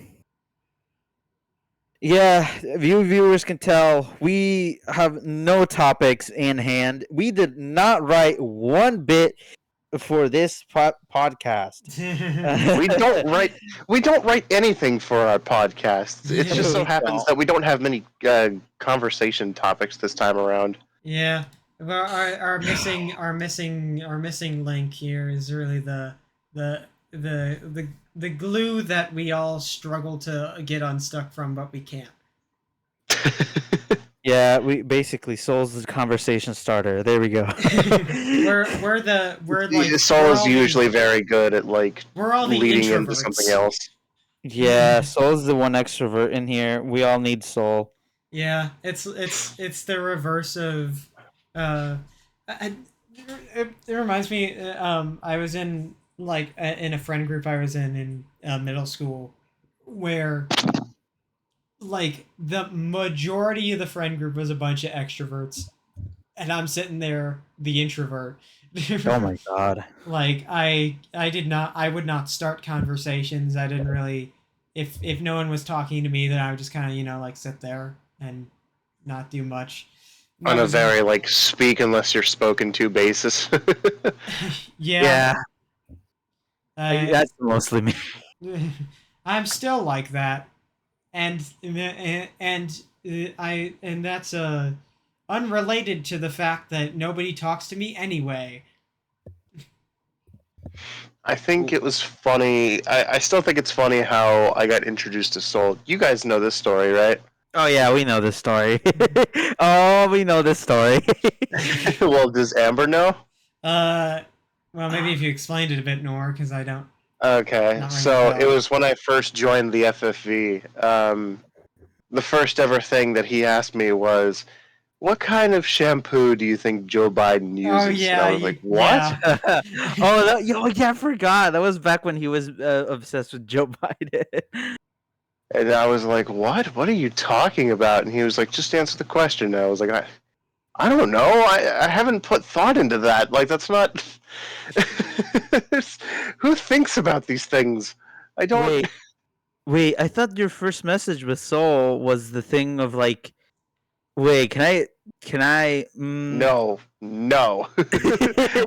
yeah, viewers can tell we have no topics in hand. We did not write one bit for this podcast. We don't write anything for our podcasts. It just so We happens don't. that we don't have many conversation topics this time around. Yeah, well, our missing link here is really the the glue that we all struggle to get unstuck from, but we can't. Yeah, we basically Soul's the conversation starter. There we go. we're like Saul is usually very good at like we're all the leading introverts. into something else. Yeah, Soul's the one extrovert in here. We all need Soul. Yeah, it's the reverse of I, it reminds me I was in like in a friend group I was in middle school where like the majority of the friend group was a bunch of extroverts and I'm sitting there the introvert. Oh my god. Like I would not start conversations. I didn't really if no one was talking to me, then I would just kind of like sit there and not do much. On That a was very like speak unless you're spoken to basis. yeah. Yeah, Uh, that's mostly me. I'm still like that, and and that's unrelated to the fact that nobody talks to me anyway. I think it was funny. I still think it's funny how I got introduced to Soul. You guys know this story, right? Oh yeah, we know this story. Oh, we know this story. Well, does Amber know? Uh, well, maybe if you explained it a bit more, because I don't Okay, not ringing a so it bell. was when I first joined the FFV. The first ever thing that he asked me was, "What kind of shampoo do you think Joe Biden Oh uses?" And I yeah, was like, "What?" yeah. Yeah, I forgot. That was back when he was obsessed with Joe Biden. And I was like, "What? What are you talking about?" And he was like, "Just answer the question." And I was like, I don't know. I haven't put thought into that. Like, that's not. Who thinks about these things? I don't. Wait, wait. I thought your first message with Soul was the thing of like, wait, can I? Can I? No, no.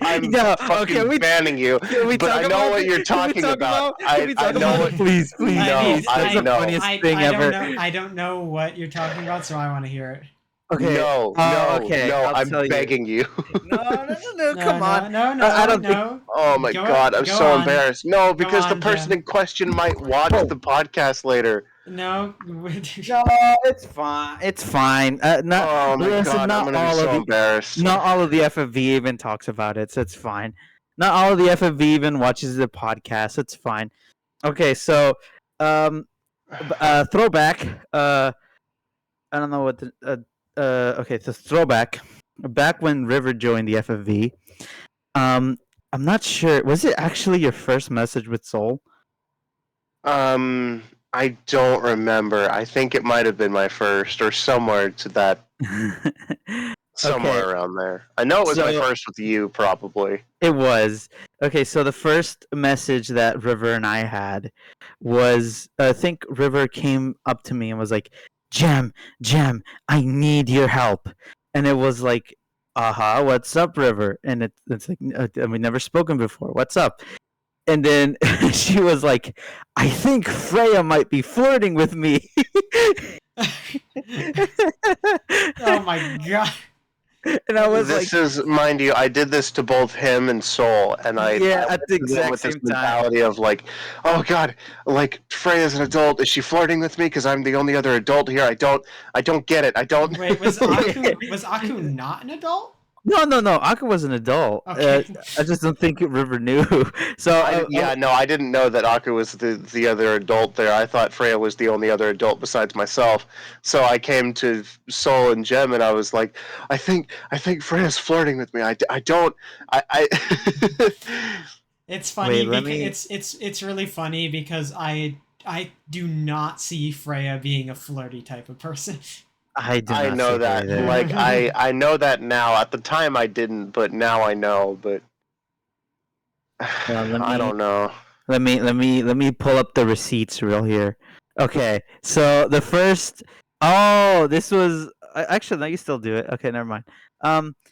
I'm No. Okay, fucking banning you. can we But talk I know about what it? you're Can we talking talk about. about? Can we I talk know about what. it? Please, please, I No, mean, please. That's I the know. funniest thing I don't ever. know. I don't know what you're talking about, so I want to hear it. Okay. No, Oh, no, okay. no. I'll I'm tell you. begging you. No, no, no, no. No, Come on. no, no, I no, don't think. no. Oh my god, I'm Go so on. embarrassed. No, Go because the on, person Jem. in question might watch the podcast later. No. No, it's fine. It's fine. Not Oh my listen. god, I'm gonna be so embarrassed. Not all of the FFV even talks about it, so it's fine. Not all of the FFV even watches the podcast. It's fine. Okay, so um, throwback. I don't know what the okay, so throwback. Back when River joined the FFV, um, I'm not sure. Was it actually your first message with Soul? I don't remember. I think it might have been my first or somewhere to that, Okay, somewhere around there. I know it was my so first with you, probably. it was okay. So the first message that River and I had was, I think River came up to me and was like, Jam, I need your help," and it was like, what's up, River?" And it's like, we never spoken before. What's up?" And then she was like, "I think Freya might be flirting with me." Oh my god. And I was like, This is, mind you, I did this to both him and Soul, and yeah, I at went the to them exact with this same time. mentality of like, oh god, like Freya's an adult. Is she flirting with me because I'm the only other adult here? I don't get it. I don't. Wait, was Aku not an adult? No. Akka was an adult. Okay. I just don't think River knew. So Yeah, no, I didn't know that Aku was the other adult there. I thought Freya was the only other adult besides myself. So I came to Soul and Gem, and I was like, I think Freya's flirting with me. I don't. I It's funny let because me. it's really funny because I do not see Freya being a flirty type of person. I do I not see know her that. either. Like I know that now. At the time, I didn't, but now I know. But Let I me don't know. let me pull up the receipts real here. Okay, so the first. Oh, this was actually no. You still do it. Okay, never mind.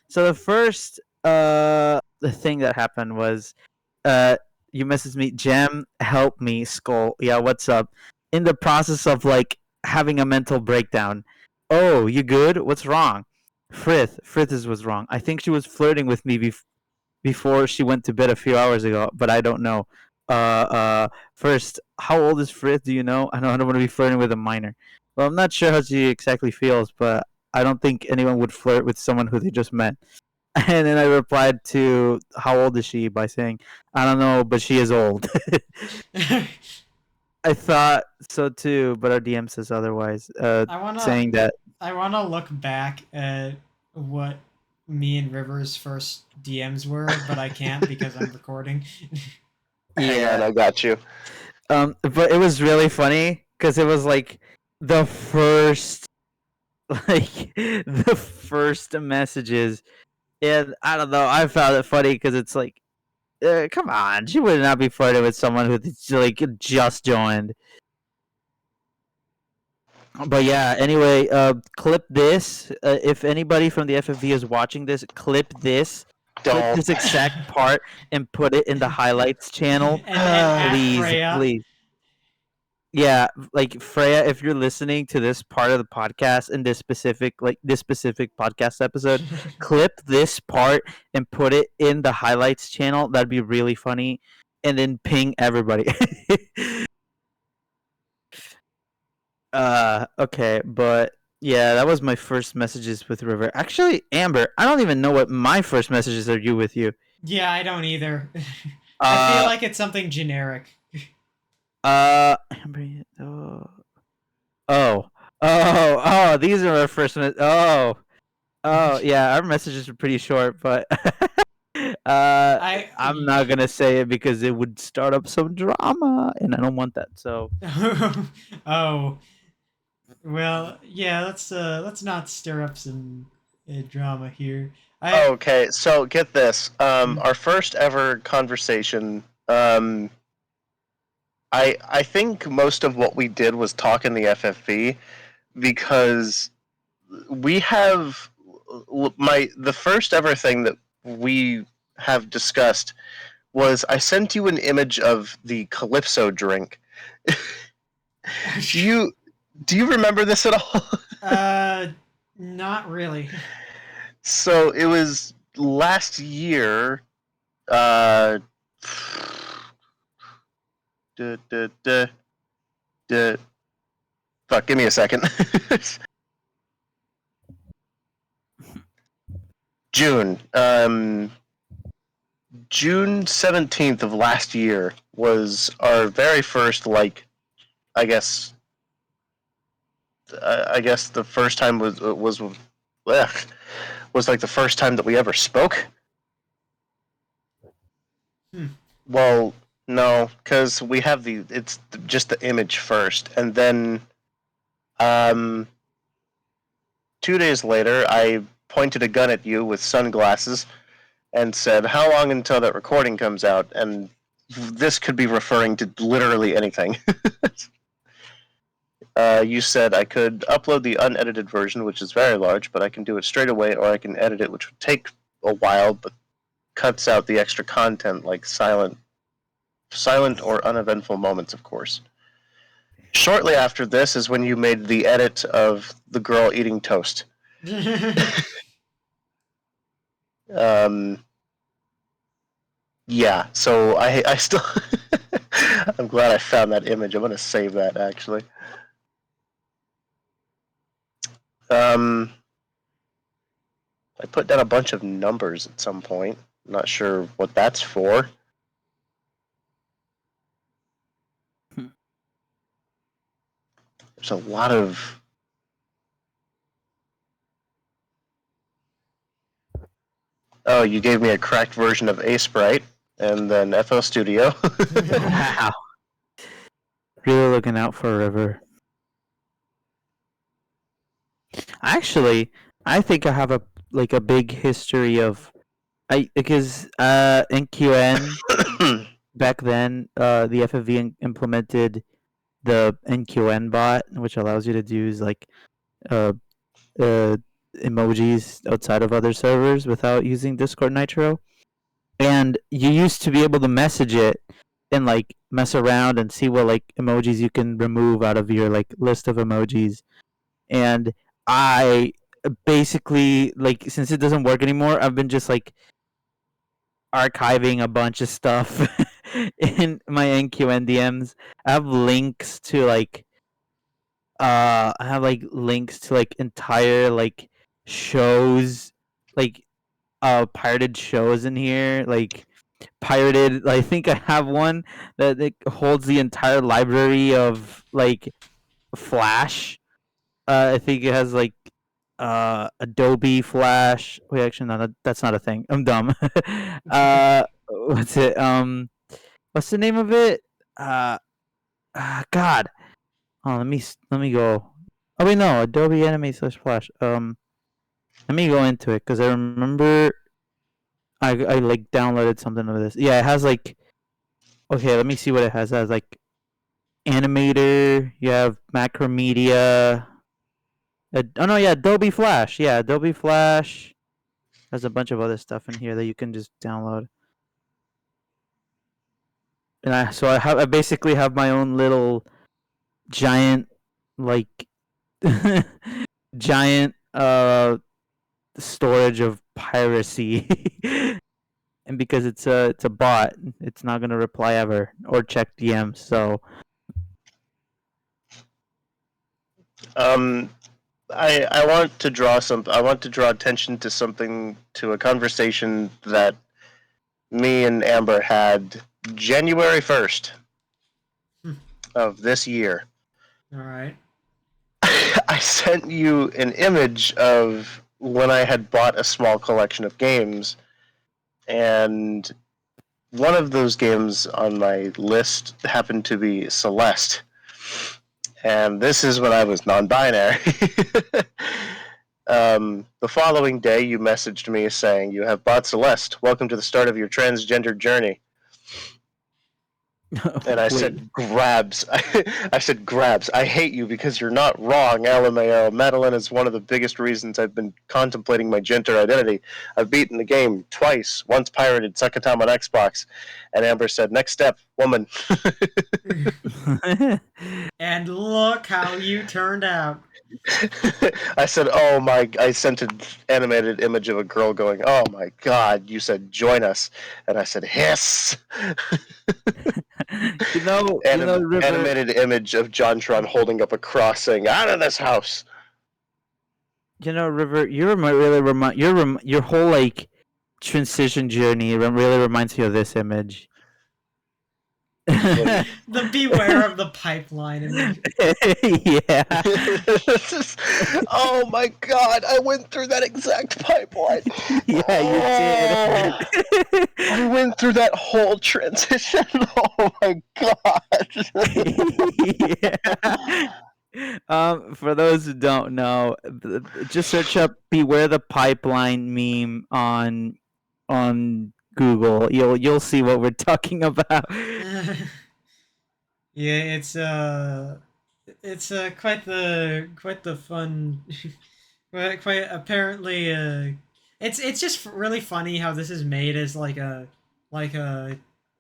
So the first the thing that happened was uh you messaged me, Jam, help me, Skull. Yeah, what's up? In the process of like having a mental breakdown. Oh, you good? What's wrong? Frith was wrong. I think she was flirting with me before she went to bed a few hours ago, but I don't know. First, how old is Frith? Do you know? I know I don't want to be flirting with a minor. Well, I'm not sure how she exactly feels, but I don't think anyone would flirt with someone who they just met. And then I replied to how old is she by saying, I don't know, but she is old. I thought so too, but our DM says otherwise, I wanna saying that. I wanna look back at what me and River's first DMs were, but I can't because I'm recording. Hang on, Yeah. I got you. But it was really funny because it was like the first, like the first messages, and I don't know. I found it funny because it's like, come on, she would not be flirting with someone who like just joined. But yeah, anyway, clip this. If anybody from the FFV is watching this, clip Don't. this exact part and put it in the highlights channel, And at please, Freya. please. Yeah, like Freya, if you're listening to this part of the podcast in this specific podcast episode, clip this part and put it in the highlights channel. That'd be really funny. And then ping everybody. Okay, but yeah, that was my first messages with River. Actually, Amber, I don't even know what my first messages are you with you. Yeah, I don't either. I feel Uh, like it's something generic. Amber, oh, these are our first. Yeah, our messages are pretty short, but I I'm not gonna say it because it would start up some drama, and I don't want that. So, oh well, yeah. Let's not stir up some drama here. I Okay, so get this. mm, Our first ever conversation. I think most of what we did was talk in the FFV because we have the first ever thing that we have discussed was I sent you an image of the Calypso drink. Do you remember this at all? uh, not really. So it was last year. Uh, duh, duh, duh, duh. Fuck, give me a second. June. June 17th of last year was our very first, like, I guess, the first time was like the first time that we ever spoke. Hmm. Well, no, because we have it's just the image first, and then, um, 2 days later, I pointed a gun at you with sunglasses and said, "How long until that recording comes out?" And this could be referring to literally anything. You said I could upload the unedited version, which is very large, but I can do it straight away, or I can edit it, which would take a while, but cuts out the extra content, like silent or uneventful moments, of course. Shortly after this is when you made the edit of the girl eating toast. Um, yeah, so I still I'm glad I found that image. I'm gonna save that actually. Um, I put down a bunch of numbers at some point. I'm not sure what that's for. There's a lot of. Oh, you gave me a cracked version of A Sprite and then FL Studio. wow, really looking out for River. Actually, I think I have a big history of because NQN back then the FFV implemented the NQN bot, which allows you to use like uh, uh, emojis outside of other servers without using Discord Nitro. And you used to be able to message it and like mess around and see what like emojis you can remove out of your like list of emojis. And I basically like since it doesn't work anymore, I've been just like archiving a bunch of stuff in my NQN DMs. I have links to like entire like shows like pirated shows in here like pirated I think I have one that holds the entire library of like Flash. I think it has like Adobe Flash. Wait, actually, no, that's not a thing. I'm dumb. What's it? What's the name of it? Uh, God. Oh, let me go. Oh wait, no, Adobe Anime slash Flash. Let me go into it because I remember I like downloaded something of this. Yeah, it has like okay. Let me see what it has. It has like Animator. You have Macromedia. Oh no, yeah, Adobe Flash. Yeah, Adobe Flash has a bunch of other stuff in here that you can just download. And I basically have my own little giant like giant storage of piracy. And because it's a bot, it's not gonna reply ever or check DMs. So Um, I want to draw I want to draw attention to something, to a conversation that me and Amber had January 1st Hmm. of this year. All right. I sent you an image of when I had bought a small collection of games, and one of those games on my list happened to be Celeste. And this is when I was non-binary. The following day, you messaged me saying, "You have bought Celeste. Welcome to the start of your transgender journey." And I wait, said, "Grabs." I said, "Grabs. I hate you because you're not wrong. LMAO. Madeline is one of the biggest reasons I've been contemplating my gender identity. I've beaten the game twice. Once pirated, second time on Xbox." And Amber said, "Next step, woman." And look how you turned out. I said, "Oh my!" I sent an animated image of a girl going, "Oh my God!" You said, "Join us," and I said, "Hiss." River. Animated image of JonTron holding up a cross, saying, "Out of this house." River, your whole like transition journey really reminds me of this image. Yeah. The beware of the pipeline image. Oh my God! I went through that exact pipeline. Yeah, you did. Oh, I went through that whole transition. Oh my God! Yeah. For those who don't know, just search up "Beware the Pipeline" meme on Google. You'll see what we're talking about. Yeah, it's quite the fun, quite apparently it's just really funny how this is made as like a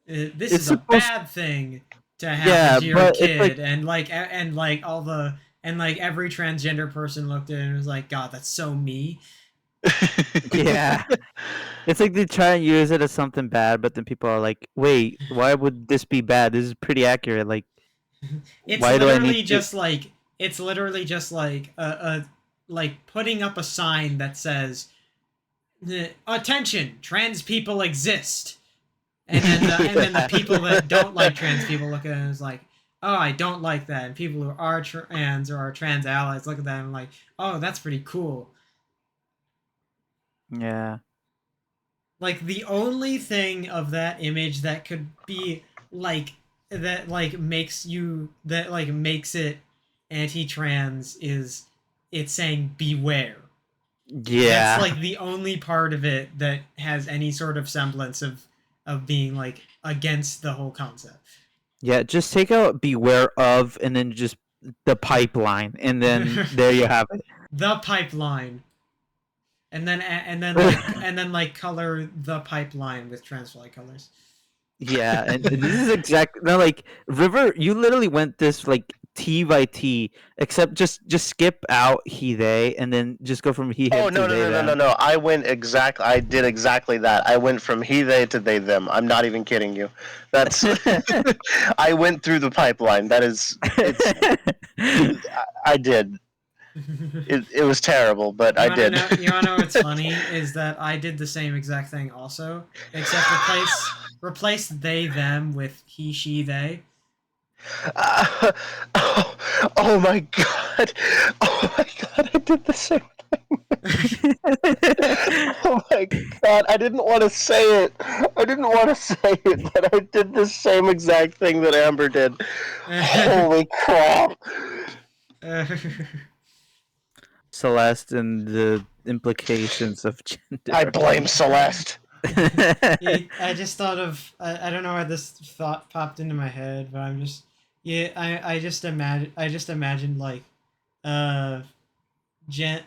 this It's is a supposed, bad thing to happen yeah, to your but it's like, kid, and like all the and like every transgender person looked at it and was like, God, that's so me. yeah, it's like they try and use it as something bad, but then people are like, "Wait, why would this be bad? This is pretty accurate. Like, It's why do I need literally to?" just like it's literally just like a like putting up a sign that says attention, trans people exist. And then the people that don't like trans people look at it and is like, oh, I don't like that. And people who are trans or are trans allies look at that and like, oh, that's pretty cool. Yeah. Like the only thing of that image that could be like that like makes it anti-trans is it's saying beware. That's Yeah. like the only part of it that has any sort of semblance of being like against the whole concept. Yeah, just take out "beware of" and then just the pipeline, and then there you have The pipeline, it. and then like color the pipeline with transflight colors. Yeah, and this is exactly no, like River. You literally went this like T by T, except just skip out he they, and then just go from he Oh him to no no they no no no them. no! I did exactly that. I went from he they to they them. I'm not even kidding you. That's I went through the pipeline. That is, it's. I did. It was terrible, but I did. You wanna know what's funny is that I did the same exact thing also, except replace they them with he she they. Oh, oh my god! Oh my god! I did the same. Oh my god! I didn't want to say it. I didn't want to say it, but I did the same exact thing that Amber did. Holy crap! Celeste and the implications of I gender. blame Celeste. I just thought of I don't know why this thought popped into my head, but I just imagined like uh Gen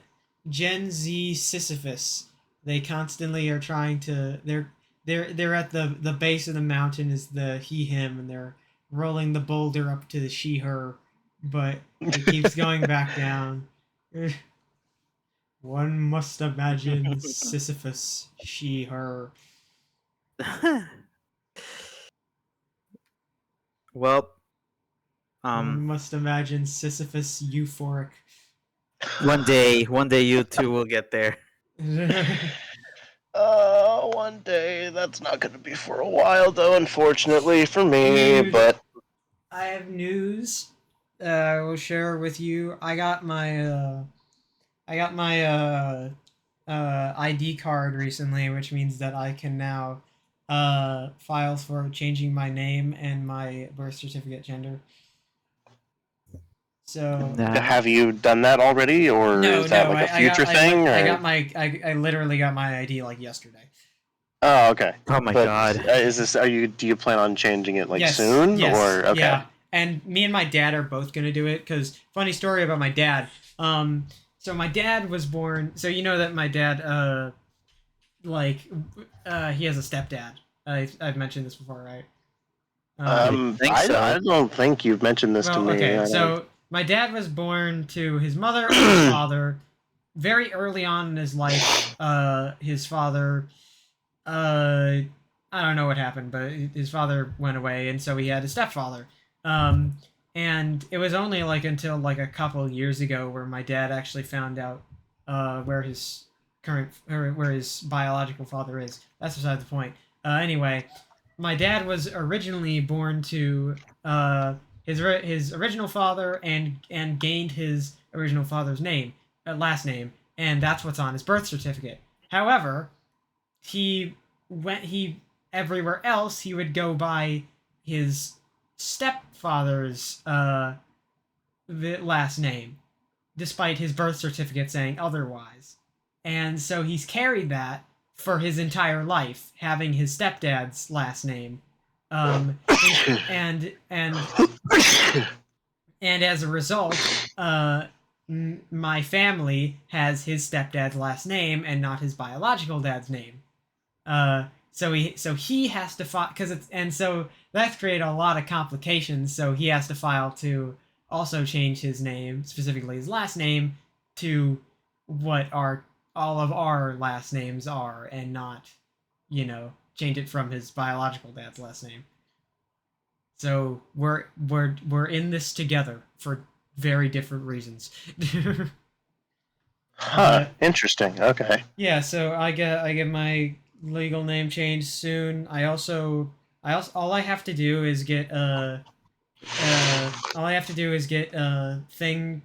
Gen Z Sisyphus. They constantly are trying to. They're at the base of the mountain is the he him, and they're rolling the boulder up to the she her, but it keeps going back down. One must imagine Sisyphus, she her. Well, One must imagine Sisyphus euphoric. one day you two will get there. One day. That's not going to be for a while, though, unfortunately for me. Dude, But I have news. I will share with you. I got my ID card recently, which means that I can now file for changing my name and my birth certificate gender. So Nah. have you done that already, or no, is that no, like a I got future thing? I Or got my I literally got my ID like yesterday. oh, okay. Oh my But god. is this? Are you? Do you plan on changing it like Yes, soon, yes, or okay? yeah. And me and my dad are both gonna do it because funny story about my dad. So my dad was born. So you know that my dad, like, he has a stepdad. I've mentioned this before, right? I think so. I don't think you've mentioned this to Well, me. okay. So my dad was born to his mother and his father very early on in his life. His father, uh, I don't know what happened, but his father went away, and so he had a stepfather. Um, and it was only like until like a couple of years ago where my dad actually found out where his current or where his biological father is. That's beside the point. Anyway, my dad was originally born to his original father and gained his original father's name, last name, and that's what's on his birth certificate. However, he everywhere else he would go by his stepfather's last name, despite his birth certificate saying otherwise. And so he's carried that for his entire life, having his stepdad's last name. Um, and and as a result, my family has his stepdad's last name and not his biological dad's name. So he has to file because it's and so that's created a lot of complications. So he has to file to also change his name, specifically his last name, to what our all of our last names are, and not, change it from his biological dad's last name. So we're in this together for very different reasons. Huh. But Interesting. Okay. yeah, so I get my legal name changed soon. I also all I have to do is get all I have to do is get thing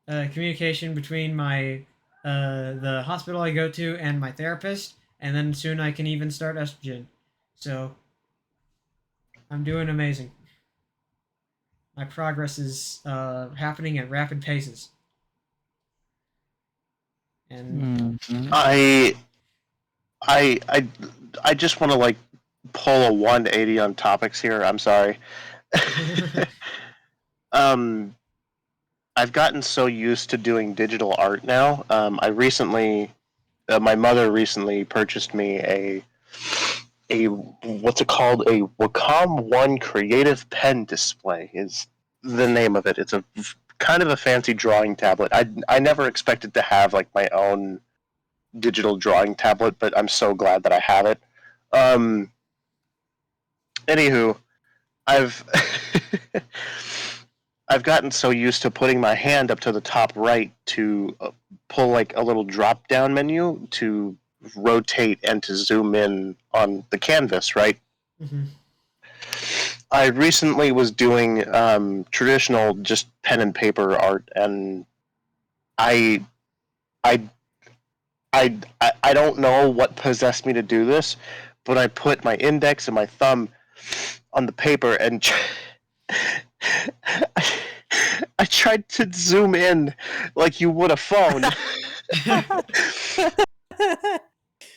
communication between my the hospital I go to and my therapist, and then soon I can even start estrogen. So I'm doing amazing. My progress is happening at rapid paces. And Mhm. I I I just want to like pull a 180 on topics here. I'm sorry. um, I've gotten so used to doing digital art now. My mother recently purchased me a what's it called? A Wacom One Creative Pen Display is the name of it. It's a kind of a fancy drawing tablet. I never expected to have like my own digital drawing tablet, but I'm so glad that I have it. Um, Anywho, I've I've gotten so used to putting my hand up to the top right to pull like a little drop down menu to rotate and to zoom in on the canvas, right? Mhm. I recently was doing traditional just pen and paper art, and I I I don't know what possessed me to do this, but I put my index and my thumb on the paper and I tried to zoom in like you would a phone.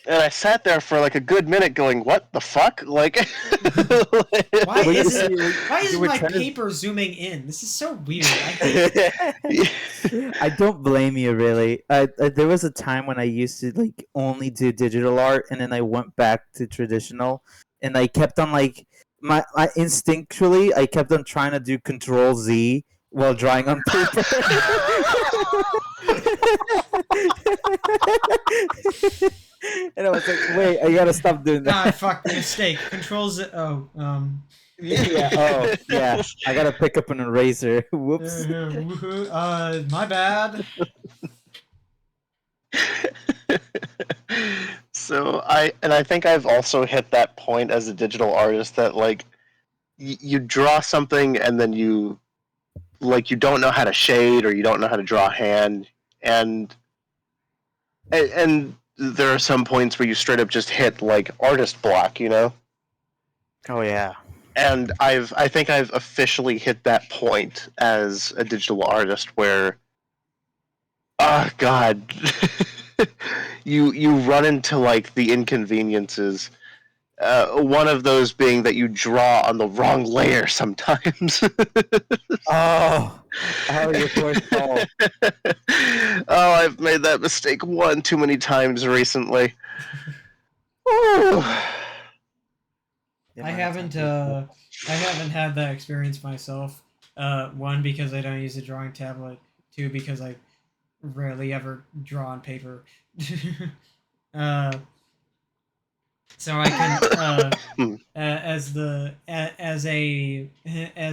and I sat there for like a good minute, going, "What the fuck?" Like, Why Well, you is see, it? Why you is were my trying to. paper zooming in? This is so weird. I hate this. I don't blame you, really. There was a time when I used to like only do digital art, and then I went back to traditional, and I kept on like I instinctually I kept on trying to do Control Z while drawing on paper. And I was like, wait, I gotta stop doing Ah, that. fuck, mistake. Controls it. Oh, Yeah. Oh, yeah. I gotta pick up an eraser. Whoops. woohoo. My bad. So I think I've also hit that point as a digital artist that like you draw something and then you don't know how to shade or you don't know how to draw a hand and and there are some points where you straight up just hit like artist block, you know? Oh yeah. And I think I've officially hit that point as a digital artist where oh god you run into like the inconveniences. One of those being that you draw on the wrong layer sometimes. Oh. Oh, your poor soul. Oh, I've made that mistake one too many times recently. Ooh. The I amount of haven't times I- I haven't had that experience myself. One, because I don't use a drawing tablet. Two, because I rarely ever draw on paper. uh, so I can as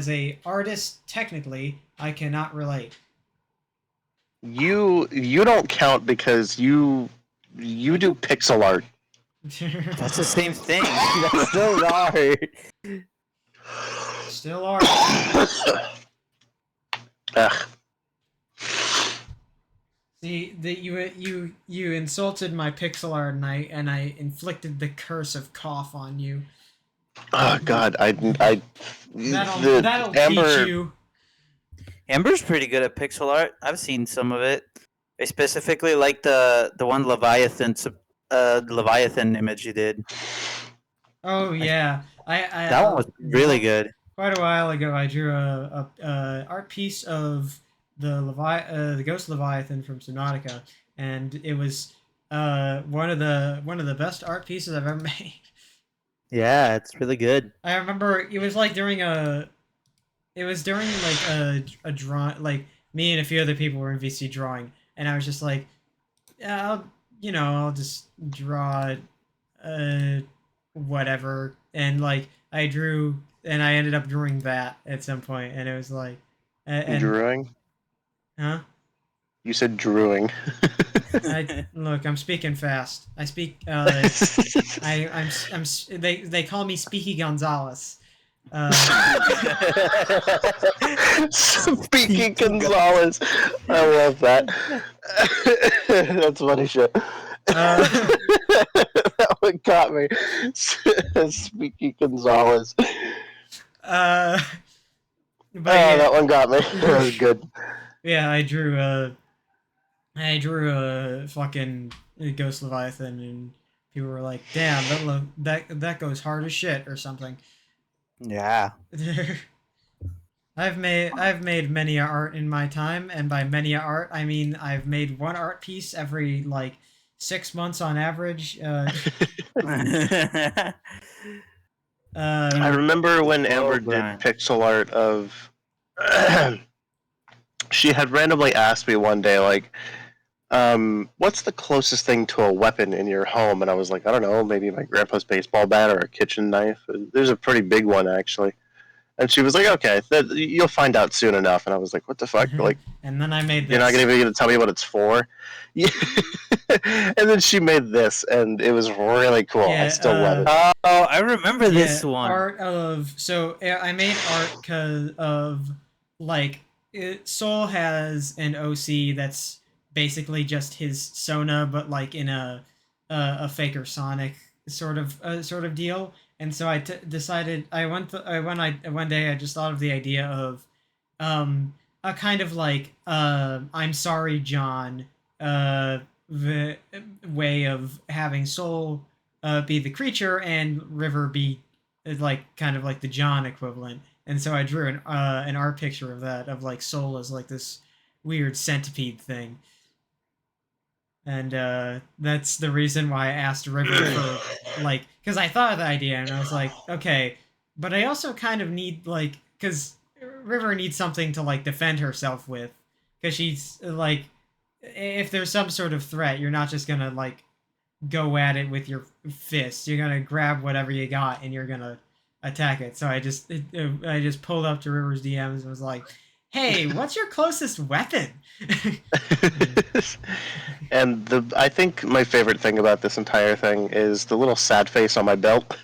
a artist technically I cannot relate. You don't count because you do pixel art. That's the same thing. That's still art. Still art. Ugh. See that you insulted my pixel art and I inflicted the curse of cough on you. Oh God, That'll the teach Amber. you. Amber's pretty good at pixel art. I've seen some of it. I specifically like the one Leviathan image you did. Oh yeah, I That one was really good. quite a while ago I drew a art piece of the Ghost Leviathan from Subnautica, and it was one of the best art pieces I've ever made. Yeah, it's really good. I remember it was like during like a draw, like me and a few other people were in VC drawing, and I was just like, yeah, I'll just draw uh whatever, and like I drew, and I ended up drawing that at some point, and it was like, and Drawing? huh? You said drawing. Look, I'm speaking fast. I speak. They call me Speaky Gonzalez. Speaking Gonzalez. I love that. That's funny shit. That one got me. Speaking Gonzalez. But Oh, yeah, that one got me. That was good. yeah, I drew a fucking Ghost Leviathan, and people were like, "Damn, that goes hard as shit" or something. Yeah. I've made many a art in my time, and by many a art I mean I've made one art piece every like 6 months on average. I remember when Amber did grind. pixel art of. She had randomly asked me one day, like, what's the closest thing to a weapon in your home? And I was like, I don't know, maybe my grandpa's baseball bat or a kitchen knife. There's a pretty big one, actually. And she was like, okay, you'll find out soon enough. And I was like, what the fuck? Like, and then I made you're not this. going to tell me what it's for? Yeah. And then she made this, and it was really cool. I Yeah, still love it. Oh, I remember this one. Art of I made art because of like Soul has an OC that's basically just his Sona, but like in a faker Sonic sort of deal. And so decided one day I just thought of the idea of a kind of like I'm sorry John the way of having Soul be the creature and River be like kind of like the John equivalent. And so I drew an art picture of that, of like Soul as like this weird centipede thing. And that's the reason why I asked River for like, because I thought of the idea and I was like, okay, but I also kind of need like, because River needs something to like defend herself with, because she's like, if there's some sort of threat, you're not just gonna like go at it with your fist. You're gonna grab whatever you got and you're gonna attack it. So I just pulled up to River's DMs and was like, "Hey, what's your closest weapon?" And I think my favorite thing about this entire thing is the little sad face on my belt.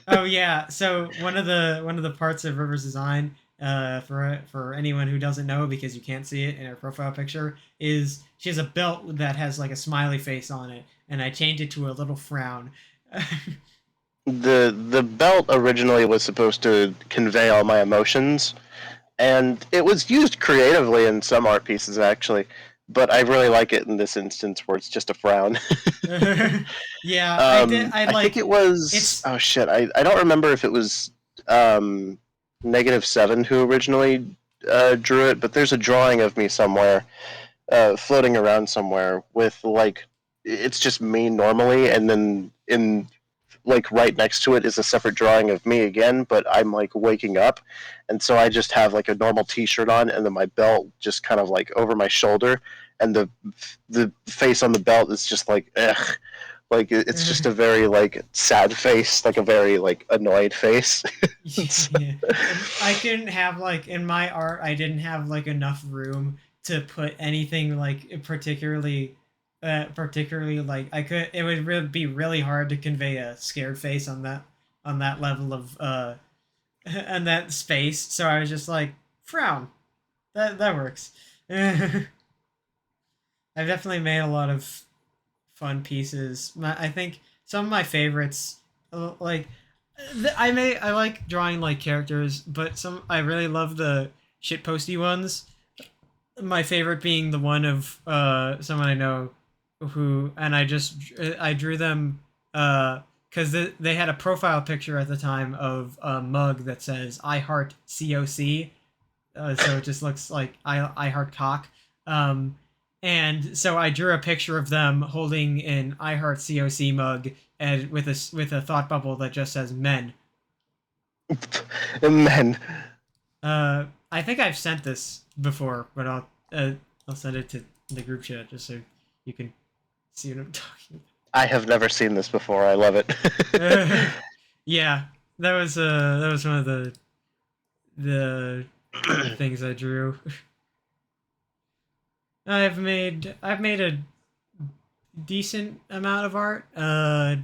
Oh yeah. So one of the parts of River's design, for anyone who doesn't know because you can't see it in her profile picture, is she has a belt that has like a smiley face on it, and I changed it to a little frown. The belt originally was supposed to convey all my emotions, and it was used creatively in some art pieces actually. But I really like it in this instance where it's just a frown. Yeah, I did. I I think like it was. it's. Oh shit! I don't remember if it was um, -7 who originally drew it, but there's a drawing of me somewhere, floating around somewhere with like it's just me normally, and then in like right next to it is a separate drawing of me again, but I'm like waking up, and so I just have like a normal T-shirt on, and then my belt just kind of like over my shoulder, and the face on the belt is just like ugh, like it's just a very like sad face, like a very like annoyed face. Yeah. I couldn't have like in my art. I didn't have like enough room to put anything like particularly like I could. It would be really hard to convey a scared face on that level of and that space. So I was just like frown. That works. I've definitely made a lot of fun pieces. I think some of my favorites, like I like drawing like characters, but some I really love the shitposty ones. My favorite being the one of someone I know who, and I drew them because they had a profile picture at the time of a mug that says "I heart COC," so it just looks like I heart cock. Um, and so I drew a picture of them holding an I heart COC mug and with a thought bubble that just says men. And then I think I've sent this before, but I'll send it to the group chat just so you can see what I'm talking I have never seen this before. I love it. about. Yeah, that was one of the things I drew. I've made a decent amount of art. I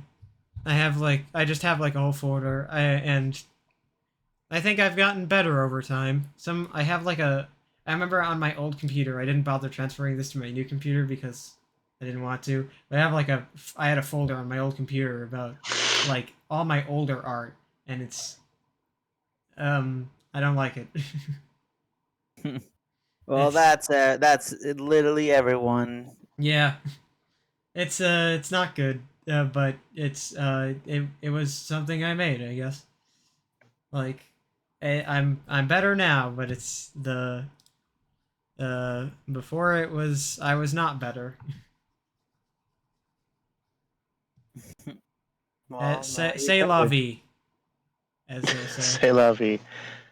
just have like a whole folder. And I think I've gotten better over time. I have like a I remember on my old computer I didn't bother transferring this to my new computer because I didn't want to. But I had a folder on my old computer about like all my older art, and it's I don't like it. Well, It's that's literally everyone. yeah. It's not good. But it was something I made, I guess. Like I'm better now, but it's the before it was I was not better. Well, now you're Say la better. vie, as they say. C'est la vie.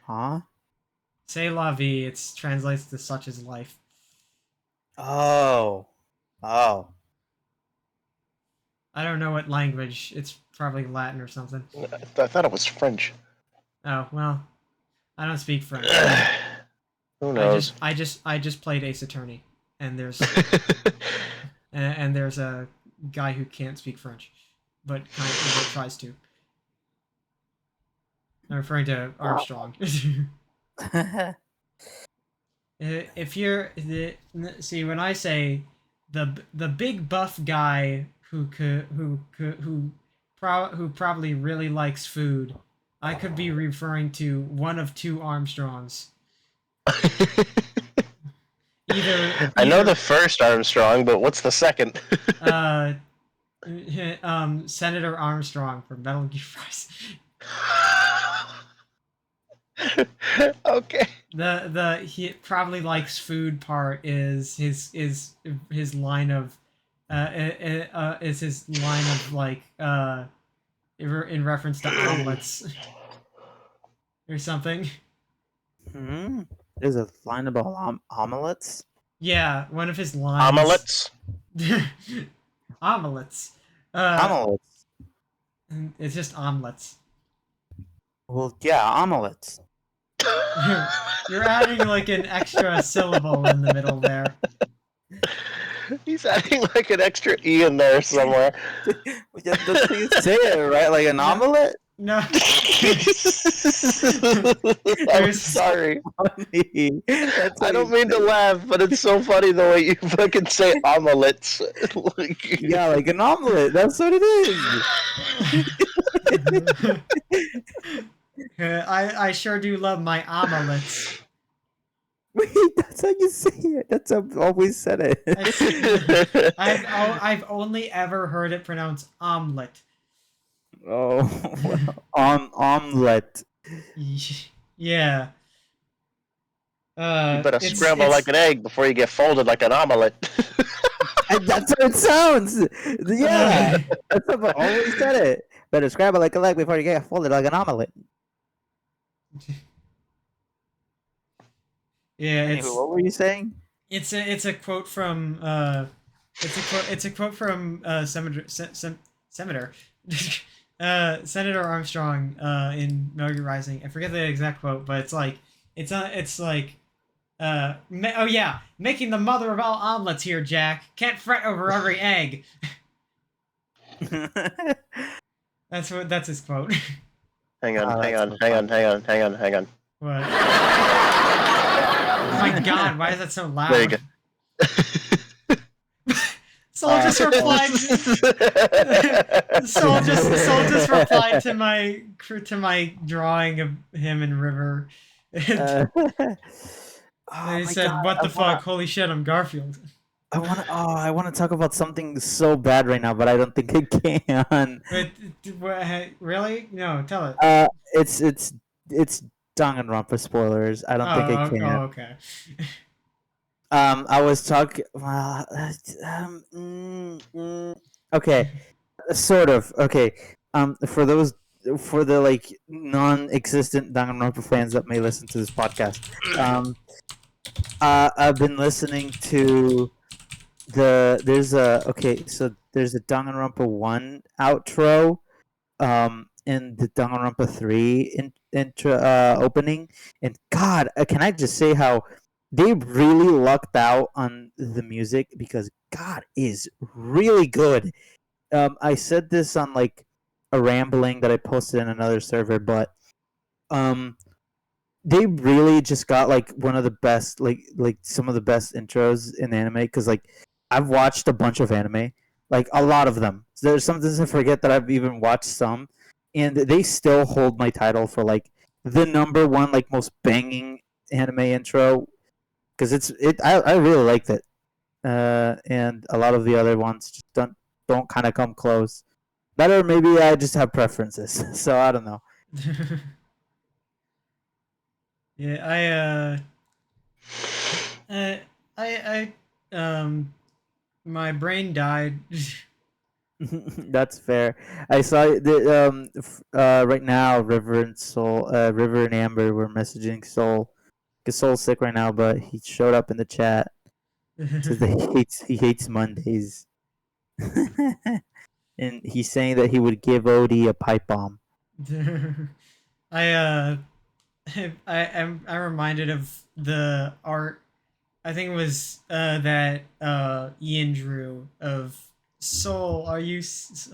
Huh? Say la vie. It translates to such is life. Oh. Oh. I don't know what language. It's probably Latin or something. I thought it was French. Oh well, I don't speak French. Who knows? I just played Ace Attorney, and there's a guy who can't speak French, but kind of tries to. I'm referring to Armstrong. If you're see when I say the big buff guy who probably really likes food, I could be referring to one of two Armstrongs. I know the either first Armstrong, but what's the second? uh, Senator Armstrong from Metal Gear Rise. Okay. The he probably likes food part is his line of is his line of like in reference to omelets or something. There's a line about omelets. Yeah, one of his lines. Omelets. Omelets. Omelets. It's just omelets. Well, yeah, omelets. You're adding like an extra syllable in the middle there. He's adding like an extra E in there somewhere. That's how you say it, right? Like an omelet. No. I'm sorry. Funny. I don't mean to laugh, but it's so funny the way you fucking say omelets. Like, Yeah, like an omelet. That's what it is. I sure do love my omelets. Wait, that's how you say it. That's how I've always said it. I've only ever heard it pronounced omelet. Oh, omelet. Yeah. you better scramble like an egg before you get folded like an omelet. That's how it sounds. Yeah, that's how I've always said it. Better scramble like a leg before you get folded like an omelet. Yeah, Anywho, what were you saying? it's a quote from it's a quote from Senator Senator Armstrong in Metal Gear Rising. I forget the exact quote, but it's like oh yeah, making the mother of all omelets here, Jack. Can't fret over every egg. That's his quote. Hang on. What? Oh my god, why is that so loud? There you go. Soul just replied. Soul just replied to my drawing of him and River. He said, God, "What the fuck? Holy shit, I'm Garfield." I want to talk about something so bad right now, but I don't think I can. But really? No, tell it. It's Danganronpa spoilers. I don't think I can. Oh, okay. I was talking. Okay, sort of. Okay. For the like non-existent Danganronpa fans that may listen to this podcast, I've been listening to there's a Danganronpa 1 outro, in the Danganronpa 3 intro opening, and God, can I just say how they really lucked out on the music, because God is really good. I said this on like a rambling that I posted in another server, but they really just got like one of the best, like some of the best intros in anime, because like I've watched a bunch of anime, like a lot of them. There's some things I forget that I've even watched some, and they still hold my title for like the number one like most banging anime intro, because I really liked it, and a lot of the other ones just don't kind of come close. Better, maybe I just have preferences, so I don't know. Yeah, my brain died. That's fair. I saw right now River and Amber were messaging Soul, because Soul's sick right now, but he showed up in the chat. Says that he hates Mondays, and he's saying that he would give Odie a pipe bomb. I'm reminded of the art. I think it was that Ian drew of Soul. Are you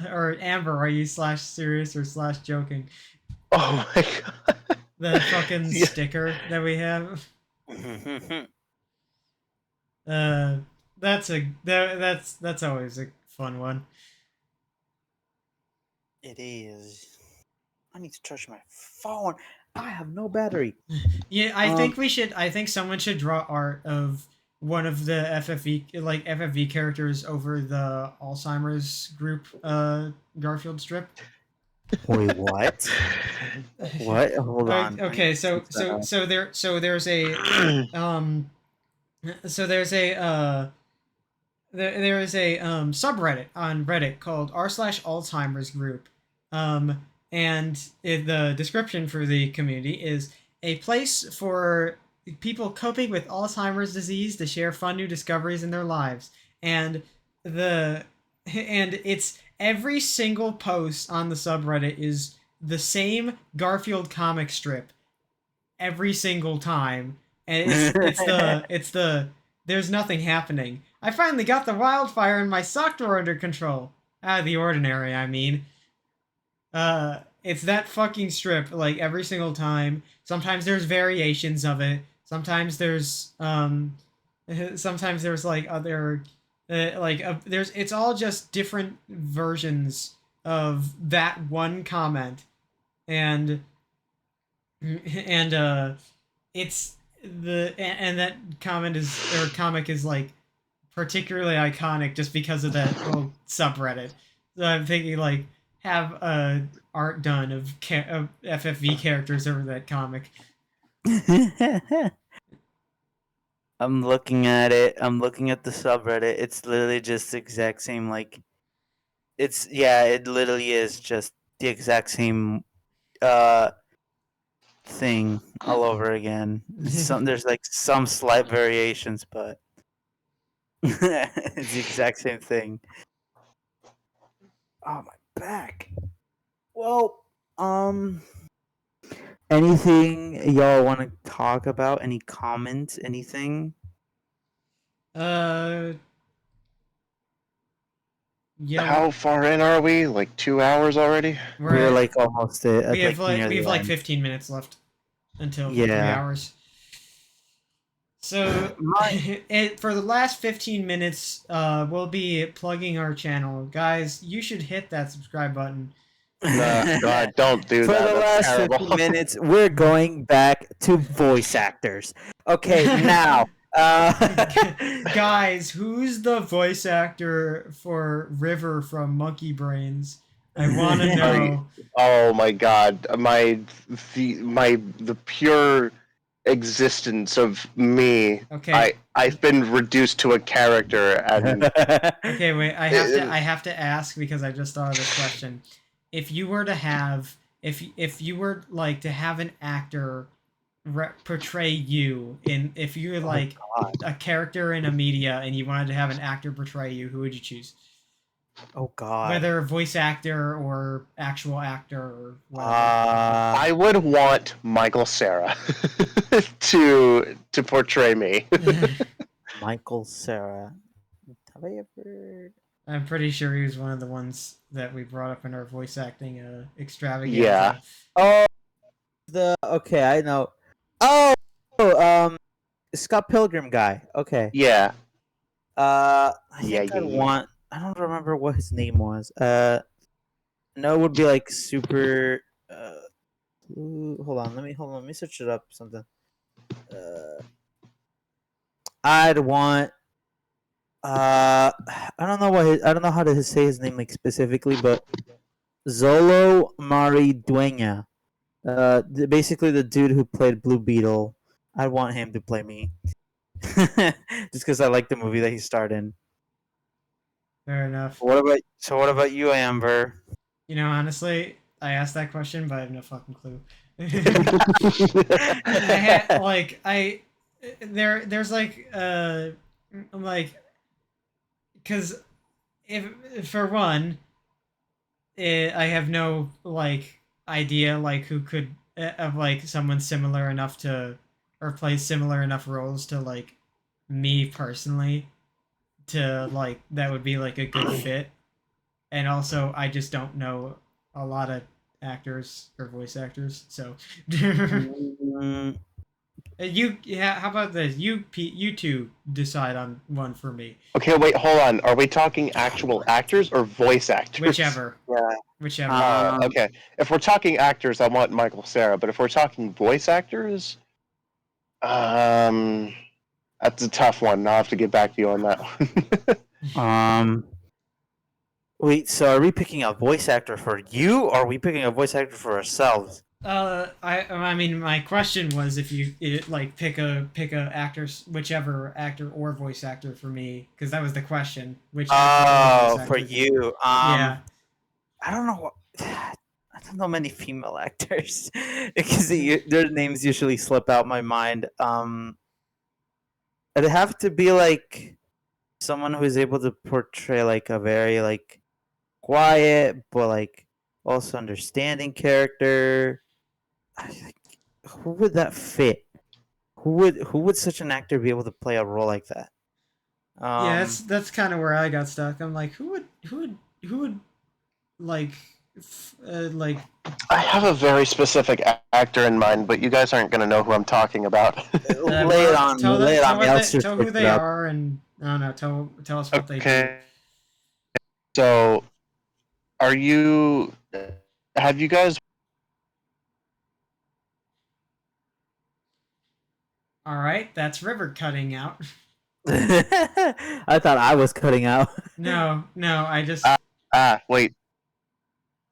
or Amber? Are you /serious or /joking? Oh my god. The fucking Yeah. sticker that we have. That's always a fun one. It is. I need to charge my phone. I have no battery. Yeah, I think someone should draw art of one of the FFV characters over the Alzheimer's group Garfield strip. Wait, what? What? Hold on. I need Okay, to search that up. there's a um so there is a subreddit on Reddit called r/Alzheimer's group, and the description for the community is a place for people coping with Alzheimer's disease to share fun new discoveries in their lives, and the and it's every single post on the subreddit is the same Garfield comic strip every single time, and it's the there's nothing happening. I finally got the wildfire in my sock drawer under control. Out of the ordinary, I mean. It's that fucking strip like every single time. Sometimes there's variations of it. Sometimes there's like other there's it's all just different versions of that one comment, and and it's and that comment is or comic is like particularly iconic just because of that little subreddit. So I'm thinking like have art done of FFV characters over that comic. I'm looking at it. I'm looking at the subreddit. It's literally just the exact same. Like, it literally is just the exact same thing all over again. There's like some slight variations, but it's the exact same thing. Oh, my back. Well, anything y'all want to talk about? Any comments? Anything? uh yeah, How far in are we? Like 2 hours already? We're like almost at we have near we the have like end. 15 minutes left until Yeah. 3 hours. So for the last 15 minutes, we'll be plugging our channel. Guys, you should hit that subscribe button. God, don't do For that. the That's last terrible. 15 minutes, we're going back to voice actors. Okay, now, Guys, who's the voice actor for River from Monkey Brains? I want to know. Oh my God, the pure existence of me. Okay. I've been reduced to a character, and Okay, wait. I have to ask because I just thought of this question. If you were to have if you were like to have an actor portray you in if you were like a character in a media and you wanted to have an actor portray you, who would you choose? Oh God. Whether voice actor or actual actor or whatever. I would want Michael Cera to portray me. Michael Cera. Have I ever? I'm pretty sure he was one of the ones that we brought up in our voice acting extravaganza. Yeah. Oh, okay, I know. Oh, Scott Pilgrim guy. Okay. Yeah. I Yeah, think yeah, I'd yeah. want. I don't remember what his name was. No, it would be like super. Hold on. Let me search it up. Something. I'd want. I don't know I don't know how to say his name like specifically, but Zolo Maridueña. Basically the dude who played Blue Beetle. I want him to play me, just because I like the movie that he starred in. Fair enough. What about you, Amber? You know, honestly, I asked that question, but I have no fucking clue. There's like because if for one, I have no like idea like who could of like someone similar enough to or play similar enough roles to like me personally to like that would be like a good fit, and also I just don't know a lot of actors or voice actors, so how about this? You two decide on one for me. Okay, wait, hold on. Are we talking actual actors or voice actors? Whichever. Yeah. Whichever. Okay. If we're talking actors, I want Michael Cera. But if we're talking voice actors, I That's a tough one. I'll have to get back to you on that one. Wait. So are we picking a voice actor for you, or are we picking a voice actor for ourselves? I mean, my question was if you like pick a actor, whichever actor or voice actor for me, because that was the question. Which actor or voice Oh, actor? for you. Yeah. I don't know. I don't know many female actors because their names usually slip out my mind. It'd have to be like someone who's able to portray like a very like quiet but like also understanding character. Who would that fit? Who would such an actor be able to play a role like that? Yeah, Um, that's kind of where I got stuck. I'm like, who would like like I have a very specific actor in mind, but you guys aren't going to know who I'm talking about. lay it on me. Lay it on me. I'll search tell who it they up. are, and I don't know, tell us what they do. Okay. So, are you? Have you guys? All right, that's River cutting out. I thought I was cutting out. No, I just Wait.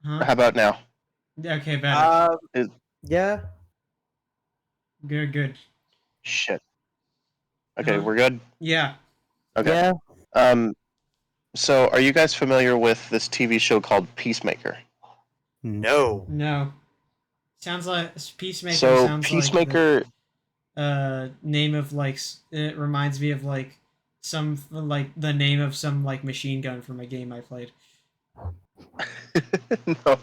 huh? How about now? Okay, better. Is, Yeah. Good. shit. Okay, Huh? we're good. Yeah. Okay. Yeah. Um. So, are you guys familiar with this TV show called Peacemaker? No. No. Sounds like Peacemaker. So, Sounds like Peacemaker. the name of like it reminds me of like some like the name of some like machine gun from a game I played. No.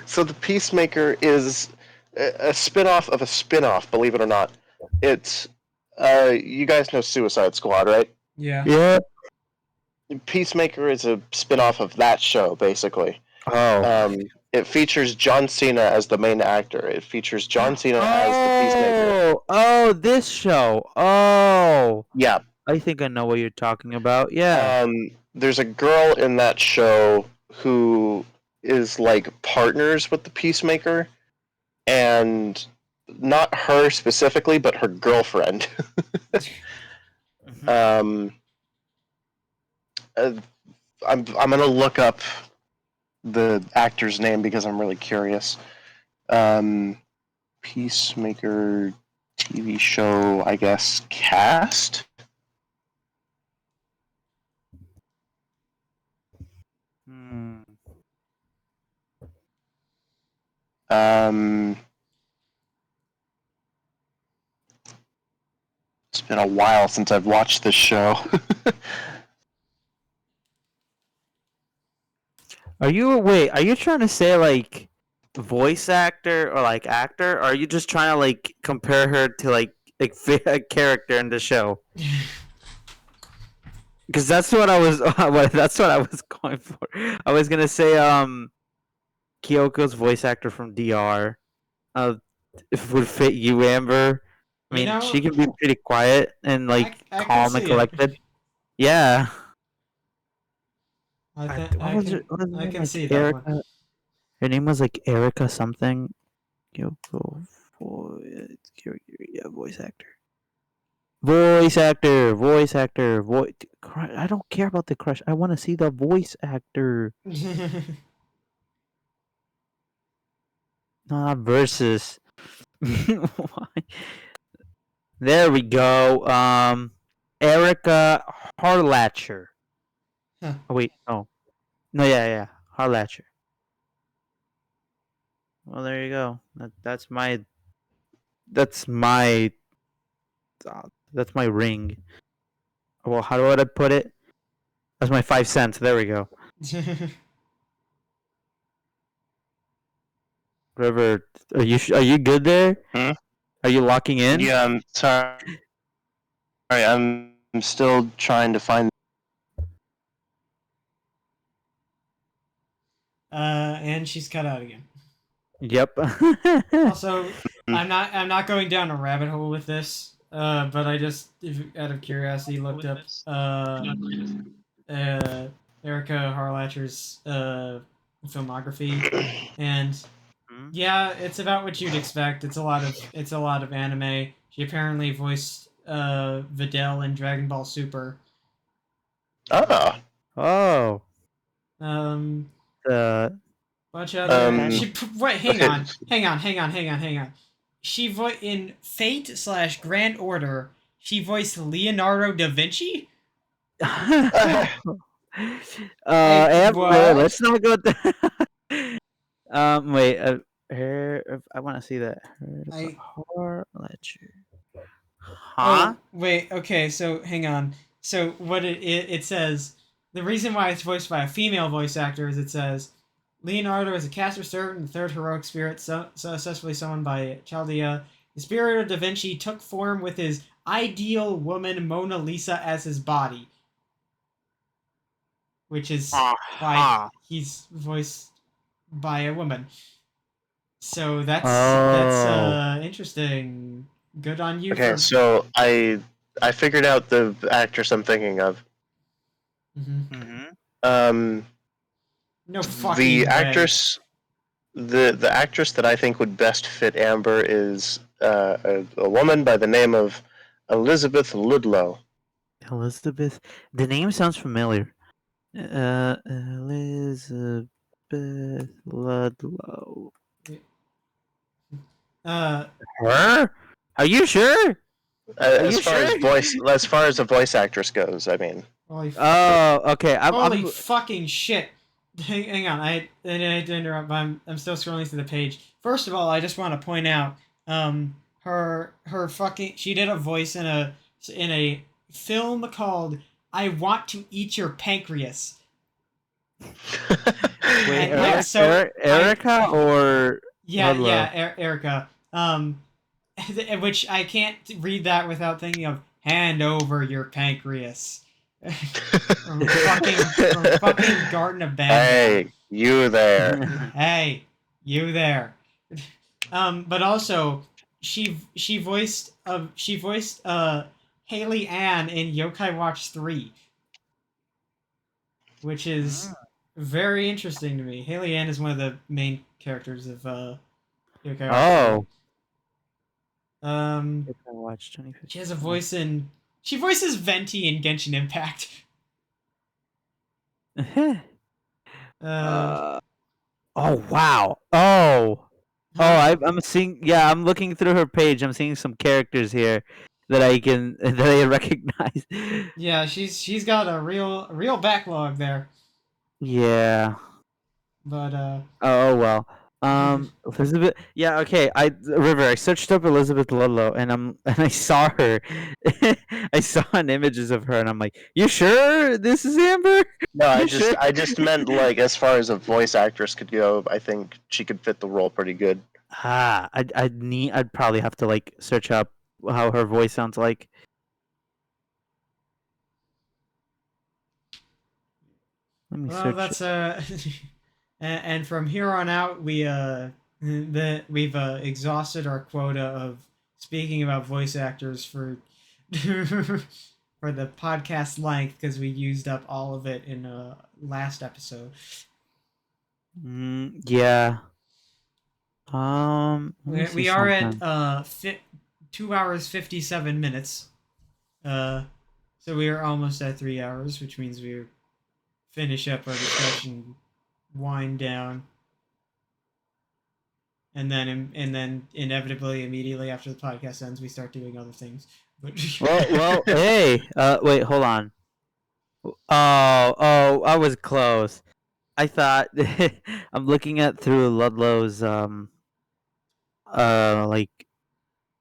So, the Peacemaker is a spin-off of a spin-off. Believe it or not, it's. You guys know Suicide Squad, right? Yeah. Yeah. Peacemaker is a spin-off of that show, basically. Oh. It features John Cena as the main actor. It features John Cena as the Peacemaker. Oh, this show. Oh, Yeah. I think I know what you're talking about. Yeah. There's a girl in that show who is like partners with the Peacemaker, and not her specifically, but her girlfriend. Mhm. Uh, I'm gonna look up the actor's name because I'm really curious. Peacemaker TV show, I guess, cast. Hmm. Um, it's been a while since I've watched this show. Are you trying to say like voice actor or like actor? Or are you just trying to like compare her to like a character in the show? Because that's what I was. That's what I was going for. I was gonna say Kyoko's voice actor from DR. Uh, would fit you, Amber. I You mean, know, she can be pretty quiet and like I can calm and see it. collected. Yeah. What was her? What was her I name? can Like see that one. Erica. Her name was like Erica something. Kyoko voice. Yeah, voice actor. Voice actor. Voice actor. Voice. I don't care about the crush. I want to see the voice actor. Not versus. Why? There we go. Erica Harlatcher. Huh. Oh wait, no, no, yeah, Harlatcher. Well, there you go. That's my that's my ring. Well, how would I put it? That's my 5 cents. There we go. River, are you good there? Hmm? Are you locking in? Yeah, I'm sorry. I'm still trying to find. And she's cut out again. Yep. Also, I'm not going down a rabbit hole with this. But I just, out of curiosity, looked up uh, Erica Harlatcher's filmography, and Hmm? yeah, it's about what you'd expect. It's a lot of anime. She apparently voiced Videl in Dragon Ball Super. Ah. Oh. Um, The Watch other. Um, Wait, okay. hang on. In Fate / Grand Order, she voiced Leonardo da Vinci. Amber, What? let's not go there. Wait, I want to see that. I Horror ledger. Huh? Oh, wait, okay, so hang on. So what it says, the reason why it's voiced by a female voice actor is it says Leonardo is a caster servant and the third heroic spirit successfully summoned by Chaldea. The spirit of Da Vinci took form with his ideal woman Mona Lisa as his body, which is why Uh-huh. he's voiced by a woman. So that's Oh. interesting. Good on you Okay, for. so I figured out the actress I'm thinking of. Mhm. Mm-hmm. No fucking The way. actress, the actress that I think would best fit Amber is a woman by the name of Elizabeth Ludlow. Elizabeth. The name sounds familiar. Elizabeth Ludlow. Uh, Her? Are you sure? Are you sure? As far as a voice actress goes, I mean. Oh, okay. Holy fucking shit! Hang on, I had to interrupt, but I'm still scrolling through the page. First of all, I just want to point out, her fucking she did a voice in a film called "I Want to Eat Your Pancreas." Wait, And yeah, so Erica or Ludlow? Erica. Which I can't read that without thinking of "Hand over your pancreas." from fucking Garden of Bad. Hey, you there? Hey, you there? But also, she voiced Haley Ann in Yokai Watch 3, which is very interesting to me. Haley Ann is one of the main characters of Yokai Watch 3. Oh. Um, I watched 2015. she has a voice in. She voices Venti in Genshin Impact. Oh wow! Oh, I'm seeing. Yeah, I'm looking through her page. I'm seeing some characters here that I can that I recognize. Yeah, she's got a real backlog there. Yeah. But Oh well. Elizabeth. Yeah. Okay. River. I searched up Elizabeth Ludlow, and I saw her. I saw an images of her, and I'm like, "You sure this is Amber? No, You sure?" I just meant like as far as a voice actress could go, I think she could fit the role pretty good. I'd probably have to like search up how her voice sounds like. Let me well, search. that's and from here on out we've exhausted our quota of speaking about voice actors for for the podcast length because we used up all of it in last episode. Yeah. Let me see We are something. at 2 hours 57 minutes. So we are almost at 3 hours, which means we're finish up our discussion, wind down, and then inevitably immediately after the podcast ends, we start doing other things. But Well, hey. Wait, hold on. Oh, I was close. I thought I'm looking at through Ludlow's like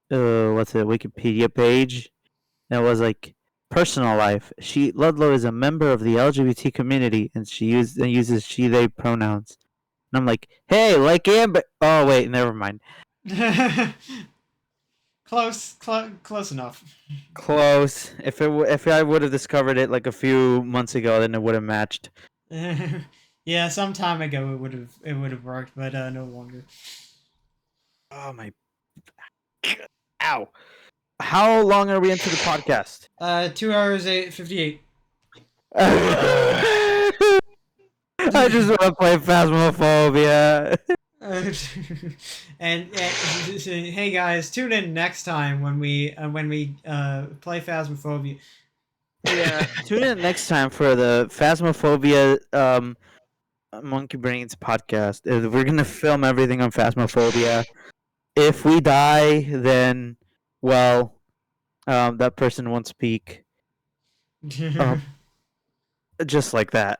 what's it Wikipedia page. And it was like personal life. Ludlow is a member of the LGBT community, and she uses she/they pronouns. And I'm like, hey, like Amber. Oh wait, never mind. close enough. Close. If I would have discovered it like a few months ago, then it would have matched. Yeah, some time ago it would have worked, but no longer. Oh my! Ow! How long are we into the podcast? 2 hours 58. I just want to play Phasmophobia. and hey guys, tune in next time when we play Phasmophobia. Yeah, tune in next time for the Phasmophobia Monkey Brains podcast. We're gonna film everything on Phasmophobia. If we die, then well, that person won't speak. Um, just like that.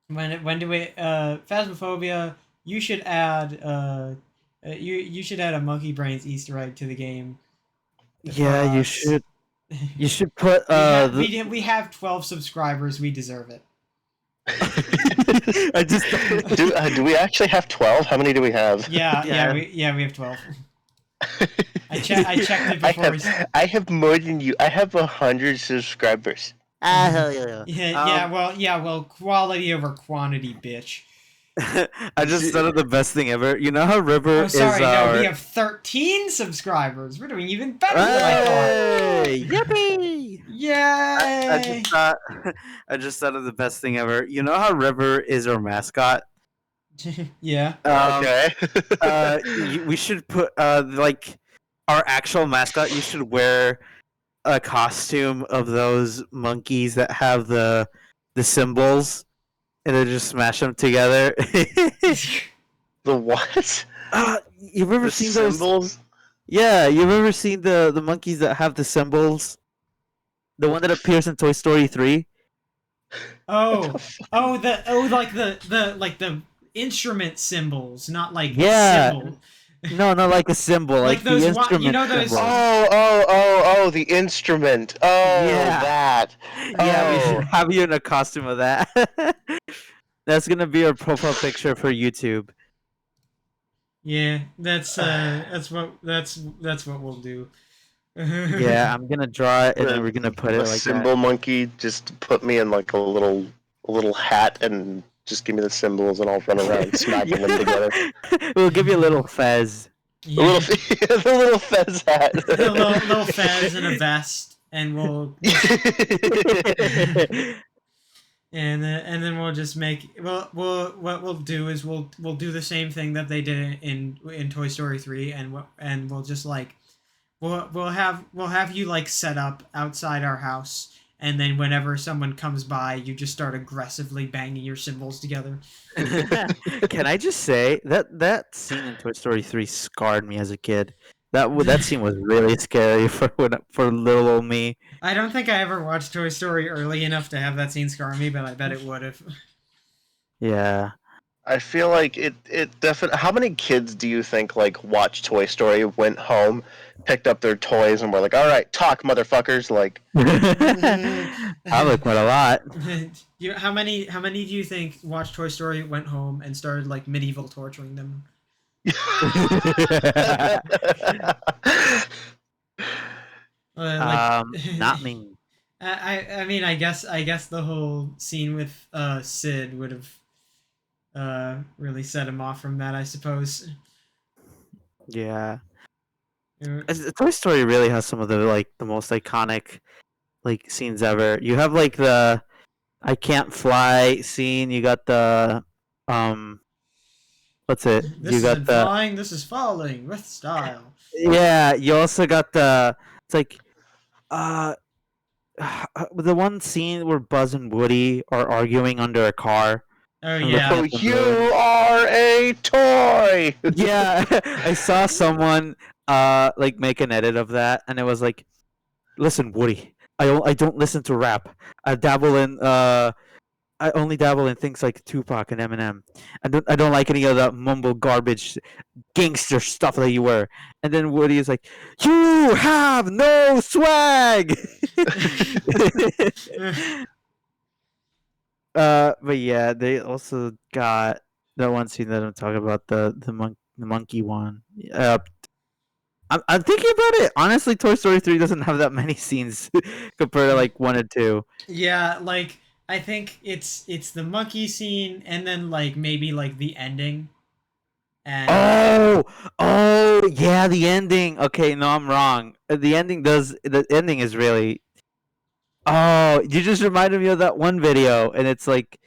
When do we Phasmophobia? You should add you should add a Monkey Brains Easter egg to the game for Yeah, you us. should. You should put We have 12 subscribers. We deserve it. I just Do we actually have 12? How many do we have? Yeah, we have 12. I checked it before. I have more than you. I have 100 subscribers. Well, quality over quantity, bitch. I just thought of the best thing ever. You know how River Oh, sorry, is our... no, we have 13 subscribers. We're doing even better than I thought. Hey! Yippee! Yay! I just thought of the best thing ever. You know how River is our mascot? Yeah. Okay. We should put like our actual mascot. You should wear a costume of those monkeys that have the symbols, and then just smash them together. The what? You've ever The seen those? symbols? Yeah, you've ever seen the monkeys that have the symbols? The one that appears in Toy Story 3? Like the instrument symbols, not like Yeah. symbol. No, not like a symbol, Like like, those the wa- instrument you know those- symbol. Oh, the instrument. Oh, Yeah. that. Yeah, we Oh. should have you in a costume of that. That's gonna be our profile picture for YouTube. Yeah, that's what we'll do. Yeah, I'm gonna draw it and then we're gonna put it A like symbol monkey. Just put me in like a little hat and just give me the symbols and I'll run around smacking them together. that. We'll give you a little fez. Yeah. The little fez hat. A little fez and a vest, and and then we'll just make what we'll do is we'll do the same thing that they did in Toy Story 3, and we'll just like we'll have you like set up outside our house, and then whenever someone comes by, you just start aggressively banging your symbols together. Can I just say that scene in Toy Story 3 scarred me as a kid. That scene was really scary for little old me. I don't think I ever watched Toy Story early enough to have that scene scar me, but I bet it would have. Yeah. I feel like it definitely. How many kids do you think like watched Toy Story, went home, picked up their toys, and were like, "All right, talk, motherfuckers!" Like, Probably quite a lot. How many do you think watched Toy Story, went home, and started like medieval torturing them? Not me. I mean, I guess the whole scene with Sid would have really set him off from that, I suppose. Yeah. Toy Story really has some of the most iconic scenes ever. You have like the I can't fly scene. You got the what's it? This you got isn't the flying. This is falling with style. Yeah. You also got the it's like the one scene where Buzz and Woody are arguing under a car. Oh And yeah. "Oh, you are a toy." Yeah, I saw someone like make an edit of that, and it was like, "Listen, Woody, I don't listen to rap. I only dabble in things like Tupac and Eminem. I don't like any of the mumble garbage, gangster stuff that you wear." And then Woody is like, "You have no swag." But yeah, they also got the one scene that I'm talking about, the monkey one. I'm thinking about it. Honestly, Toy Story 3 doesn't have that many scenes compared to like 1 and 2. Yeah, like I think it's the monkey scene, and then like maybe like the ending. And Oh, yeah, the ending. Okay, no, I'm wrong. The ending is really. Oh, you just reminded me of that one video, and it's like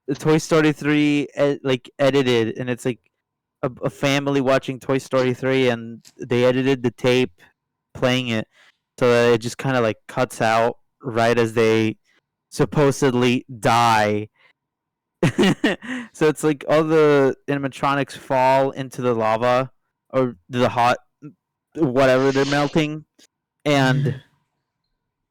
the Toy Story 3 like edited, and it's like a family watching Toy Story 3, and they edited the tape playing it so that it just kind of like cuts out right as they supposedly die. So it's like all the animatronics fall into the lava or the hot whatever they're melting, and And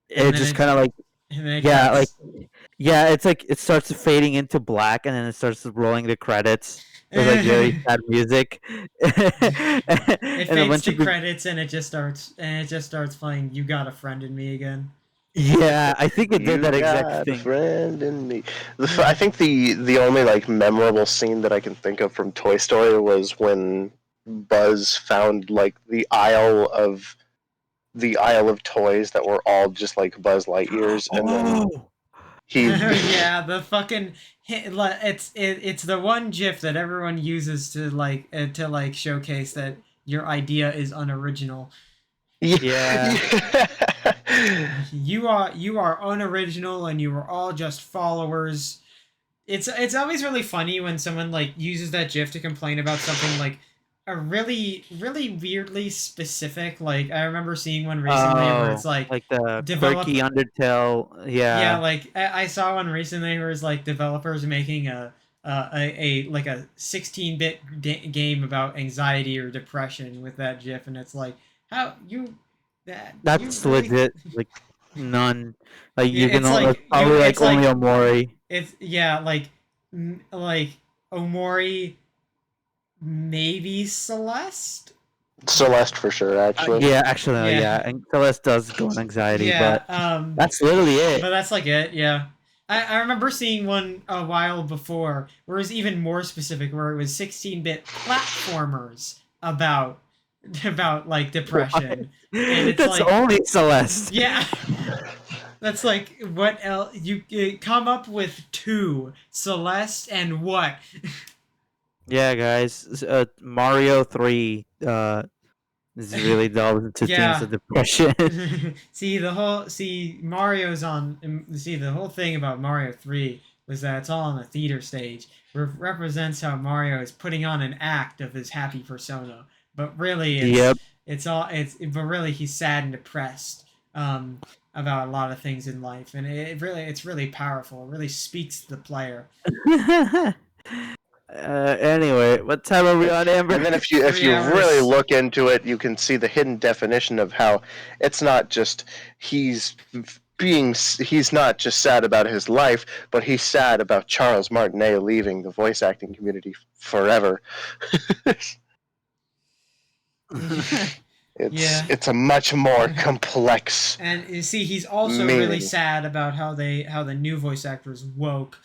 it then just kind of like it yeah, like cuts. yeah, it's like it starts fading into black, and then it starts rolling the credits with like very sad music, It and a fades bunch to of credits and it just starts playing "You Got a Friend in Me" again. yeah, I think it did You that exact got a thing. friend in me. I think the only like memorable scene that I can think of from Toy Story was when Buzz found like the aisle of toys that were all just like Buzz Lightyears, and then Oh, he Yeah, the fucking it's the one GIF that everyone uses to like showcase that your idea is unoriginal. yeah. You are unoriginal and you are all just followers. It's always really funny when someone like uses that GIF to complain about something like a really weirdly specific. Like I remember seeing one recently where Oh, it's like like the develop quirky Undertale. yeah, Yeah. like I saw one recently where it's like developers making a like a 16-bit game about anxiety or depression with that GIF, and it's like how you That's really legit. Like none. Like yeah, you can that's probably it's like only like a Mori. it's yeah like Omori, maybe Celeste. Celeste for sure, actually. Yeah, actually, no, Yeah, yeah. And Celeste does go on anxiety, yeah. but that's literally But it. that's like it. Yeah. I remember seeing one a while before where it was even more specific, where it was 16-bit platformers about like depression, and it's That's like only Celeste. yeah. That's like what else you come up with two Celeste and what? Yeah, guys. Mario 3 is really delved into themes Yeah. of depression. See Mario's on see the whole thing about Mario 3 was that it's all on a theater stage. Represents how Mario is putting on an act of his happy persona, but really Yep. but really he's sad and depressed about a lot of things in life, and it's really powerful. It really speaks to the player. Anyway, what time are we on, Amber? And then if 3 you really hours. look into it, you can see the hidden definition of how it's not just he's not just sad about his life, but he's sad about Charles Martinet leaving the voice acting community forever. Yeah. It's a much more complex And you see, he's also really meaning. sad about how the new voice actors woke.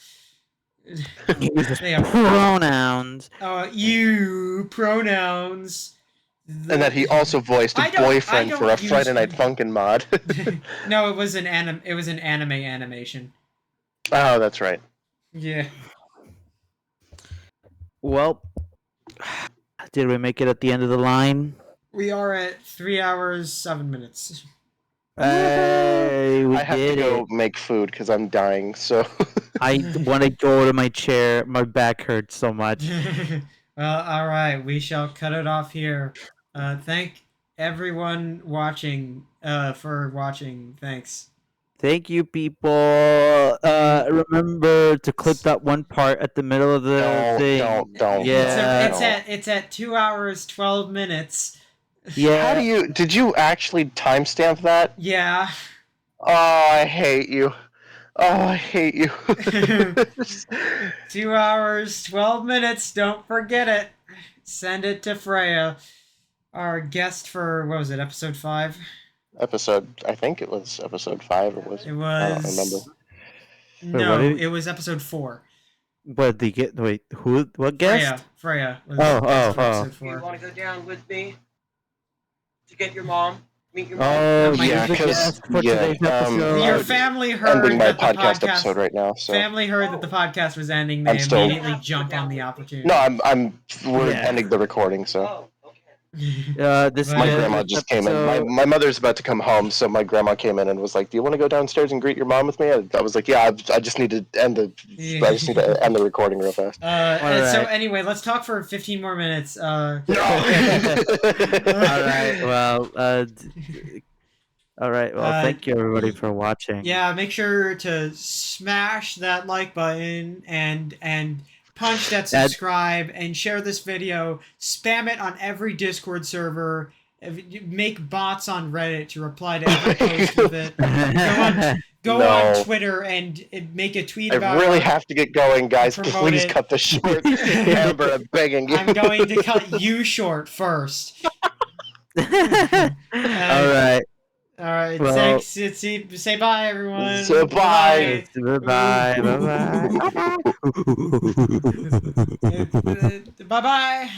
Uses They have pronouns. you pronouns. And that he also voiced a I boyfriend for a don't use. Friday Night Funkin' mod. No, it was an anime animation. Oh, that's right. Yeah. Well, did we make it at the end of the line? We are at 3 hours 7 minutes. Hey, we I have to did go it. make food because I'm dying. So I want to go to my chair. My back hurts so much. Well, all right. We shall cut it off here. Thank everyone watching. For watching. Thanks. Thank you, people. Remember to clip that one part at the middle of the thing. don't. Yeah. It's at 2 hours 12 minutes. Yeah. Did you actually timestamp that? Yeah. Oh, I hate you. Oh, I hate you. 2 hours 12 minutes. Don't forget it. Send it to Freya, our guest for what was it, episode 5? I think it was episode 5. Or was It I don't remember. was Wait, it was episode 4. What the get? Wait, who? What guest? Freya was Oh, the guest for oh. episode Do you 4. want to go down with me to get your mom? Meet your mom? Oh, Yeah, you're the 'cause- guest for yeah, today's episode. Your I'm family heard ending my that the podcast episode right now. So family heard that the podcast was ending. They I'm still- immediately jump on the opportunity. no, we're Yeah. ending the recording. So Oh, okay. This But- My is grandma this just came in. episode- My mother's about to come home, so my grandma came in and was like, "Do you want to go downstairs and greet your mom with me?" I was like, "Yeah, I just need to end the I just need to end the recording real fast." And so Alright. anyway, let's talk for 15 more minutes. No. All right. Well. All right. Well, thank you everybody for watching. Yeah, make sure to smash that like button and punch that subscribe and share this video. Spam it on every Discord server. Make bots on Reddit to reply to every post with it. Go on Twitter and make a tweet about I really have to get going, guys. promote Please it. cut this short. Amber, I'm begging you. I'm going to cut you short first. All right. All right. Well- Thanks. Say bye, everyone. So bye. Bye. Bye. Bye. Bye bye.